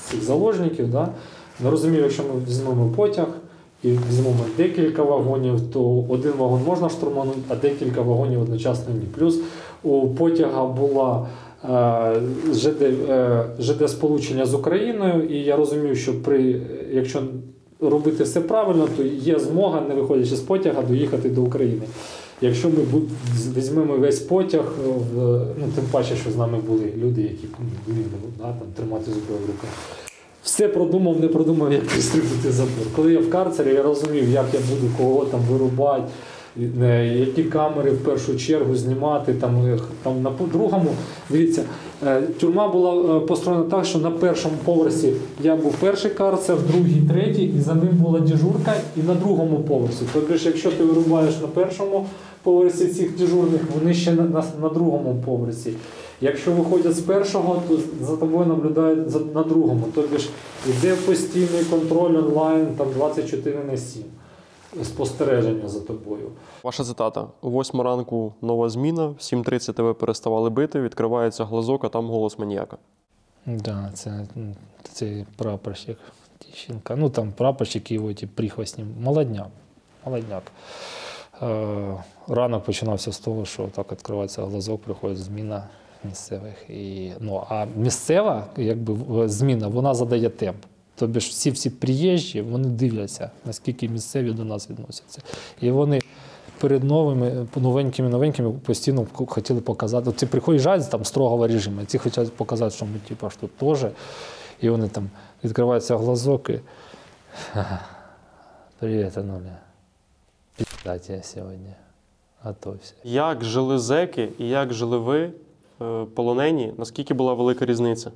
цих заложників. Да? Я розумів, якщо ми візьмемо потяг і візьмемо декілька вагонів, то один вагон можна штурманути, а декілька вагонів одночасно ні. Плюс у потяга була ЖД сполучення з Україною, і я розумів, що якщо робити все правильно, то є змога, не виходячи з потяга, доїхати до України. Якщо ми візьмемо весь потяг, тим паче, що з нами були люди, які вміли тримати зброю в руках. Все продумав, не продумав, як пристрибнути забор. Коли я в карцері, я розумів, як я буду кого там вирубати, які камери в першу чергу знімати. Там на другому, дивіться, тюрма була построєна так, що на першому поверсі я був перший карцер, другий, третій, і за ним була дежурка, і на другому поверсі. Тобто, якщо ти вирубаєш на першому поверсі цих дежурних, вони ще на другому поверсі. Якщо виходять з першого, то за тобою наблюдають на другому. Тобто йде постійний контроль онлайн, там 24/7. Спостереження за тобою. Ваша цитата. О 8 ранку нова зміна, в 7:30 тебе переставали бити, відкривається глазок, а там голос маніяка. Да, це прапорщик Тищенка. Там прапорщик і його ті прихвостні. Молодняк. Ранок починався з того, що так відкривається глазок, приходить зміна місцевих. А місцева зміна, вона задає темп. Тобто всі приїжджі, вони дивляться, наскільки місцеві до нас відносяться. І вони перед новенькими постійно хотіли показати. Ці приїжджають там строгого режиму, ці хочуть показати, що ми ж тут теж. І вони там відкриваються глазок і «Привіт, Ануля. Піздать я сьогодні. Готовся». Як жили зеки і як жили ви, полонені? Наскільки була велика різниця?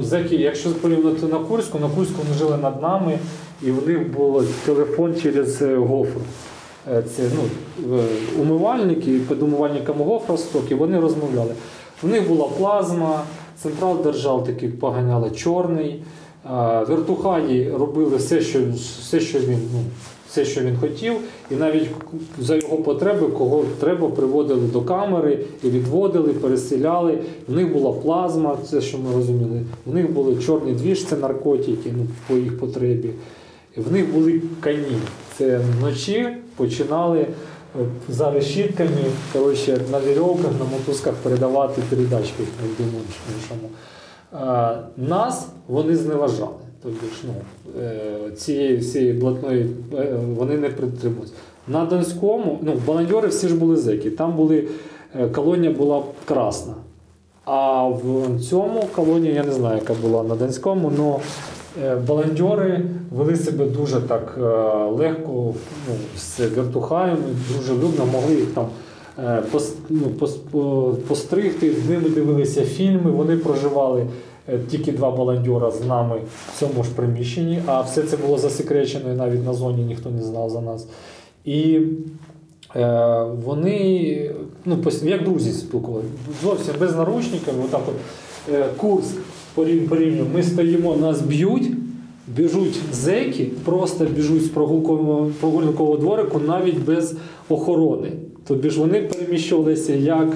Зеки, якщо порівняти на Курську вони жили над нами, і в них був телефон через гофр. Це умивальники, під умивальниками гофра стоки, вони розмовляли. В них була плазма, централ держав таких поганяли чорний, вертухаї робили все, що він хотів, і навіть за його потреби, кого треба, приводили до камери і відводили, переселяли. В них була плазма, це що ми розуміли. В них були чорний двіж, це наркотики, по їх потребі. В них були коні. Це вночі починали за решітками, на вірьовках, на мотузках передавати передачки один іншому. Нас вони зневажали. Тобто, цієї всієї блатної вони не притримуються. На Донському, баландьори всі ж були зеки, там колонія була красна. А в цьому колонії, я не знаю, яка була на Донському, але баландьори вели себе дуже так легко, з вертухаями, дружелюбно, могли їх там постригти, з ними дивилися фільми, вони проживали. Тільки 2 баландьора з нами в цьому ж приміщенні, а все це було засекречено, і навіть на зоні ніхто не знав за нас. І вони, як друзі спілкувалися, зовсім без наручників, отак Курськ порівнюємо, ми стоїмо, нас б'ють, біжуть зеки, просто біжуть з прогулянкового дворику навіть без охорони. Тобто ж вони переміщувалися як,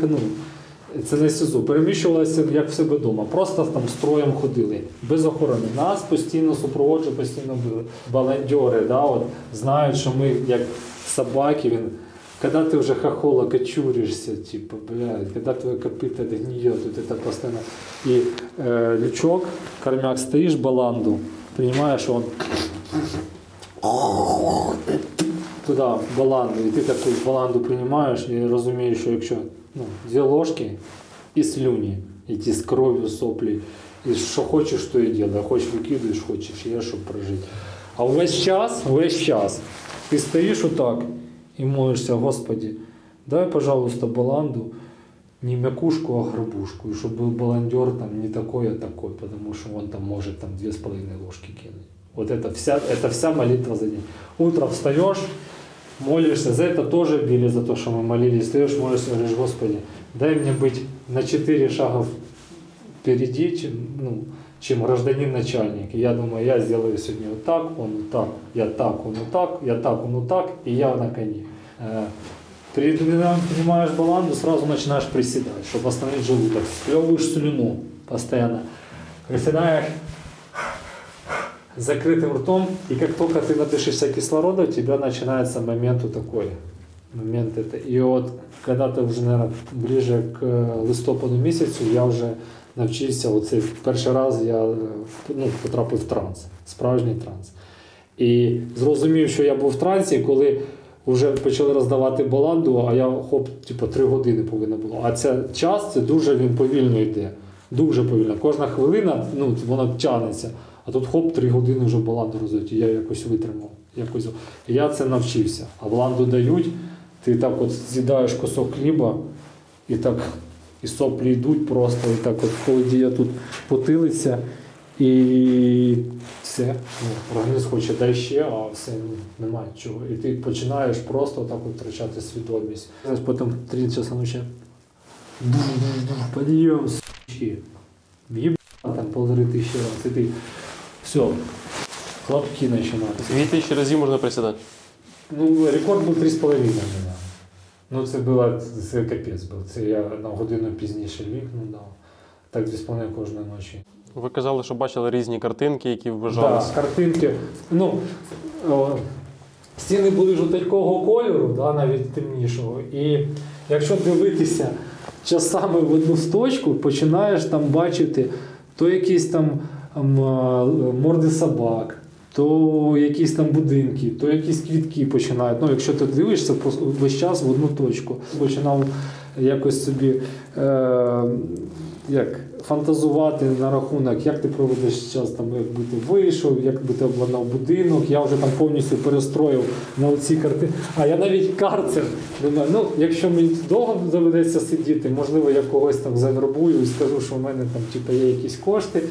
Це не СІЗО. Переміщувалися, як в себе вдома. Просто там строєм ходили. Без охорони. Нас постійно супроводжували, постійно були баландьори. Да, от, знають, що ми як собаки. Когда ты уже хохола кочуришься, типа, блядь, когда твое копыто гниет, вот это постоянно. И лючок, кормяк, стоишь баланду, принимаешь, он туда, в баланду, и ты такую баланду принимаешь, и разумеешь, что якщо 2 ложки и слюни, идти с кровью, сопли, и что хочешь, то и делай, хочешь выкидываешь, хочешь ешь, чтобы прожить. А весь час, ты стоишь вот так, и молишься: Господи, дай, пожалуйста, баланду, не мякушку, а горбушку, и чтобы был баландер там не такой, а такой, потому что он там может там 2,5 ложки кинуть. Вот это вся молитва за день. Утром встаешь, молишься, за это тоже били, за то, что мы молились, встаешь, молишься, говоришь: Господи, дай мне быть на 4 шага впереди, чем гражданин-начальник. И я думаю, я сделаю сегодня вот так, он вот так, я так, он вот так, я так, он вот так, и я на коне. Принимаешь баланду, сразу начинаешь приседать, чтобы остановить желудок. Сплевываешь слюну постоянно. Приседаешь с закрытым ртом, и как только ты надышишься кислорода, у тебя начинается момент такой. Момент это. И вот когда-то уже, наверное, ближе к листопаду місяцю я вже навчився, оцей перший раз я потрапив в транс, справжній транс. І зрозумів, що я був в трансі, коли вже почали роздавати баланду, а я 3 години повинна була. А цей час, це дуже він повільно йде, дуже повільно. Кожна хвилина, вона тягнеться, а тут 3 години вже баланду роздають, і я якось витримав. І я це навчився. А баланду дають, ти так от з'їдаєш кусок хліба, і так і соплі йдуть просто, і так от в холодія тут потилиться, і все. Організм хоче дай ще, а все, немає чого. І ти починаєш просто так от втрачати свідомість. Потім 3 часа ночі підйом, с***ки, в'єб, там 1500 раз, і ти, все, хлопки починаються. 2000 разів можна присідати? Рекорд був 3,5 у мене. Це капець був. Це я на годину пізніше ліг, так 2,5 кожної ночі. Ви казали, що бачили різні картинки, які вважалися. Так, картинки. Стіни були жовтенького кольору, навіть темнішого. І якщо дивитися часами в одну точку, починаєш там бачити то якісь там морди собак, то якісь там будинки, то якісь квітки починають. Якщо ти дивишся весь час в одну точку. Починав якось собі фантазувати на рахунок, як ти проведеш час, якби ти вийшов, як би ти обладнав будинок. Я вже там повністю перестроїв на оці картини. А я навіть карцер. Думаю, якщо мені довго доведеться сидіти, можливо, я когось там завербую і скажу, що в мене там є якісь кошти.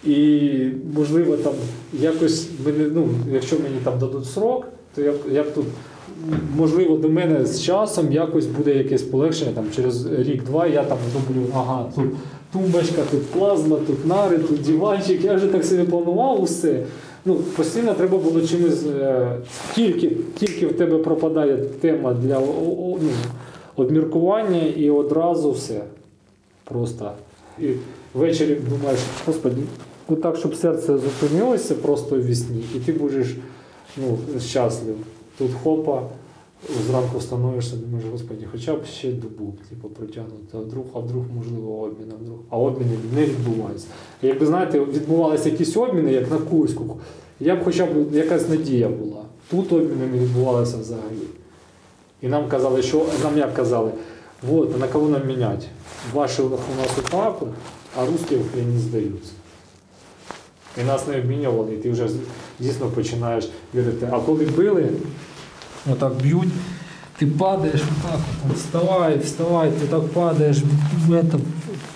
І, можливо, там якось, якщо мені там дадуть срок, то я б тут, можливо, до мене з часом якось буде якесь полегшення, там через рік-два я там зроблю, тут тумбочка, тут плазма, тут нари, тут диванчик, я вже так собі планував усе. Постійно треба було чимось, тільки в тебе пропадає тема для обміркування і одразу все. Просто. І ввечері думаєш: Господи, так, щоб серце зупинилося просто в вісні, і ти будеш щасливим. Тут хопа, зранку становишся, думаєш: Господи, хоча б ще добу протягнути, а вдруг можливо обмін, а обміни не відбуваються. І якби, знаєте, відбувалися якісь обміни, як на Курську, я б хоча б якась надія була. Тут обміни не відбувалися взагалі. І нам казали, як казали: вот, на кого нам міняти? Ваші у нас атаку, а русські в плен не здаються. І нас не обмінювали, і ти вже дійсно починаєш вірити. А коли били, отак б'ють, ти падаєш отак, вставай, ти так падаєш,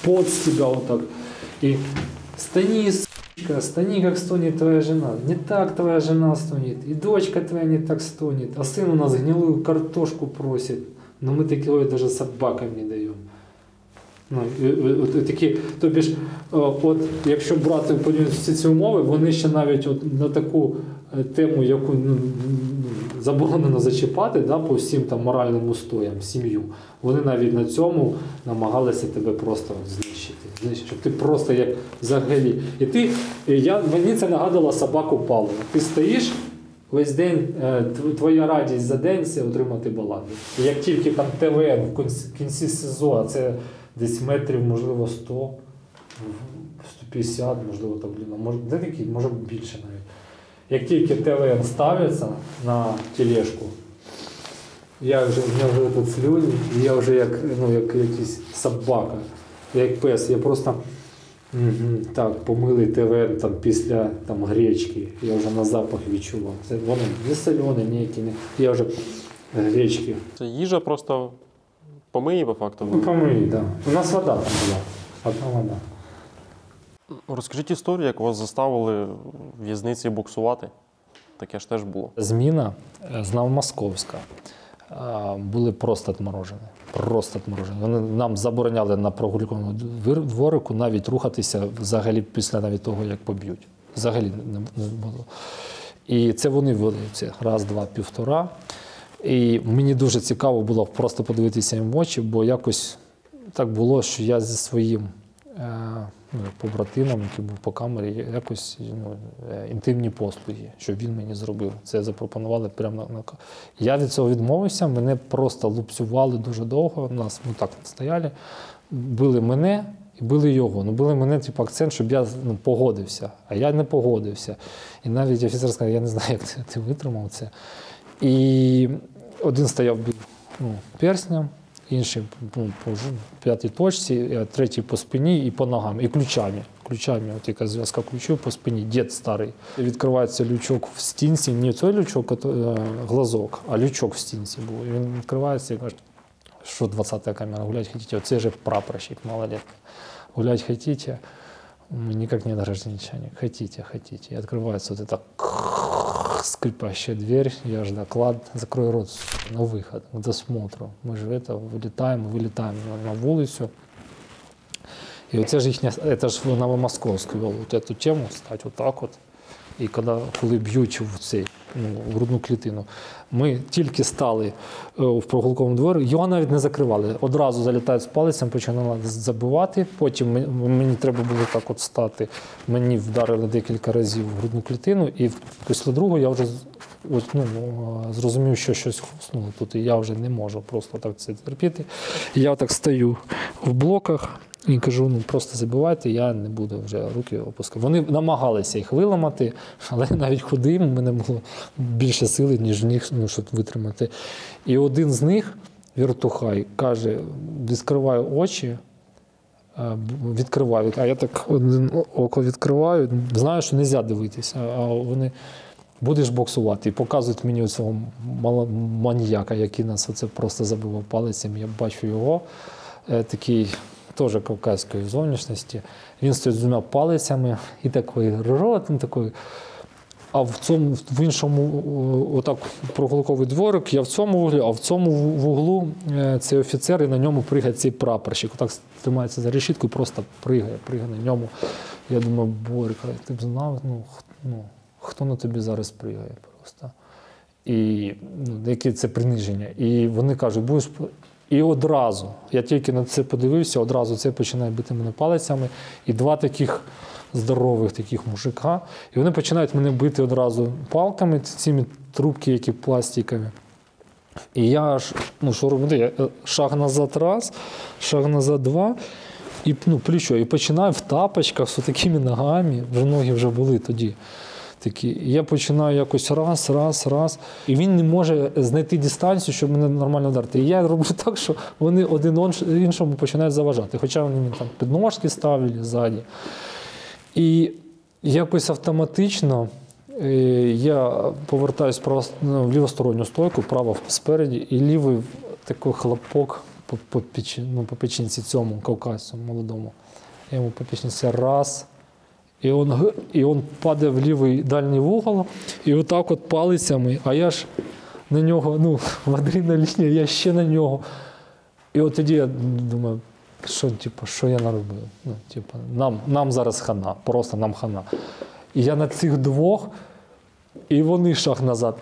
пот з тебе отак. І стани, как стонет твоя жена. Не так твоя жена стонет, и дочка твоя не так стонет, а сын у нас гнилую картошку просит, но мы такое даже собакам не даем. Тобі ж, якщо брати всі ці умови, вони ще навіть на таку тему, яку заборонено зачіпати, да, по всім там моральним устоям, сім'ю. Вони навіть на цьому намагалися тебе просто знищити, щоб ти просто як взагалі. Мені це нагадало собаку Павлова. Ти стоїш весь день, твоя радість за день – це отримати баланду. І як тільки там ТВН в кінці СИЗО, а це десь метрів, можливо, 100, 150, можливо, так, може більше навіть. Як тільки ТВН ставиться на тележку, в мене вже тут слюні, і я вже як якийсь собака, як пес, я просто так, помилий ТВН там, після там, гречки, я вже на запах відчував. Це воно не солене, ніякі, я вже гречки. Це їжа просто помиє по факту? Ну, помиє, так. Да. У нас вода там була, одна вода. Розкажіть історію, як вас заставили в в'язниці боксувати. Таке ж теж було. Зміна з Новомосковська були просто відморожені. Просто відморожені. Вони нам забороняли на прогуляному дворику навіть рухатися взагалі після навіть того, як поб'ють. Взагалі не було. І це вони ввели це раз, два, півтора. І мені дуже цікаво було просто подивитися їм в очі, бо якось так було, що я зі своїм побратимом, який був по камері, якось інтимні послуги, що він мені зробив. Це запропонували прямо на. Я від цього відмовився, мене просто лупцювали дуже довго, нас ми так стояли, били мене і били його. Ну, били мене, типу, акцент, щоб я погодився, а я не погодився. І навіть офіцер сказав, я не знаю, як ти витримав це. І один стояв персням, інший по п'ятій точці, третій по спині і по ногам, і ключами. От яка зв'язка ключів по спині, дід старий. Відкривається лючок в стінці, не цей лючок, глазок, а лючок в стінці був. І він відкривається і каже, що 20-та камера, гулять хотите? Оце же прапорщик, малолетний. Гулять хотите? Мы никак не гражданчане. Хотите. И открывается вот эта скрипящая дверь. Я же доклад, закрой рот на выход, к досмотру. Мы же вылетаем на вулицю. І оце ж їхня, це ж в Новомосковську вел цю тему, стати отак от. І коли б'ють в грудну клітину, ми тільки стали в прогулковому дворі, його навіть не закривали. Одразу залітають з палицем, починали забивати, потім мені треба було так от стати. Мені вдарили декілька разів в грудну клітину, і після другого я вже зрозумів, що щось хруснуло тут, і я вже не можу просто так це терпіти. І я так стою в блоках, і кажу, просто забивайте, я не буду вже руки опускати. Вони намагалися їх виламати, але навіть худим, у мене було більше сили, ніж в них, щоб витримати. І один з них, Віртухай, каже, відкриваю очі, відкриваю, а я так один око відкриваю, знаю, що не можна дивитися, а вони, будеш боксувати. І показують мені цього маніяка, який нас оце просто забивав палицем, я бачу його, такий, теж кавказької зовнішності. Він стоїть з двома палицями і такий рот, а в іншому, отак, прогулковий дворик, я в цьому вуглі, а в цьому вуглу цей офіцер, і на ньому пригає цей прапорщик. Отак тримається за решітку і просто пригає на ньому. Я думаю, Борька, ти б знав, хто на тобі зараз пригає просто. І яке це приниження. І вони кажуть, будеш... І одразу, я тільки на це подивився, одразу це починає бити мене палицями. І два таких здорових таких мужика. І вони починають мене бити одразу палками, цими трубки, які пластикові. І я аж, що робити? Шаг назад раз, шаг назад два, і плечо. І починаю в тапочках з такими ногами, вже ноги вже були тоді. Такі. І я починаю якось раз. І він не може знайти дистанцію, щоб мене нормально вдарити. І я роблю так, що вони один іншому починають заважати. Хоча вони мені там підножки ставили ззаді. І якось автоматично я повертаюсь в лівосторонню стойку, право спереді, і лівий такий хлопок по печінці цьому кавказцю молодому. Я йому по печінці раз. І він падає в лівий дальній вугол, і отак от палицями, а я ж на нього, в адреналіні, я ще на нього. І от тоді я думаю, що я наробив? Нам зараз хана, просто нам хана. І я на цих двох і вони шаг назад.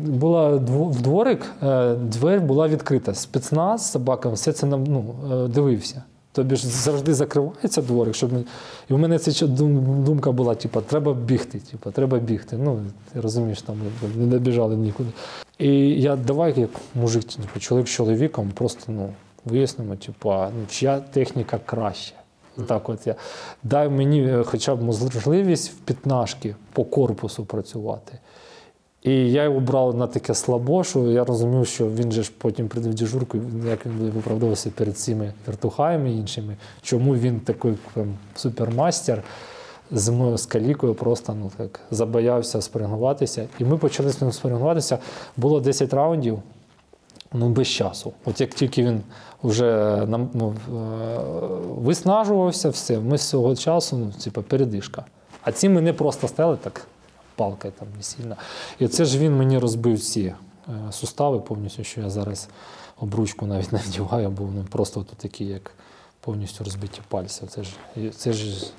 Була в дворик, двері була відкрита. Спецназ з собаками все це дивився. Тобі ж завжди закривається дворик, щоб і в мене ця думка була, типу, треба бігти. Ну, ти розумієш, там не добіжали нікуди. І я давай, як мужик, типу, чоловік з чоловіком, просто вияснимо, типу, чия техніка краща. Так от дай мені хоча б можливість в п'ятнашки по корпусу працювати. І я його брав на таке слабо, що я розумів, що він же ж потім прийде в дежурку, як він буде виправдовуватися перед цими вертухаями іншими, чому він такий супермастер з мною, з Калікою, просто забоявся спарингуватися. І ми почали з ним спарингуватися. Було 10 раундів, без часу. От як тільки він вже виснажувався, все, ми з цього часу, передишка. А ці ми не просто стояли так, палкою там не сильно. І це ж він мені розбив ці сустави повністю, що я зараз обручку навіть не вдіваю, бо вони просто тут такі, як повністю розбиті пальці. Це ж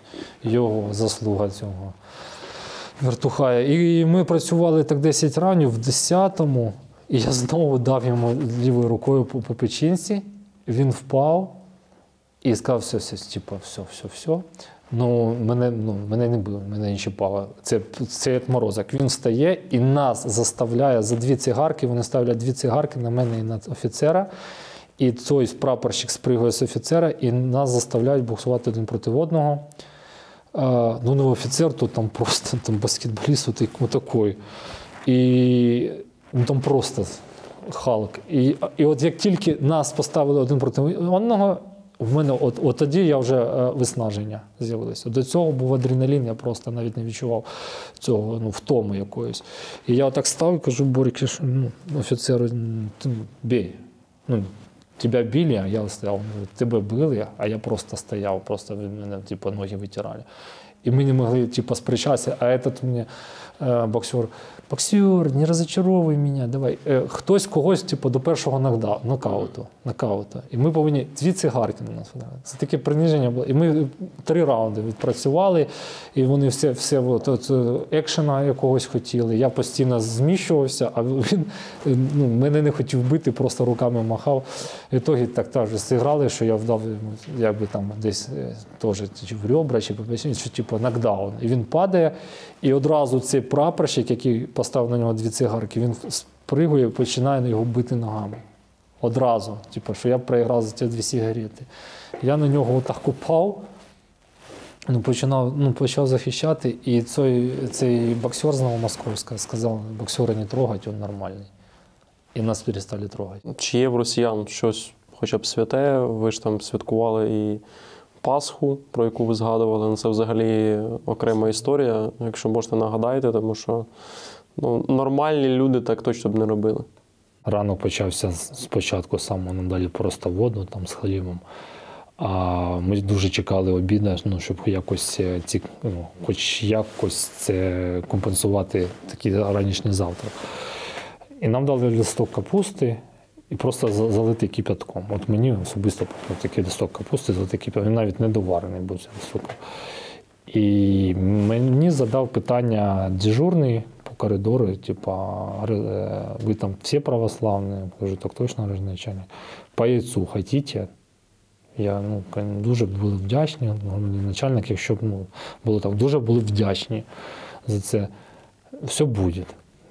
його заслуга цього вертухая. І ми працювали так 10 раундів, в 10-му, і я знову дав йому лівою рукою по печінці, він впав і сказав, все. Мене не було, мене не чіпало. Це як морозок. Він встає і нас заставляє за 2 цигарки, вони ставлять 2 цигарки на мене і на офіцера. І той прапорщик спригує з офіцера, і нас заставляють боксувати один проти одного. Не офіцер, то там просто баскетболіст отакий. І там просто Халк. І от як тільки нас поставили один проти одного, в мене от тоді я вже виснаження з'явилося. До цього був адреналін, я просто навіть не відчував цього, втому якоїсь. І я отак став і кажу Борьки, офіцеру, бій. Тебе били, а я стояв. Тебе били, а я просто стояв, просто від мене ноги витирали. І ми не могли сперечатися, а этот мені боксер, не розчаровуй мене, давай. Хтось когось до першого нокауту. І ми повинні 2 цигарки на нас видали. Це таке приниження було. І ми 3 раунди відпрацювали, і вони все екшена якогось хотіли. Я постійно зміщувався, а він мене не хотів бити, просто руками махав. В ітогі так зіграли, що я вдав десь теж в ребра, чи нокдаун. І він падає, і одразу цей прапорщик, який поставив на нього 2 цигарки, він спригує і починає його бити ногами. Одразу. Що я проіграв за ці 2 сигарети. Я на нього отак упав, почав захищати, і цей боксер з Новомосковська сказав, боксера не трогать, він нормальний. І нас перестали трогати. Чи є в росіян щось хоча б святе? Ви ж там святкували і Пасху, про яку ви згадували. Це взагалі окрема історія, якщо можете нагадайте, тому що нормальні люди так точно б не робили. Ранок почався спочатку самого, нам дали просто воду з хлібом. А ми дуже чекали обіду, щоб хоч якось це компенсувати такий ранішній завтрак. І нам дали листок капусти і просто залити кипятком. От мені особисто такий листок капусти залити кипятком. Він навіть не доварений був цей листок. І мені задав питання дежурний по коридору, ви там всі православні? Я кажу, так точно, начальник. По яйцу хотите? Я дуже були вдячні, начальник, якщо б було так, дуже були вдячні за це. Все буде.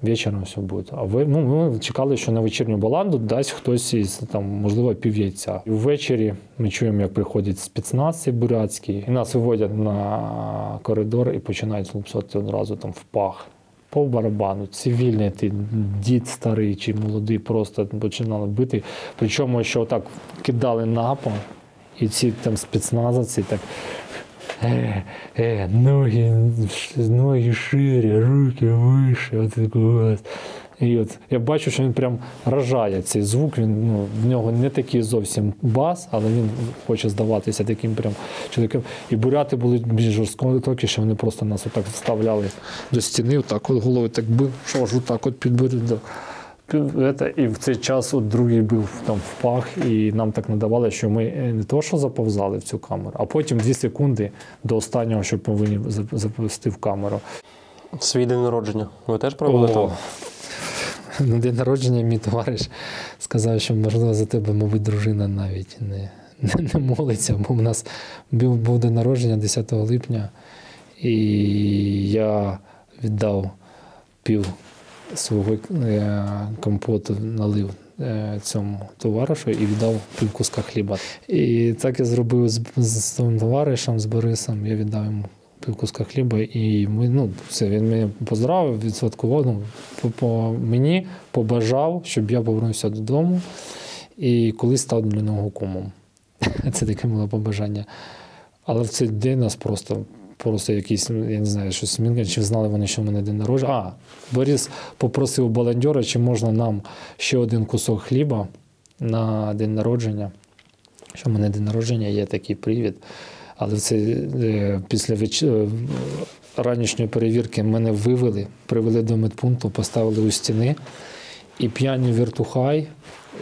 Вечором все буде. А ми чекали, що на вечірню баланду дасть хтось із, можливо, пів яйця. І ввечері ми чуємо, як приходить спецназ бурятський, і нас виводять на коридор і починають лупцати одразу в пах. По барабану, цивільний дід старий чи молодий просто починали бити. Причому, що отак кидали на пол, і ці спецназовці так ноги шире, руки вище. І я бачу, що він прям вражає цей звук, в нього не такий зовсім бас, але він хоче здаватися таким прям чоловіком. І буряти були більш жорстокі, що вони просто нас отак вставляли до стіни, отак от головою так бив, що аж отак от підбили. І в цей час другий був в пах, і нам так надавали, що ми не то, що заповзали в цю камеру, а потім 2 секунди до останнього, що повинні запустити в камеру. Свій день народження ви теж провели там? На день народження мій товариш сказав, що, можливо, за тебе, мабуть, дружина навіть не молиться, бо в нас був день народження 10 липня, і я віддав пів свого компоту, налив цьому товаришу і віддав пів куска хліба. І так я зробив з тим товаришем, з Борисом, я віддав йому пів куска хліба, і ми, все, він мене поздравив, відсвяткував, мені побажав, щоб я повернувся додому і колись став для нього кумом. Це таке було побажання. Але в цей день нас просто якийсь, я не знаю, щось, чи знали вони, що в мене день народження. Борис попросив баландьора, чи можна нам ще один кусок хліба на день народження. Що в мене день народження, є такий привід. Але це після ранішньої перевірки мене привели до медпункту, поставили у стіни. І п'яні вертухай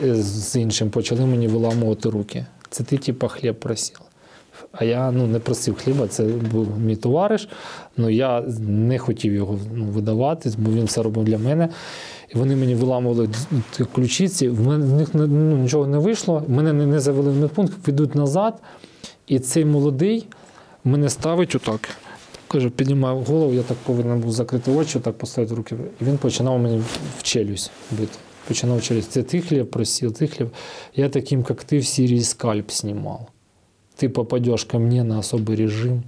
з іншим почали мені виламувати руки. Це ти, типа, хліб просив. А я не просив хліба, це був мій товариш, але я не хотів його видавати, бо він все робив для мене. І вони мені виламували ключиці, в них нічого не вийшло, мене не завели в медпункт, ведуть назад. І цей молодий мене ставить отак, каже, піднімаю голову, я так повинен був закрити очі, так поставити руки. І він починав мені в челюсть бити. Починав в челюсть. Це ти хліб просив, ти хліб. Я таким, як ти, в Сирии скальп снимал. Ты попадешь ко мне на особый режим,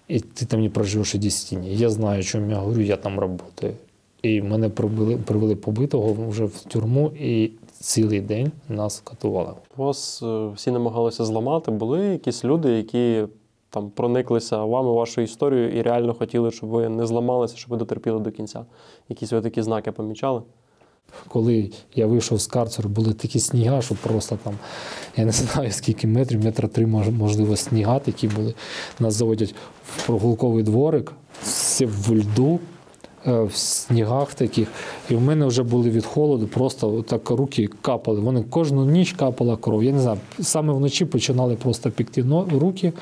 и ты там не проживешь и 10 дней. Я знаю, о чем я говорю, я там работаю. І мене привели побитого вже в тюрму, і цілий день нас катували. Вас всі намагалися зламати. Були якісь люди, які там прониклися вами, вашою історією, і реально хотіли, щоб ви не зламалися, щоб ви дотерпіли до кінця? Якісь ви такі знаки помічали? Коли я вийшов з карцеру, були такі сніга, що просто там, я не знаю скільки метрів, 3 метри, можливо, сніга такі були. Нас заводять в прогулковий дворик, все в льду, в снігах таких. І в мене вже були від холоду, просто так руки капали. Вони кожну ніч капала кров. Я не знаю, саме вночі починали просто пекти руки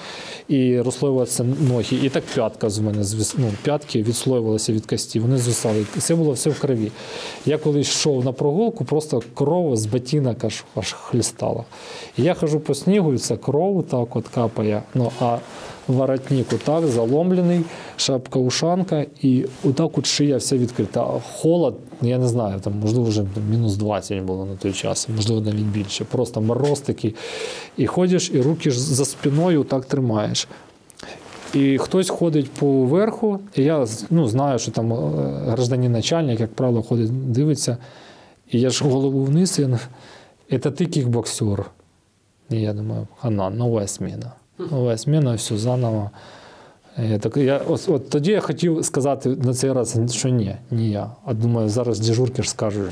і розслоюватися ноги. І так п'ятка з мене, п'ятки відслоювалися від кості, вони звисали. Це було все в крові. Я коли йшов на прогулку, просто кров з ботинок аж хлістала. І я хожу по снігу, і ця кров так от капає. А воротник отак заломлений, шапка-ушанка, і отак от шия вся відкрита. Холод, я не знаю, там, можливо, вже мінус 20 було на той час, можливо, навіть більше. Просто мороз такий. І ходиш, і руки ж за спиною так тримаєш. І хтось ходить по верху, і я знаю, що там гражданин начальник, як правило, ходить, дивиться, і я ж голову вниз, і це ти кікбоксер. І я думаю, нова зміна. Нова зміна, все заново. От тоді я хотів сказати на цей раз, що ні, не я. А думаю, зараз дежурки ж скажуть,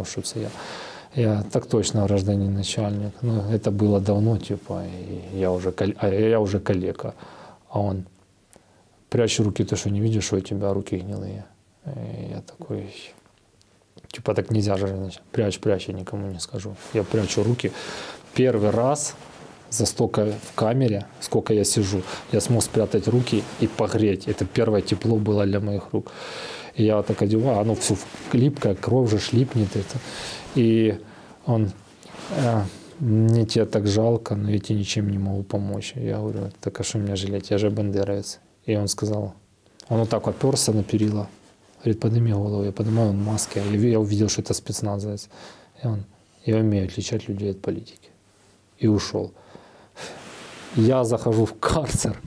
що це я. Я так точно гражданин начальник. Это было давно, типа, и я уже калека. А он, прячь руки, ты что, не видишь, что у тебя руки гнилые? И я такой, типа, так нельзя же, прячь, я никому не скажу. Я прячу руки. Первый раз за столько в камере, сколько я сижу, я смог спрятать руки и погреть. Это первое тепло было для моих рук. И я так одеваю, оно все липкое, кровь же шлипнет. И он, мне тебя так жалко, но я тебе ничем не могу помочь. Я говорю, так а что меня жалеть, я же бандеровец. И он сказал, он вот так оперся на перила, говорит, подними голову. Я поднимаю, он в маске. Я увидел, что это спецназовец. И он, я умею отличать людей от политики. И ушел. Я захожу в карцер,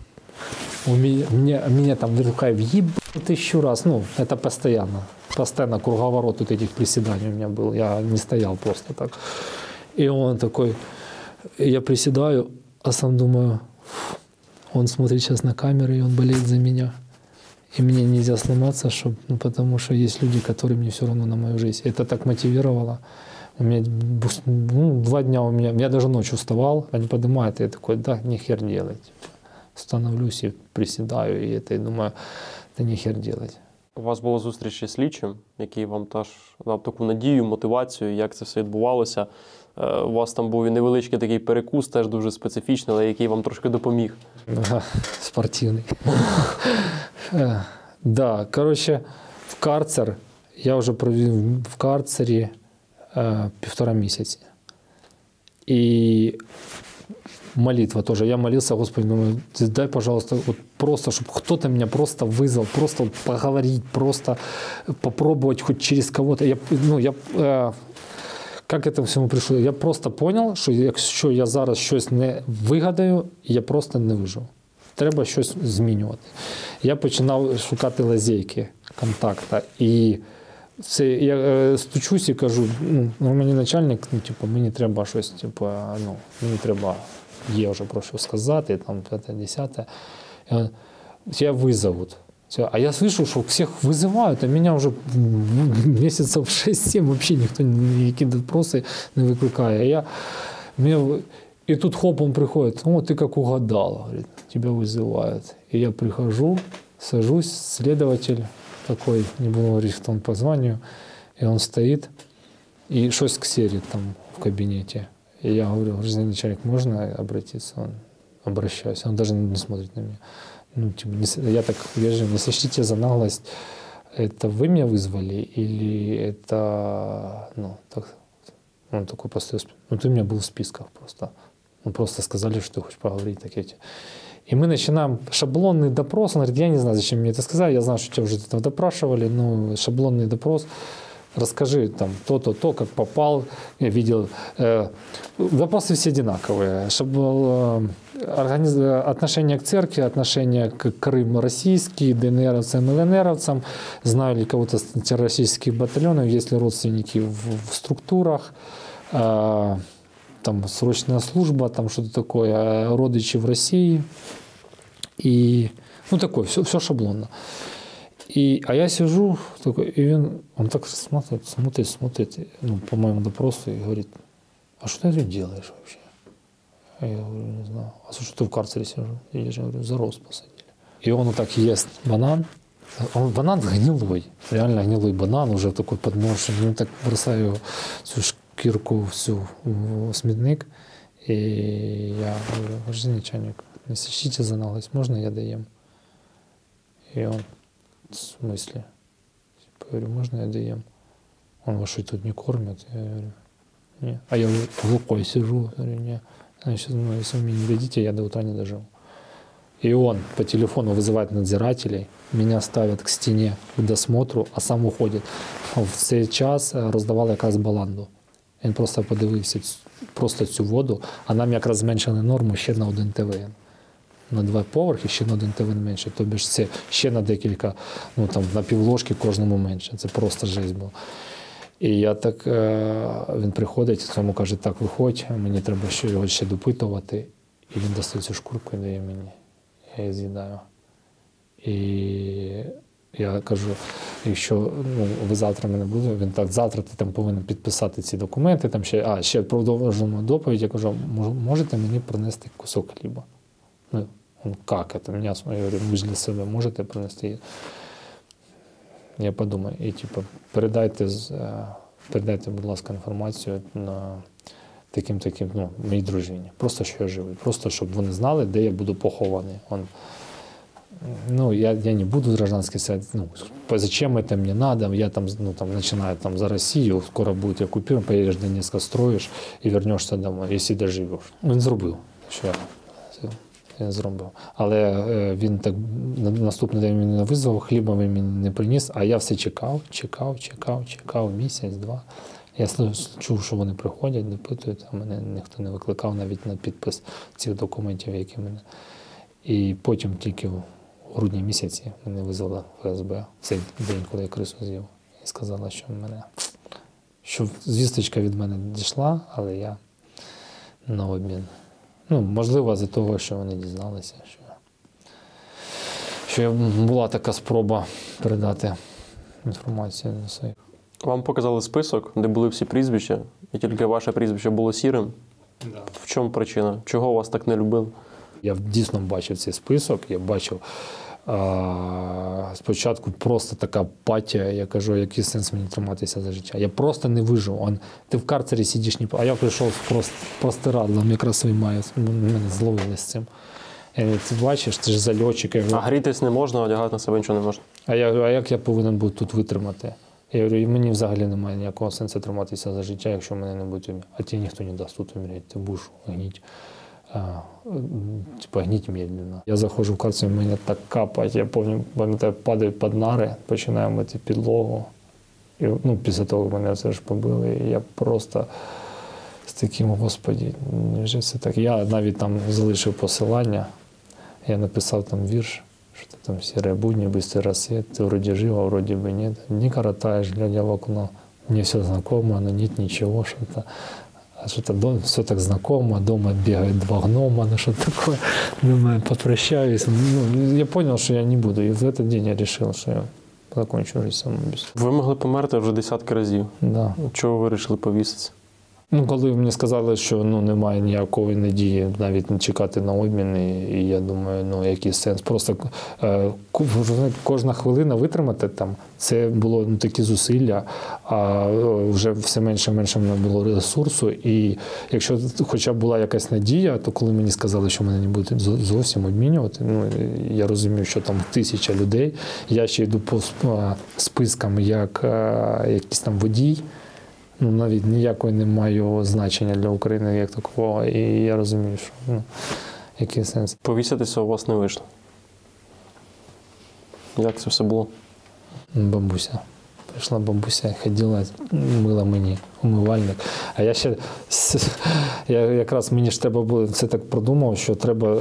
меня там вертухаев ебут 1000 раз, это постоянно круговорот вот этих приседаний у меня был, я не стоял просто так. И он такой, я приседаю, а сам думаю, он смотрит сейчас на камеру, и он болеет за меня. И мне нельзя сломаться, потому что есть люди, которые мне все равно на мою жизнь. Это так мотивировало. У меня 2 дня я даже ночью вставал, они поднимают, и я такой, да, нехер делать. Становлюсь и приседаю, и это, и думаю, да нехер делать. У вас була зустріч із слідчим, який вам теж дав таку надію, мотивацію, як це все відбувалося. У вас там був і невеличкий такий перекус, теж дуже специфічний, але який вам трошки допоміг. Спортивний. Да, коротше, в карцер, я вже провів в карцері 1,5 місяці. І молитва тоже. Я молился, Господи, думаю, дай, пожалуйста, вот просто, чтобы кто-то меня просто вызвал, просто поговорить, просто попробовать хоть через кого-то. Как это всьому прийшло? Я просто понял, що якщо я зараз щось не вигадаю, я просто не виживу. Треба щось змінювати. Я починав шукати лазейки, контакта. І це я стучусь і кажу, мені начальник, мені треба щось, мені треба, є вже про що сказати, там 5-10. Я вызовут. А я слышу, что всех вызывают, а меня уже месяцев 6-7 вообще никто никакие допросы не выкликает. И тут хоп, он приходит, ты как угадал, говорит, тебя вызывают. И я прихожу, сажусь, следователь такой, не буду говорить, кто он по званию, и он стоит и что-то ксерит там в кабинете. И я говорю, гражданин начальник, можно обратиться? Он обращаюсь, он даже не смотрит на меня. Я так вижу, не сочтите за наглость, это вы меня вызвали или это, он такой поставил, ты у меня был в списках просто. Просто сказали, что ты хочешь поговорить. И мы начинаем шаблонный допрос, он говорит, я не знаю, зачем мне это сказали, я знаю, что тебя уже этого допрашивали, но шаблонный допрос, расскажи там то, как попал, я видел, вопросы все одинаковые, отношение к церкви, отношение к Крыму российский, ДНРовцам, ЛНРовцам, знаю ли кого-то с террористических батальонов, есть ли родственники в структурах, там срочная служба, там что-то такое, родичи в России, и такое, все шаблонно. А я сижу, такой, и он так смотрит, по моему допросу и говорит, а что ты тут делаешь вообще? А я говорю, не знаю. А что ты в карцере сижу? Я же говорю, за рост посадили. И он вот так ест банан. Банан гнилой, реально гнилой банан, уже такой подношенный. Я так бросаю всю шкирку всю в смітник. И я говорю, гражданин начальник, не сочтите за наглость, можно я доем? И он, в смысле? Я говорю, можно я доем? Он, вас что, тут не кормят? Я говорю, нет. А я глухой сижу, говорю, нет. Значит, если вы мне не дадите, я до утра не доживу. И он по телефону вызывает надзирателей, меня ставят к стене к досмотру, а сам уходит. В цей час роздавали якраз баланду. Він просто подивився просто цю воду, а нам якраз зменшили норму ще на 1 ТВН. На 2 поверхи ще на 1 ТВН менше. Тобто це ще на декілька, на півложки кожному менше. Це просто жесть була. І я так, він приходить, йому каже, так, виходь, мені треба його ще допитувати. І він достає цю шкурку і дає мені. Я її з'їдаю. І я кажу, якщо ви завтра мене будете, він так, завтра ти там повинен підписати ці документи, там ще продовжуємо доповідь, я кажу, можете мені принести кусок хліба? Як це? М'ясо, я говорю, ви ж для себе можете принести? Я подумаю, і передайте, будь ласка, інформацію на таким, моїй дружині. Просто, що я живий. Просто, щоб вони знали, де я буду похований. Я не буду гражданский сказать, зачем это мне надо, я начинаю за Россию, скоро будет оккупирован, поедешь в Донецк, строишь и вернешься домой, если доживешь. Він зробив, що він зробив. Але він так наступний день мене визвав, хліба він мені не приніс, а я все чекав, місяць-два. Я чув, що вони приходять, допитують, а мене ніхто не викликав навіть на підпис цих документів, які мене. І потім тільки в грудні місяці мене визвала ФСБ цей день, коли я крису з'їв. І сказала, що звісточка від мене дійшла, але я на обмін. Можливо, з-за того, що вони дізналися, що була така спроба передати інформацію на сайт. Вам показали список, де були всі прізвища, і тільки ваше прізвище було сірим. Да. В чому причина? Чого вас так не любили? Я дійсно бачив цей список, я бачив спочатку просто така апатія, я кажу, який сенс мені триматися за життя. Я просто не вижив. Ти в карцері сидиш, а я прийшов з простирадлом, якраз виймаю, мене зловили з цим. Ти бачиш, ти ж зальотчик. А грітись не можна, одягати на себе нічого не можна. А як я повинен буду тут витримати? Я говорю, і мені взагалі немає ніякого сенсу триматися за життя, якщо мене не буде уміти. А тебе ніхто не дасть тут умереть, ти будеш гніть. Типа гніть медленно. Я заходжу в карцер, мені так капать. Я пам'ятаю, падаю під нари, починаю мити підлогу. І, після того мене все ж побили. І я просто з таким, господі, невже все так. Я навіть там залишив посилання, я написав там вірш, що ти там «Серые будни, быстрый рассвет, ты вроде жив, а вроде бы нет. Не коротаешь, глядя в окно, мне все знакомо, но нет ничего, что-то». Что-то все так знакомо, дома бегают два гнома, что-то такое. Думаю, попрощаюсь. Я понял, что я не буду. И в этот день я решил, что я закончу жизнь самоубийством. Ви могли померти вже десятки разів. Да. Чого ви вирішили повіситися? Коли мені сказали, що немає ніякої надії навіть не чекати на обмін, і я думаю, який сенс. Просто кожна хвилина витримати там, це було такі зусилля, а вже все менше і менше в мене було ресурсу. І якщо хоча б була якась надія, то коли мені сказали, що мене не будуть зовсім обмінювати, я розумію, що там 1000 людей, я ще йду по спискам як якийсь там водій, навіть ніякого не маю значення для України як такого, і я розумію, що який сенс. Повіситися у вас не вийшло. Як це все було? Бабуся. Прийшла бабуся, ходила, мила мені умивальник. А я ще, якраз мені ж треба було, це так продумав, що треба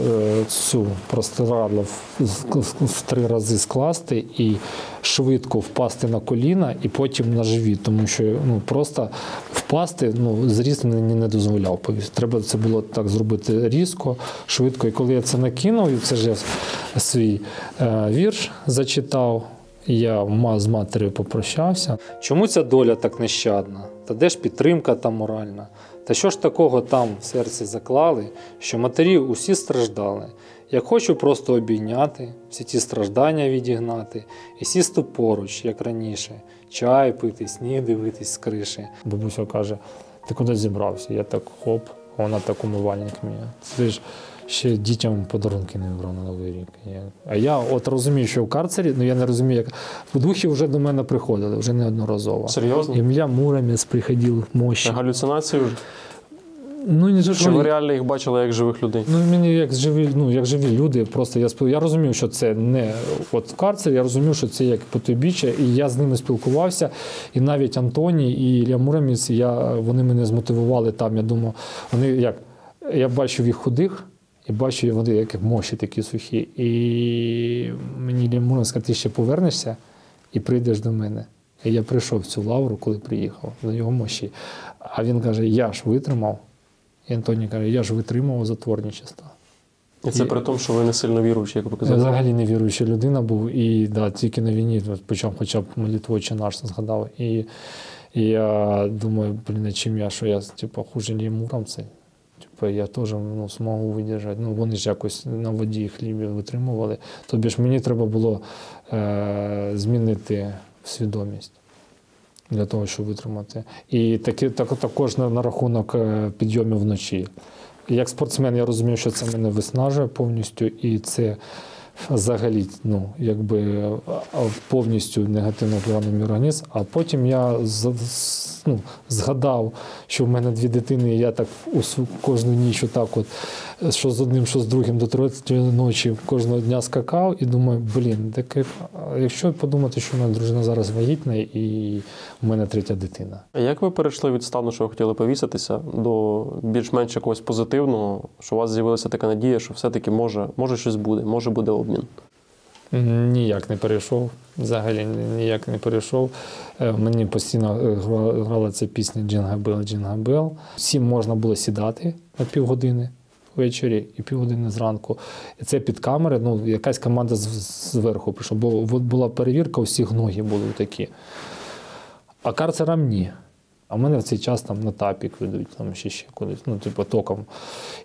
цю простирадло в 3 рази скласти і швидко впасти на коліна і потім на живіт, тому що просто впасти, зріст мені не дозволяв. Треба це було так зробити різко, швидко. І коли я це накинув, і це ж я свій вірш зачитав, я з матір'ю попрощався. Чому ця доля так нещадна? Та де ж підтримка та моральна? Та що ж такого там в серці заклали, що матері усі страждали? Я хочу просто обійняти, всі ті страждання відігнати і сісти поруч, як раніше, чай пити, сніг дивитись з криші. Бабуся каже, ти куди зібрався? Я так хоп, а вона так умивальник мені. Це ж ще дітям подарунки не вибрав на Новий рік. А я от розумію, що в карцері, я не розумію, як в духі вже до мене приходили, вже неодноразово. Серйозно? Ілля Муромець приходив, мощі. Галюцинації вже? Не Чи ви реально їх бачили як живих людей? Мені як живі люди, просто я розумів, що це не от в карцері, я розумів, що це як потойбіччя, і я з ними спілкувався, і навіть Антоній і Ілля Муромець, вони мене змотивували там, я думав, я бачив їх худих, і бачу, вони як мощі такі сухі. І мені Ілля Муромець сказав, ти ще повернешся і прийдеш до мене. І я прийшов в цю лавру, коли приїхав, до його мощі. А він каже, я ж витримав. І Антоній каже, я ж витримував затворничество. І це при тому, що ви не сильно віруючий, як ви казали? Я взагалі не віруюча людина був. І тільки на війні почав хоча б молитву «Отче наш» згадав. І я думаю, чим я, що я хуже Іллі Муромця. Я теж змогу видержати. Вони ж якось на воді хлібі витримували. Тобі ж мені треба було змінити свідомість для того, щоб витримати. І також на рахунок підйомів вночі. Як спортсмен я розумію, що це мене виснажує повністю, і це взагалі повністю негативно впливає на мій організм. А потім я згадав, що в мене 2 дитини, і я так кожну ніч отак от, що з одним, що з другим до 3 ночі кожного дня скакав і думаю, якщо подумати, що в мене дружина зараз вагітна і в мене 3-я дитина. А як ви перейшли від стану, що ви хотіли повіситися, до більш-менш якогось позитивного, що у вас з'явилася така надія, що все-таки може щось буде, може буде обмін? Ніяк не перейшов, взагалі ніяк не перейшов. Мені постійно грала ця пісня «Джингабел, Джингабел». Всім можна було сідати на півгодини ввечері і півгодини зранку. І це під камери, якась команда зверху прийшла, бо була перевірка, у всіх ноги були такі. А карцерам ні. А в мене в цей час там на тапік ведуть, там ще кудись, током.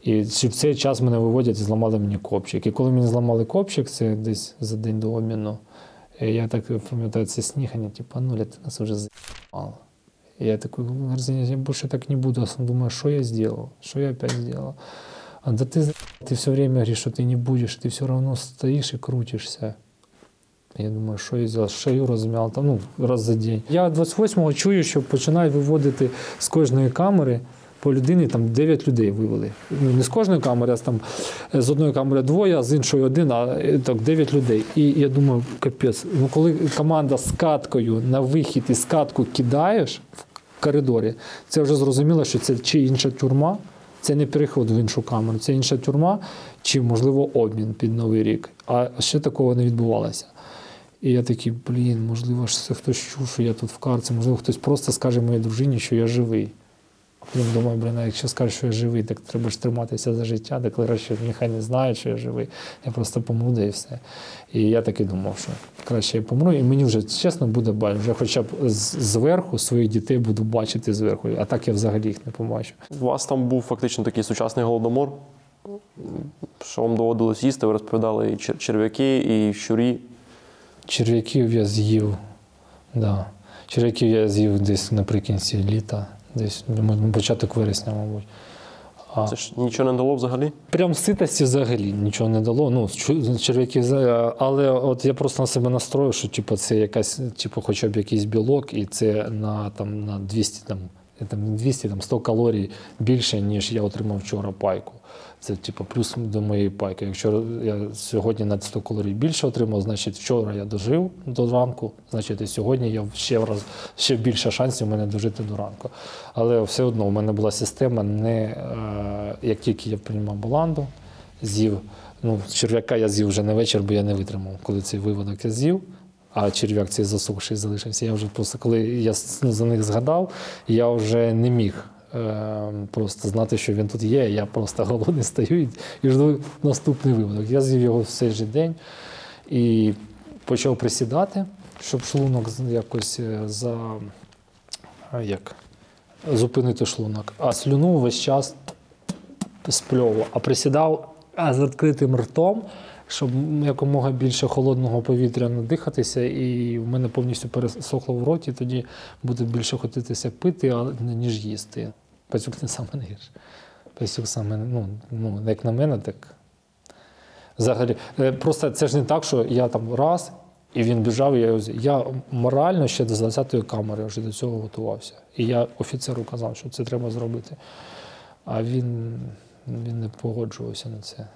І в цей час мене виводять і зламали мені копчик. І коли мені зламали копчик, це десь за день до обміну, я так пам'ятаю, це сніг, вони ти нас вже з***мало. І я такий, я більше так не буду. Думаю, що я зробив? Що я опять зробив? А да ти Ты все время говоришь, что ты не будешь, ты все равно стоишь и крутишься. Я думаю, що я зробив? Шею розм'яв, раз за день. Я 28-го чую, що починають виводити з кожної камери по людині, 9 людей вивели. Не з кожної камери, а там з одної камери 2, а з іншої 1, а так 9 людей. І я думаю, капець, коли команда з каткою на вихід і з катку кидаєш в коридорі, це вже зрозуміло, що це чи інша тюрма, це не переход в іншу камеру, це інша тюрма, чи, можливо, обмін під Новий рік. А ще такого не відбувалося. І я такий, можливо, це хтось чув, що я тут в карці, можливо, хтось просто скаже моїй дружині, що я живий. Потім думаю, а якщо скажеш, що я живий, так треба ж триматися за життя, так краще нехай не знають, що я живий. Я просто помру, да і все. І я таки думав, що краще я помру, і мені вже, чесно, буде байдуже. Вже хоча б зверху своїх дітей буду бачити зверху, а так я взагалі їх не побачу. У вас там був фактично такий сучасний голодомор, що вам доводилось їсти, ви розповідали і черв'яки, і щурі. Черв'яків я з'їв, да. Черв'яків я з'їв десь наприкінці літа, десь початок вересня, мабуть. Це ж нічого не дало взагалі? Прям ситості взагалі нічого не дало. Черв'яків, але от я просто на себе настроїв, що це якась, хоча б якийсь білок, і це на 200, 100 калорій більше, ніж я отримав вчора пайку. Це плюс до моєї пайки. Якщо я сьогодні на 100 калорій більше отримав, значить вчора я дожив до ранку, значить і сьогодні я ще більше шансів у мене дожити до ранку. Але все одно у мене була система, як тільки я приймав баланду, з'їв, черв'яка я з'їв вже на вечір, бо я не витримав, коли цей виводок я з'їв. А черв'як цей засохший залишився. Я вже просто, коли я за них згадав, я вже не міг просто знати, що він тут є. Я просто голодний стою і жду наступний виводок. Я з'їв його в цей же день і почав присідати, щоб шлунок якось зупинити шлунок. А слюну весь час спльовував. А присідав з відкритим ртом, щоб якомога більше холодного повітря надихатися, і в мене повністю пересохло в роті, тоді буде більше хотітися пити, ніж їсти. Пацюк не саме не гірше. Пацюк саме, як на мене, так взагалі. Просто це ж не так, що я там раз, і він біжав, я морально ще до 20-ї камери вже до цього готувався. І я офіцеру казав, що це треба зробити. А він не погоджувався на це.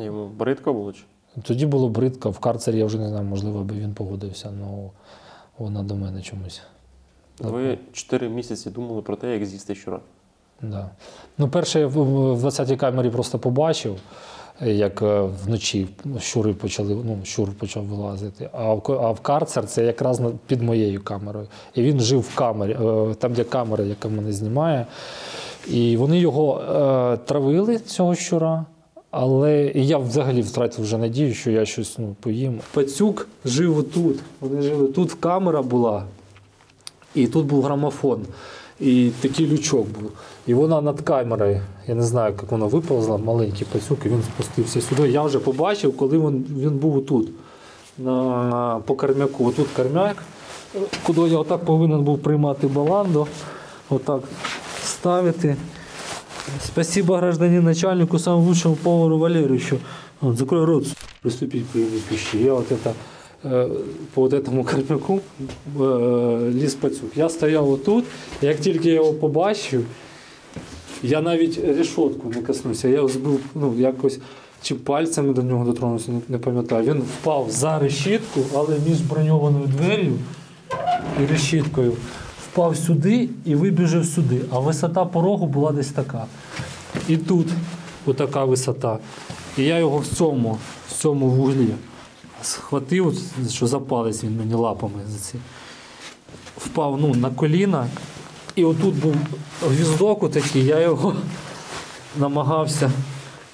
Йому бридко було? Тоді було бридко. В карцері я вже не знаю, можливо, би він погодився, але вона до мене чомусь. Ви 4 місяці думали про те, як з'їсти щура? Да. Перше я в 20-й камері просто побачив, як вночі щур почав вилазити. А в карцер це якраз під моєю камерою. І він жив в камері, там, де камера, яка мене знімає. І вони його травили, цього щура. Але я взагалі втратив вже надію, що я щось поїм. Пацюк жив отут. Вони жили тут, камера була, і тут був грамофон. І такий лючок був. І вона над камерою, я не знаю, як вона виповзла, маленький пацюк, і він спустився сюди. Я вже побачив, коли він був отут, по кормяку. Отут кормяк, куди я отак повинен був приймати баланду, отак ставити. Спасибо, гражданин начальнику, самому лучшему повару Валерьевичу. Он, закрой рот, приступить к приему пищи. Я по этому кормяку ліз пацюк. Я стояв отут, як тільки я його побачив, я навіть решетку не коснувся. Я збив, якось чи пальцями до нього дотронувся, не пам'ятаю. Він впав за решітку, але між броньованою двер'ю і решіткою впав сюди і вибіжав сюди. А висота порогу була десь така. І тут отака висота. І я його в цьому вуглі схватив, що за палець він мені лапами впав на коліна. І отут був гвіздок такий, я його намагався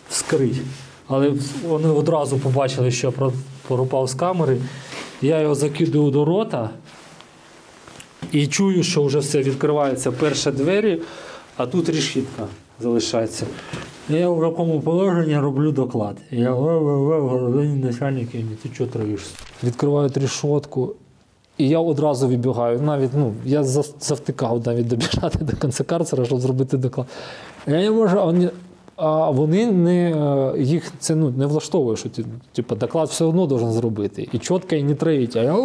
вскрити. Але вони одразу побачили, що я пропав з камери. Я його закидую до рота. І чую, що вже все, відкриваються перші двері, а тут решітка залишається. Я в такому положенні роблю доклад. Я гражданин начальник, ти чого травишся? Відкривають решетку, і я одразу вибігаю. Навіть, я завтикав навіть добіжати до кінця карцера, щоб зробити доклад. Я не можу, А вони їх це не влаштовує, що типу, доклад все одно должен зробити. І чітко, і не третя.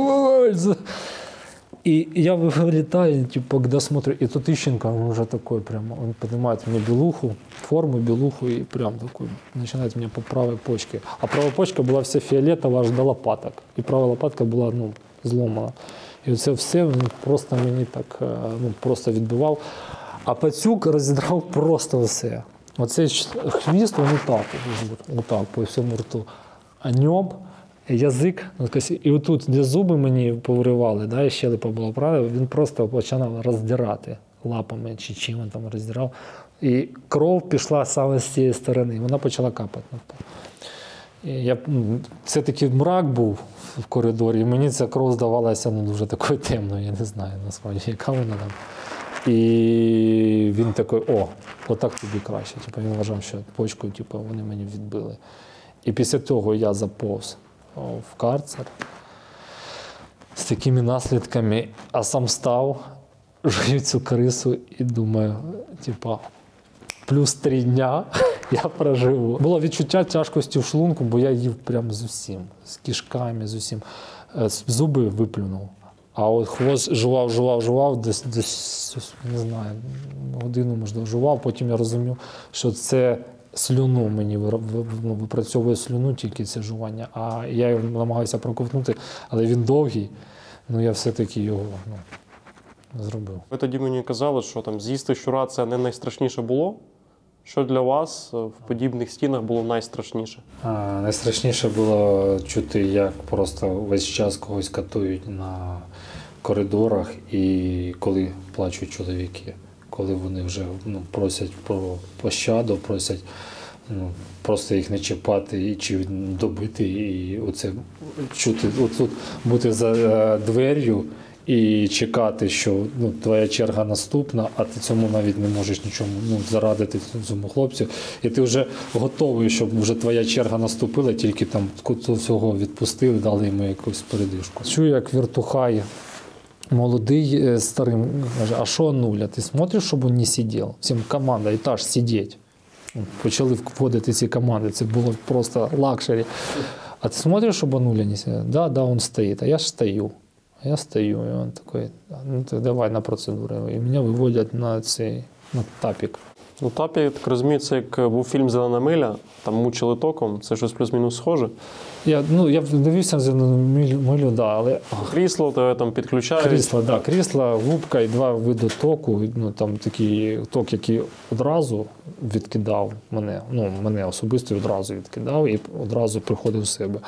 И я вылетаю, типа, когда смотрю, и тут Ищенко, он уже такой прям, он поднимает мне белуху, форму, белуху, и прям такой начинает меня по правой почке. А правая почка была вся фиолетовая, аж до лопаток. И правая лопатка була, зломана. І це все він просто мені так, просто відбивав. А пацюк розідрав просто все. Оцей хвіст, він отак по всьому рту. А ньоб, язик, і отут, де зуби мені повиривали, да, і щелепа була права, він просто починав роздирати лапами чи чим він там роздирав. І кров пішла саме з цієї сторони, вона почала капати. Це такий мрак був в коридорі, і мені ця кров здавалася дуже такою темною, я не знаю насправді, яка вона там. І він такий, отак тобі краще. Типу, він вважав, що почкою вони мені відбили. І після того я заповз в карцер з такими наслідками, а сам став, жую цю крису і думаю, плюс 3 дня я проживу. Було відчуття тяжкості в шлунку, бо я їв прям з усім, з кишками, з усім. Зуби виплюнув. А от хвост жував, десь, не знаю, годину, можливо, жував. Потім я розумів, що це слюну мені випрацьовує слюну, тільки це жування. А я його намагався проковтнути, але він довгий, я все-таки його зробив. Ви тоді мені казали, що там з'їсти щура – це не найстрашніше було. Що для вас в подібних стінах було найстрашніше? Найстрашніше було чути, як просто весь час когось катують на коридорах, і коли плачуть чоловіки, коли вони вже просять про пощаду, просять просто їх не чіпати чи добити, і оце чути, отут бути за двер'ю і чекати, що твоя черга наступна, а ти цьому навіть не можеш нічому зарадити цьому хлопцю. І ти вже готовий, щоб вже твоя черга наступила, тільки там всього відпустили, дали йому якусь передишку. Чую, як вертухай молодий старим каже, а що Нуля, ти смотриш, щоб він не сидів? Всім команда, етаж сидіть. Почали вводити ці команди, це було просто лакшері. А ти смотриш, щоб Нуля не сидів? Да, він стоїть, а я ж стою. Я стою, и он такой, давай на процедуру. И меня выводят на тапік. Тапік, я так розумію, це як був фільм «Зелена миля», там мучили током, це щось плюс-мінус схоже. Я дивився «Зелену милю», да, але... Крісло, то там підключають. Крісло, губка і 2 види току. Там такий ток, який одразу відкидав мене особисто одразу відкидав і одразу приходив в себе.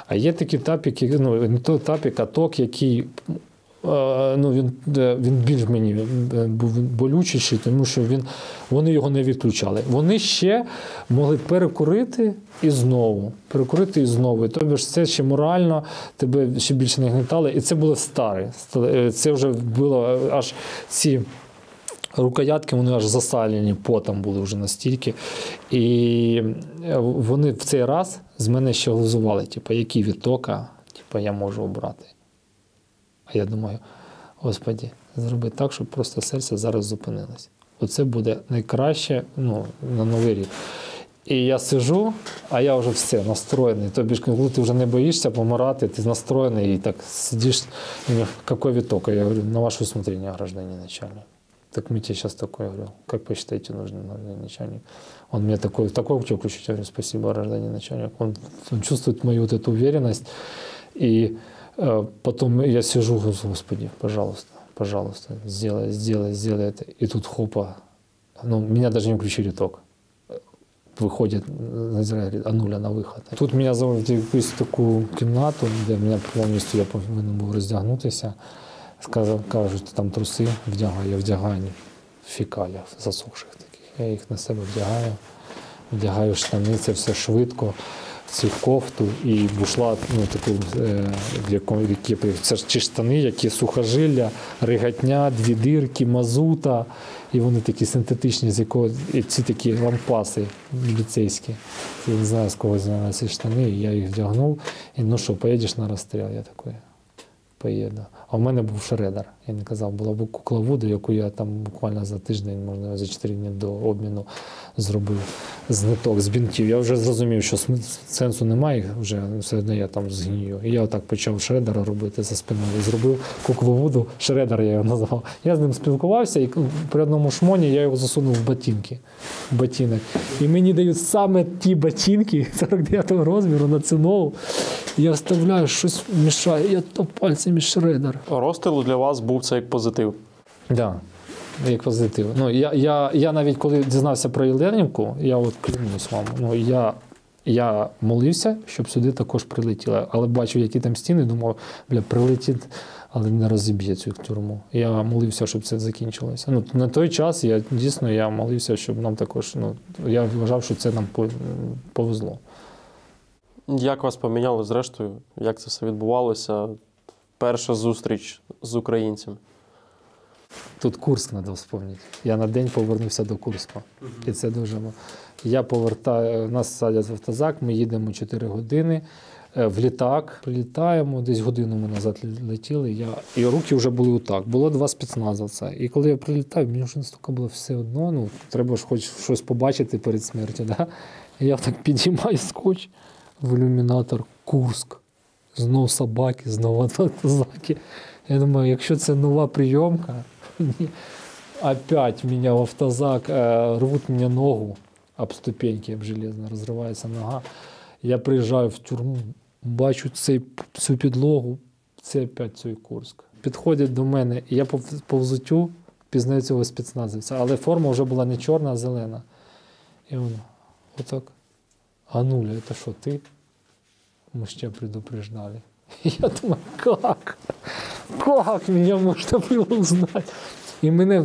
А є такі тапіки, не той тапік, а ток, який він більш мені був болючіший, тому що вони його не відключали. Вони ще могли перекурити і знову. І тобі ж це ще морально, тебе ще більше не гнітали. І це було старе. Це вже було аж ці рукоятки, вони аж засалені потом були вже настільки. І вони в цей раз з мене ще глузували, який від тока я можу обрати. А я думаю, Господи, зроби так, щоб просто серце зараз зупинилось. Оце буде найкраще на Новий рік. І я сиджу, а я вже все, настроєний. Тобі ж, коли ти вже не боїшся помирати, ти настроєний і так сидиш. Який виток? Я говорю, на ваше усмотрение, гражданин начальник. Так мы тебе сейчас такое, я говорю, как посчитаете нужный начальник? Он мне такой хотел включить, я говорю, спасибо, гражданин начальник. Он чувствует мою вот эту уверенность. И потом я сижу, говорю, Господи, пожалуйста, сделай это. И тут хопа, меня даже не включили ток. Выходит, говорит, а Нуля на виход. Тут мене заводять в якусь таку кімнату, де мене повністю, я повинен був роздягнутися. Кажуть, там труси вдягаю, я вдягаю в фекаліях засохших таких. Я їх на себе вдягаю штани, це все швидко, цю кофту і бушлат, таку, це ж ті штани, які сухожилля, ригатня, 2 дирки, мазута, і вони такі синтетичні, з якого, і ці такі лампаси міліцейські. Я не знаю, з кого знали ці штани, і я їх вдягнув, і що, поїдеш на розстріл? Я такий, поїду. А в мене був шредер. Я не казав, була кукла Вуду, яку я там буквально за тиждень, можна за 4 дні до обміну зробив з ниток, з бінтів. Я вже зрозумів, що сенсу немає, вже все одно я там згнію. І я отак почав шредера робити за спиною. Зробив куклу Вуду, шредер я його назвав. Я з ним спілкувався, і при одному шмоні я його засунув в ботинок. І мені дають саме ті ботинки 49-го розміру на цю ногу. Я вставляю, щось мішає, я то пальцями шредер. Розстріл для вас був це як позитив. Так, да, як позитив. Ну, я навіть коли дізнався про Єленівку, я от клянусь вам, ну, я молився, щоб сюди також прилетіло. Але бачив, які там стіни, думав, прилетить, але не розіб'є цю тюрму. Я молився, щоб це закінчилося. Ну, на той час я молився, щоб нам також, я вважав, що це нам повезло. Як вас поміняли зрештою? Як це все відбувалося? Перша зустріч з українцем? Тут Курськ треба вспомнити. Я на день повернувся до Курська. І це дуже... Я повертаю, нас садять в автозак, ми їдемо 4 години в літак, прилітаємо, десь годину ми назад летіли, і руки вже були отак. Було 2 спецназовця. І коли я прилітаю, мені вже настільки було все одно, треба ж хоч щось побачити перед смертю. Да? І я так підіймаю скотч в ілюмінатор, Курськ. Знов собаки, знову автозаки. Я думаю, якщо це нова прийомка, опять меня в автозак, рвут мне ногу об ступеньки, об железно, розривається нога. Я приїжджаю в тюрму, бачу цю підлогу, це опять цей Курськ. Підходять до мене, і я по взуттю пізнаю цього спецназовця, але форма вже була не чорна, а зелена. І він отак, Ануля, це що, ти? Мы ж тебя предупреждали. Я думаю, как? Как меня можна було узнати? І мене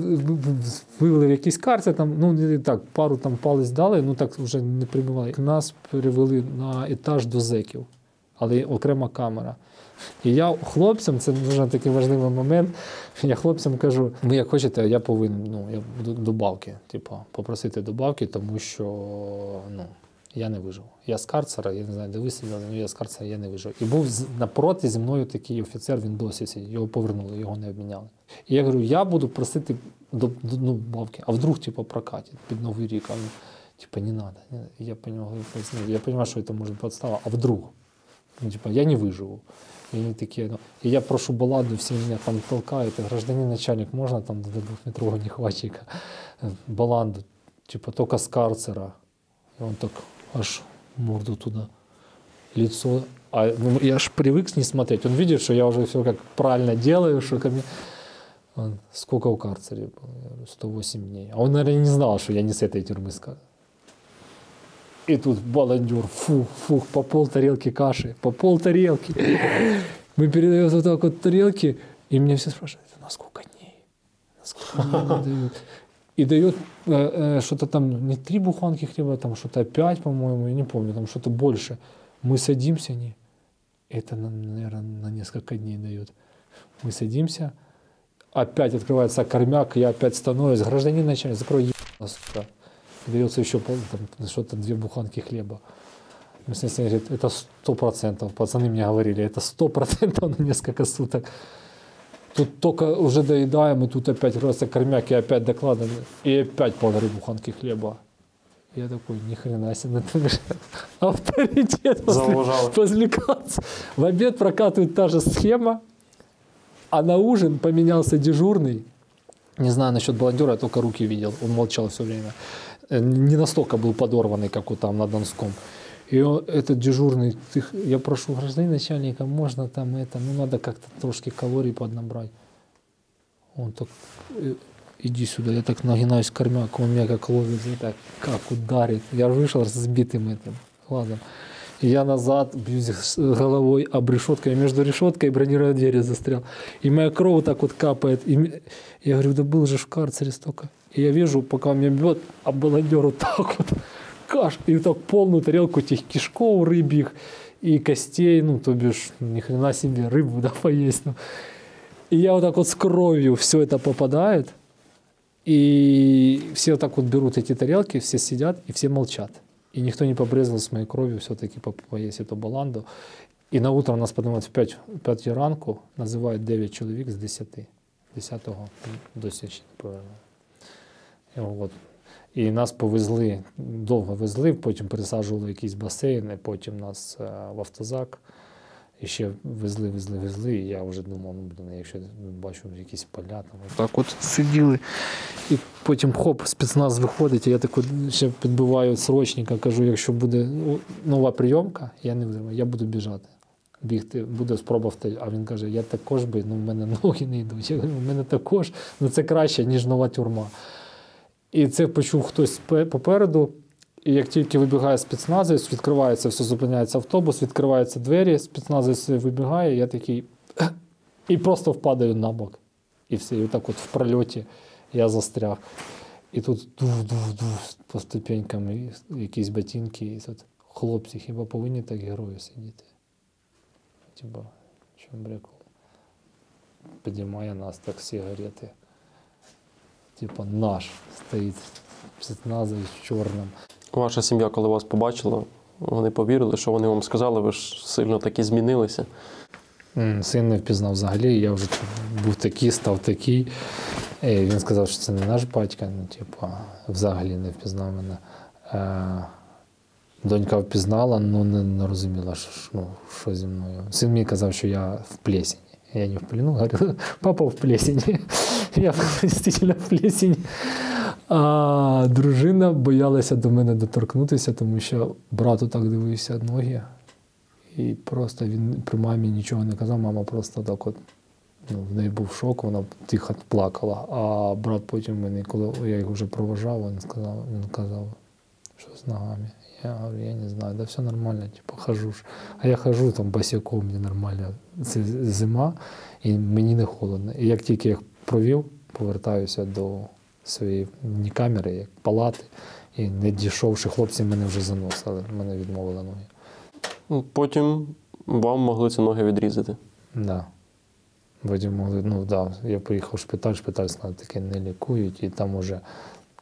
вивели в якісь карти, там, не так, пару там палець дали, так вже не прибивали. Нас перевели на етаж до зеків, але окрема камера. І я хлопцям, це дуже такий важливий момент, я хлопцям кажу, ви як хочете, я повинен, я буду добавки, попросити добавки, тому що, я не вижив. Я з карцера, я не знаю, де ви сиділи, але я з карцера, я не вижив. І був напроти зі мною такий офіцер, він досі сидів, його повернули, його не обміняли. І я говорю, я буду просити добавки, а вдруг, прокатить під Новий рік, не надо. Я понимаю, що це може бути подстава, а вдруг? Я не виживу. І вони такі, і я прошу баланду, всі мене там толкають, гражданин начальник, можна там до 2-метрового нехватчика баланду, тільки з карцера. И он так аж морду туда, лицо. Я аж привык с ней смотреть. Он видит, что я уже все как правильно делаю, что ко мне... Сколько в карцере было? Я говорю, 108 дней. А он, наверное, не знал, что я не с этой тюрьмы сказал. И тут баландер, фух, по полтарелки каши, по полтарелки. Мы передаем вот так вот тарелки, и меня все спрашивают, на сколько дней? На сколько дней дают? И дает что-то там, не 3 буханки хлеба, там что-то 5, по-моему, я не помню, там что-то больше. Мы садимся, это, наверное, на несколько дней дает. Мы садимся, опять открывается кормяк, я опять становлюсь, гражданин начальник, закрой сука. Дается еще что-то 2 буханки хлеба. Мясник говорит, это 100%, пацаны мне говорили, это 100% на несколько суток. Тут только уже доедаем, и тут опять рвется кормяк, и опять докладываем, и опять 1,5 буханки хлеба. Я такой, ни хрена себе, авторитет возликаться. В обед прокатывает та же схема, а на ужин поменялся дежурный. Не знаю насчет баландера, я только руки видел, он молчал все время. Не настолько был подорванный, как вот там на Донском. И этот дежурный, я прошу гражданина начальника, можно там надо как-то трошки калорий поднабрать. Он так, иди сюда, я так нагинаюсь к кормяку, он меня как ловит, и так, как ударит. Я вышел с сбитым этим глазом. И я назад бьюсь головой об решетку, я между решеткой и бронированной дверью застрял. И моя кровь так вот капает. И я говорю, да был же в карцере столько. И я вижу, пока он меня бьет, а баландер вот так вот. Каш, и так полную тарелку этих кишков рыбьих и костей, то бишь, ни хрена себе, рыбу, поесть. И я вот так вот с кровью все это попадает, и все вот так вот берут эти тарелки, все сидят и все молчат. И никто не побрезгал с моей кровью все-таки поесть эту баланду. І на утро нас піднімають в 5 ранку, називають 9 чоловік з 10. 10-го досі ще не повернули. І нас повезли, довго везли, потім пересаджували в якийсь басейн, потім нас в автозак. І ще везли, і я вже думав, якщо бачу якісь поля, там так от сиділи. І потім хоп, спецназ виходить, і я так ще підбиваю срочника, кажу, якщо буде нова прийомка, я не витримаю, я буду біжати. Бігти, буде спроба втечі. А він каже, я також би, в мене ноги не йдуть. Я говорю, в мене також, це краще, ніж нова тюрма. І це почув хтось попереду. І як тільки вибігає спецназовець, відкривається, все, зупиняється автобус, відкриваються двері, спецназовець вибігає, я такий, і просто впадаю на бок. І все, і так от в прольоті я застряг. І тут дув по ступенькам, якісь ботинки, і тут хлопці, хіба повинні так герої сидіти? Типа, що прикол? Підіймає нас так сигарети. Типа наш стоїть спецназовець чорним. Ваша сім'я, коли вас побачила, вони повірили, що вони вам сказали, ви ж сильно таки змінилися. Син не впізнав взагалі, я вже був такий, став такий. Він сказав, що це не наш батько, взагалі не впізнав мене. Донька впізнала, але не розуміла, що зі мною. Син мені казав, що я в плесені. Я не в плену, говорю, папа в плесені. Я дійсно в плесені. А дружина боялася до мене доторкнутися, тому що брат отак дивився ноги. І просто він при мамі нічого не казав, мама просто так от, в неї був шок, вона тихо плакала. А брат потім мені, коли я їх вже проважав, він казав, що з ногами. Я говорю, я не знаю, да все нормально, хожу ж. А я хожу там босиком, мені нормально. Це зима, і мені не холодно. І як тільки я їх провів, повертаюся до своєї камери, як палати, і не дійшовши, хлопці мене вже заносили, мене відмовили ноги. Потім вам могли ці ноги відрізати? Да. Потім могли, я поїхав в шпиталь сказав, таке не лікують, і там уже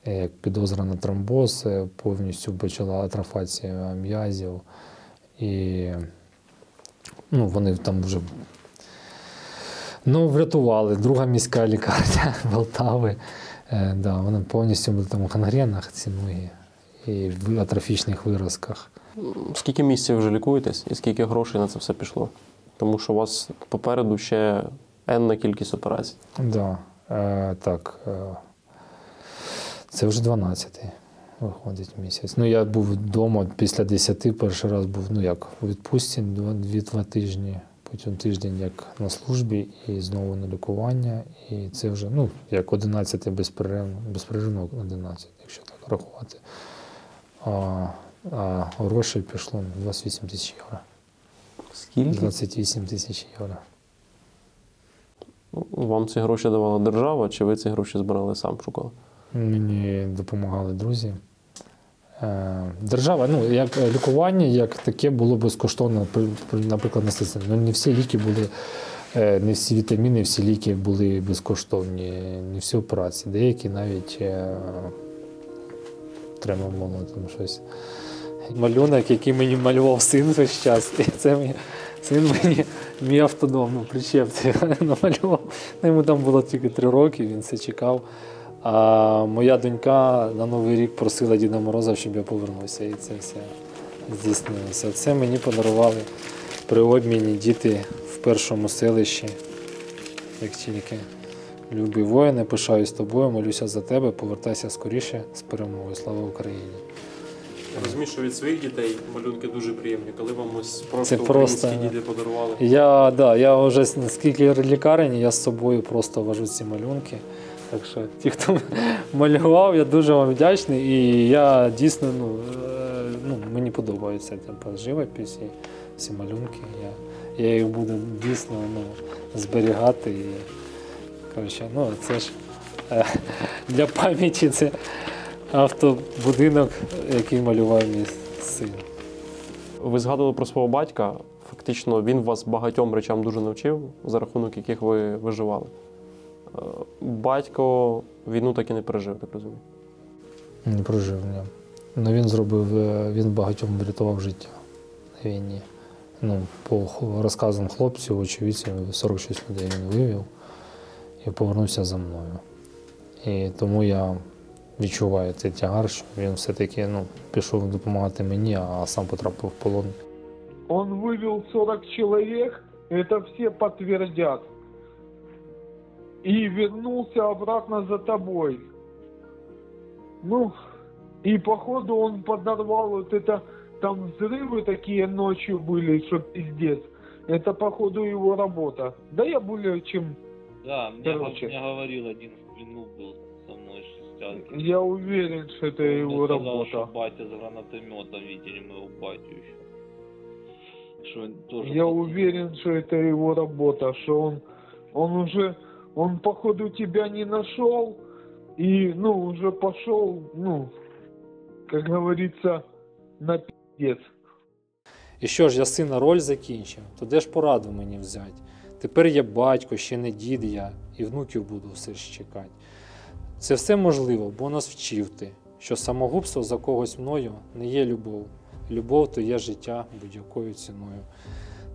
як підозра на тромбоз, повністю почала атрофація м'язів, і вони там вже врятували. Друга міська лікарня Полтави. Вони повністю були там у гангренах, ці ноги, і в атрофічних виразках. Скільки місяців вже лікуєтесь і скільки грошей на це все пішло? Тому що у вас попереду ще енна кількість операцій. Так. Це вже 12-й виходить місяць. Я був вдома після 10, перший раз був, у відпустці 2 тижні. Потім тиждень як на службі і знову на лікування. І це вже, як 11-й безперервно 11, якщо так рахувати. А грошей пішло 28 тисяч євро. Скільки? 28 тисяч євро. Вам ці гроші давала держава, чи ви ці гроші збирали сам, шукали? Мені допомагали друзі. Держава, як лікування, як таке було безкоштовно, наприклад, на стаціонарі. Не всі ліки були, не всі вітаміни, всі ліки були безкоштовні, не всі операції. Деякі навіть треба було там щось. Малюнок, який мені малював син весь час, і це син мені мій автодом, причеп намалював. Йому там було тільки 3 роки, він все чекав. А моя донька на Новий рік просила Діда Мороза, щоб я повернувся, і це все здійснилося. Це мені подарували при обміні діти в першому селищі, як тільки. Любі воїни, пишаюсь тобою, молюся за тебе, повертайся скоріше з перемогою. Слава Україні! Я розумію, що від своїх дітей малюнки дуже приємні, коли вам ось Це українські діти подарували. Я вже скільки лікарень, я з собою просто вожу ці малюнки. Так що ті, хто малював, я дуже вам вдячний. І я дійсно, мені подобається живопис і всі малюнки. Я їх буду дійсно зберігати. І, це ж для пам'яті це автобудинок, який малював мій син. Ви згадували про свого батька. Фактично, він вас багатьом речам дуже навчив, за рахунок яких ви виживали. Батько війну так і не пережив, так розумію? Не прожив, ні. Він багатьом врятував життя на війні. Ну, по розказам хлопців, очевидців, 46 людей він вивів і повернувся за мною. І тому я відчуваю цей тягар, що він все-таки пішов допомагати мені, а сам потрапив в полон. Он вывел 40 человек, это все подтвердят. И вернулся обратно за тобой. Ну, и походу он подорвал вот это, там взрывы такие ночью были, что пиздец. Это походу его работа. Да я более чем... Да, Короче. мне говорил, один в плену был со мной с шестерки. Я уверен, что это Он его сказал, работа. что батя с гранатометом, видели моего батю еще. Что он тоже Я хотел. уверен, что это его работа, что он походу тебя не нашел и, уже пошел, как говорится, на пиздец. І що ж, я сина роль закінчив, то де ж пораду мені взяти? Тепер я батько, ще не дід я, і внуків буду все ж чекати. Це все можливо, бо нас вчив ти, що самогубство за когось мною не є любов. Любов – то є життя будь-якою ціною.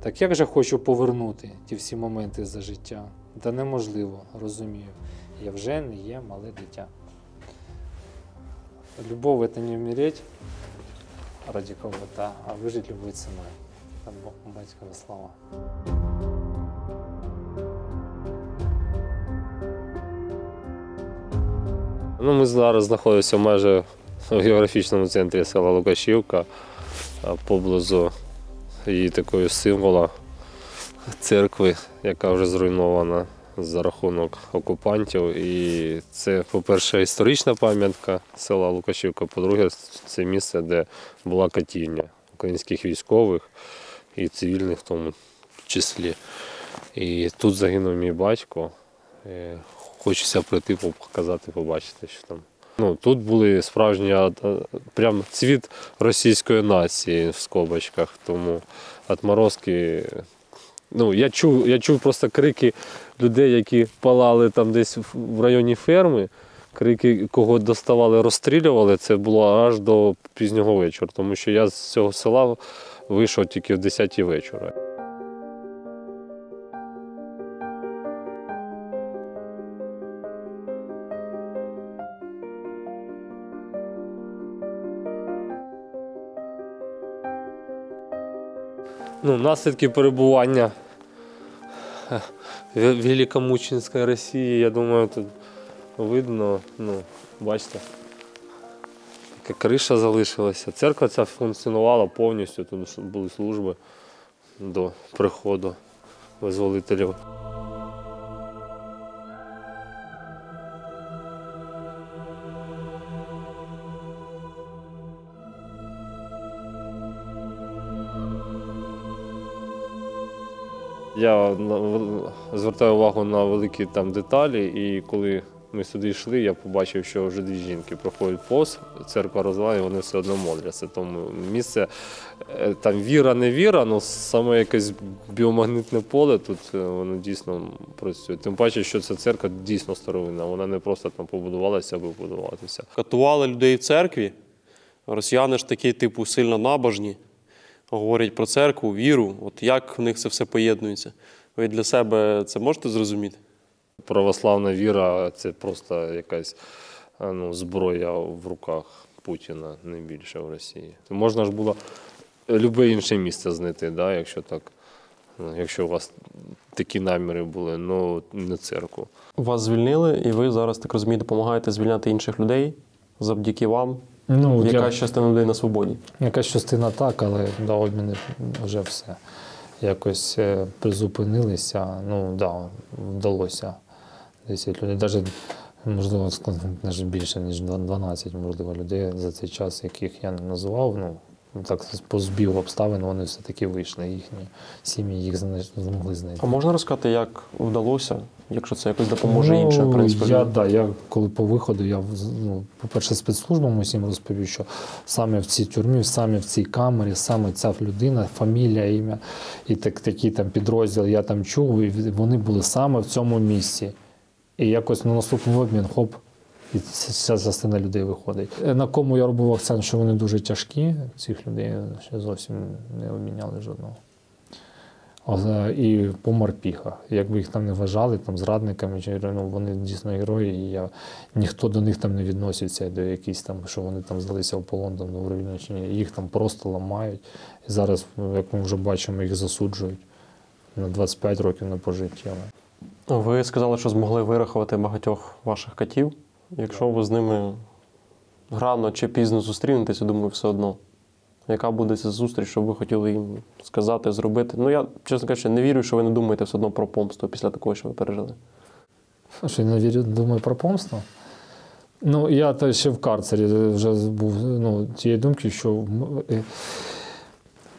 Так як же хочу повернути ті всі моменти за життя? Та неможливо, розумію, я вже не є мале дитя. Любов – это не умереть ради кого-то, а выжить любой ценой. От батькова слова. Ми зараз знаходимося майже в географічному центрі села Лукашівка, поблизу її такої символа церкви, яка вже зруйнована за рахунок окупантів. І це, по-перше, історична пам'ятка села Лукашівка, по-друге, це місце, де була катівня українських військових і цивільних в тому числі. І тут загинув мій батько. Хочеться прийти, показати, побачити, що там. Тут були справжні, прям цвіт російської нації в скобочках, тому отморозки. Я чув просто крики людей, які палали там десь в районі ферми, крики, кого доставали, розстрілювали, це було аж до пізнього вечора, тому що я з цього села вийшов тільки в 10-й вечора. Наслідки перебування в Великомученській Росії, я думаю, тут видно, бачите, яка криша залишилася. Церква ця функціонувала повністю, тут були служби до приходу визволителів. Я звертаю увагу на великі там деталі, і коли ми сюди йшли, я побачив, що вже дві жінки проходять повз, церква розвалена, і вони все одно моляться. Тому місце, там віра, не віра, але саме якесь біомагнітне поле тут воно дійсно працює. Тим паче, що ця церква дійсно старовинна, вона не просто там побудувалася, аби побудуватися. Катували людей в церкві, росіяни ж такі, типу, сильно набожні. Говорять про церкву, віру, от як в них це все поєднується. Ви для себе це можете зрозуміти? Православна віра – це просто якась зброя в руках Путіна, не більше в Росії. Можна ж було будь-яке інше місце знайти, якщо так, якщо у вас такі наміри були, але не церкву. Вас звільнили, і ви зараз, так розумію, допомагаєте звільняти інших людей завдяки вам. Якась частина людей на свободі? Якась частина так, але до обміни вже все. Якось призупинилися, вдалося 10 людей. Навіть, можливо, навіть більше, ніж 12, можливо, людей за цей час, яких я не називав. Так, по збігу обставин вони все-таки вийшли, їхні сім'ї їх змогли знайти. А можна розказати, як вдалося, якщо це якось допоможе іншим, в принципі? Я коли по виходу, я, по-перше, спецслужбам усім розповів, що саме в цій тюрмі, саме в цій камері, саме ця людина, фамілія, ім'я і такий там підрозділ я там чув, і вони були саме в цьому місці. І якось на наступний обмін, хоп, і ця частина людей виходить. На кому я робив акцент, що вони дуже тяжкі, цих людей ще зовсім не обміняли жодного. і по морпіхах. Якби їх там не вважали там, зрадниками, ну, вони дійсно герої, і ніхто до них там не відноситься, до якісь там, що вони там здалися в полон там, добровільно чи ні. Їх там просто ламають. І зараз, як ми вже бачимо, їх засуджують на 25 років на пожиттєве. Ви сказали, що змогли вирахувати багатьох ваших котів. Якщо ви з ними рано чи пізно зустрінетеся, думаю, все одно. Яка буде ця зустріч, що ви хотіли їм сказати, зробити? Ну, я, чесно кажучи, не вірю, що ви не думаєте все одно про помсту після такого, що ви пережили. Що я не вірю, думаю про помсту? Ну, я то ще в карцері вже був тієї думки, що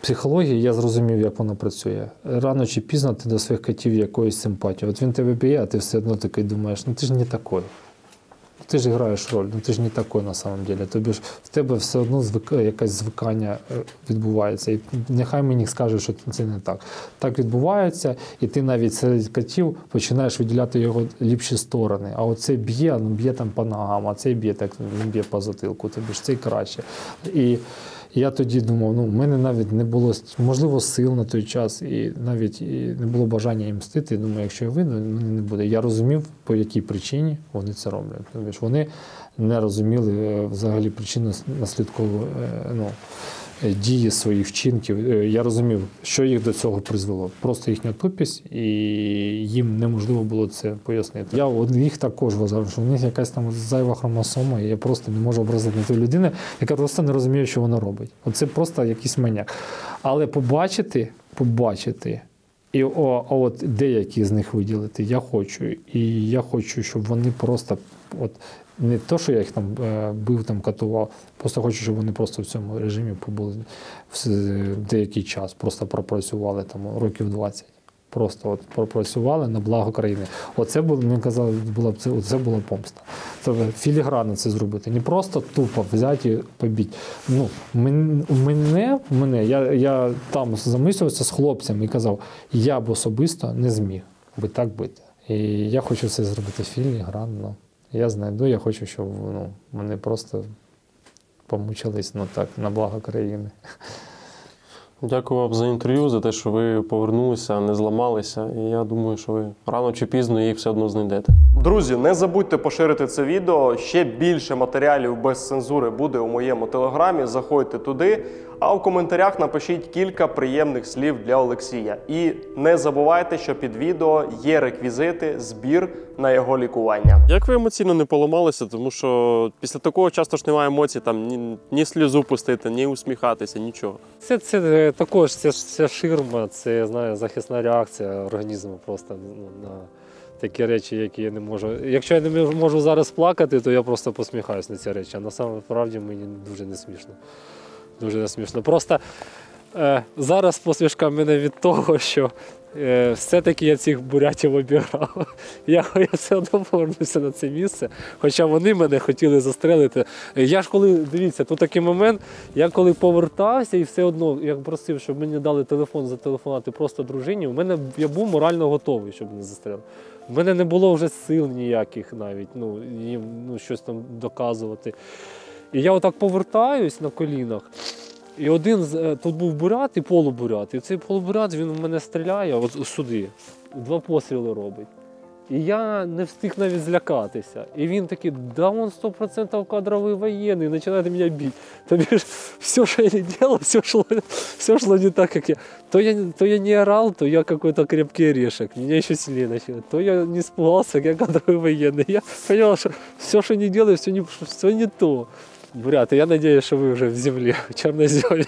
психологія, я зрозумів, як вона працює. Рано чи пізно ти до своїх котів якоїсь симпатії. От він тебе б'є, а ти все одно такий думаєш, ну ти ж не такий. Ти ж граєш роль, ну ти ж не такий на самом деле. Тобі ж в тебе все одно якесь звикання відбувається. І нехай мені скажуть, що це не так. Так відбувається, і ти навіть серед котів починаєш виділяти його ліпші сторони. А оцей б'є, ну б'є там по ногам, а цей б'є, так він б'є по затилку, тобі ж цей краще. І я тоді думав, ну, в мене навіть не було, можливо, сил на той час, і навіть не було бажання їм мстити. Думаю, якщо я вийду, мене не буде. Я розумів, по якій причині вони це роблять. Тобто вони не розуміли взагалі причину наслідкової дії своїх вчинків. Я розумів, що їх до цього призвело. Просто їхня тупість, і їм неможливо було це пояснити. Я їх також вважав, що в них якась там зайва хромосома, і я просто не можу образити ту людину, яка просто не розуміє, що вона робить. Оце просто якийсь маняк. Але побачити, і от деякі з них виділити я хочу. І я хочу, щоб вони просто не то, що я їх там бив, там катував, просто хочу, щоб вони просто в цьому режимі побули деякий час, просто пропрацювали там років 20. Просто пропрацювали на благо країни. Оце було, мені казали, це була помста. Тобто філігранно це зробити. Не просто тупо взяти і побити. Ну, я там замислювався з хлопцями і казав, я б особисто не зміг би так бити. І я хочу це зробити філігранно. Я знайду, я хочу, щоб вони просто помучились на благо країни. Дякую вам за інтерв'ю, за те, що ви повернулися, не зламалися. І я думаю, що ви рано чи пізно їх все одно знайдете. Друзі, не забудьте поширити це відео. Ще більше матеріалів без цензури буде у моєму телеграмі. Заходьте туди. А в коментарях напишіть кілька приємних слів для Олексія. І не забувайте, що під відео є реквізити, збір на його лікування. Як ви емоційно не поламалися? Тому що після такого часто ж немає емоцій, там ні сльозу пустити, ні усміхатися, нічого. Це також ця ширма, це, знаю, захисна реакція організму просто на такі речі, які я не можу. Якщо я не можу зараз плакати, то я просто посміхаюся на ці речі. А насправді мені дуже не смішно. Дуже не смішно. Просто зараз посмішка в мене від того, що все-таки я цих бурятів обіграв. Я все одно повернуся на це місце, хоча вони мене хотіли застрелити. Я ж коли, дивіться, тут такий момент, я коли повертався і все одно, я просив, щоб мені дали телефон зателефонувати просто дружині, я був морально готовий, щоб мене застрелити. У мене не було вже сил ніяких навіть, їм щось там доказувати. І я отак повертаюсь на колінах, і тут був бурят і полубурят. І цей полубурят, він в мене стріляє от сюди, 2 постріли робить. І я не встиг навіть злякатися. І він такий, да он 100% кадровий воєнний, починає мене бити. Тобі ж все, що я не робив, все шло не так, як я. То я не орал, то я какой-то крепкий орешек, меня еще сильнее начало. То я не испугался, я кадровый военный. Я понял, что все, что не делаю, все не то. Буряты, я надеюсь, что вы уже в земле, в черноземе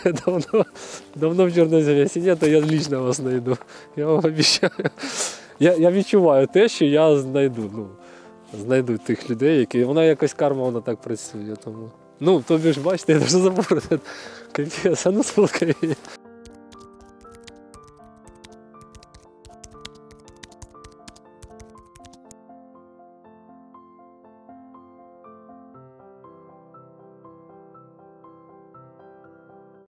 давно в черноземе. Если нет, то я лично вас найду. Я вам обещаю. Я відчуваю те, що я знайду тих людей, які... Вона якось карма, вона так працює. Тому. Тобі ж, бачите, я навіть забув. Капець, а ну сфоткай.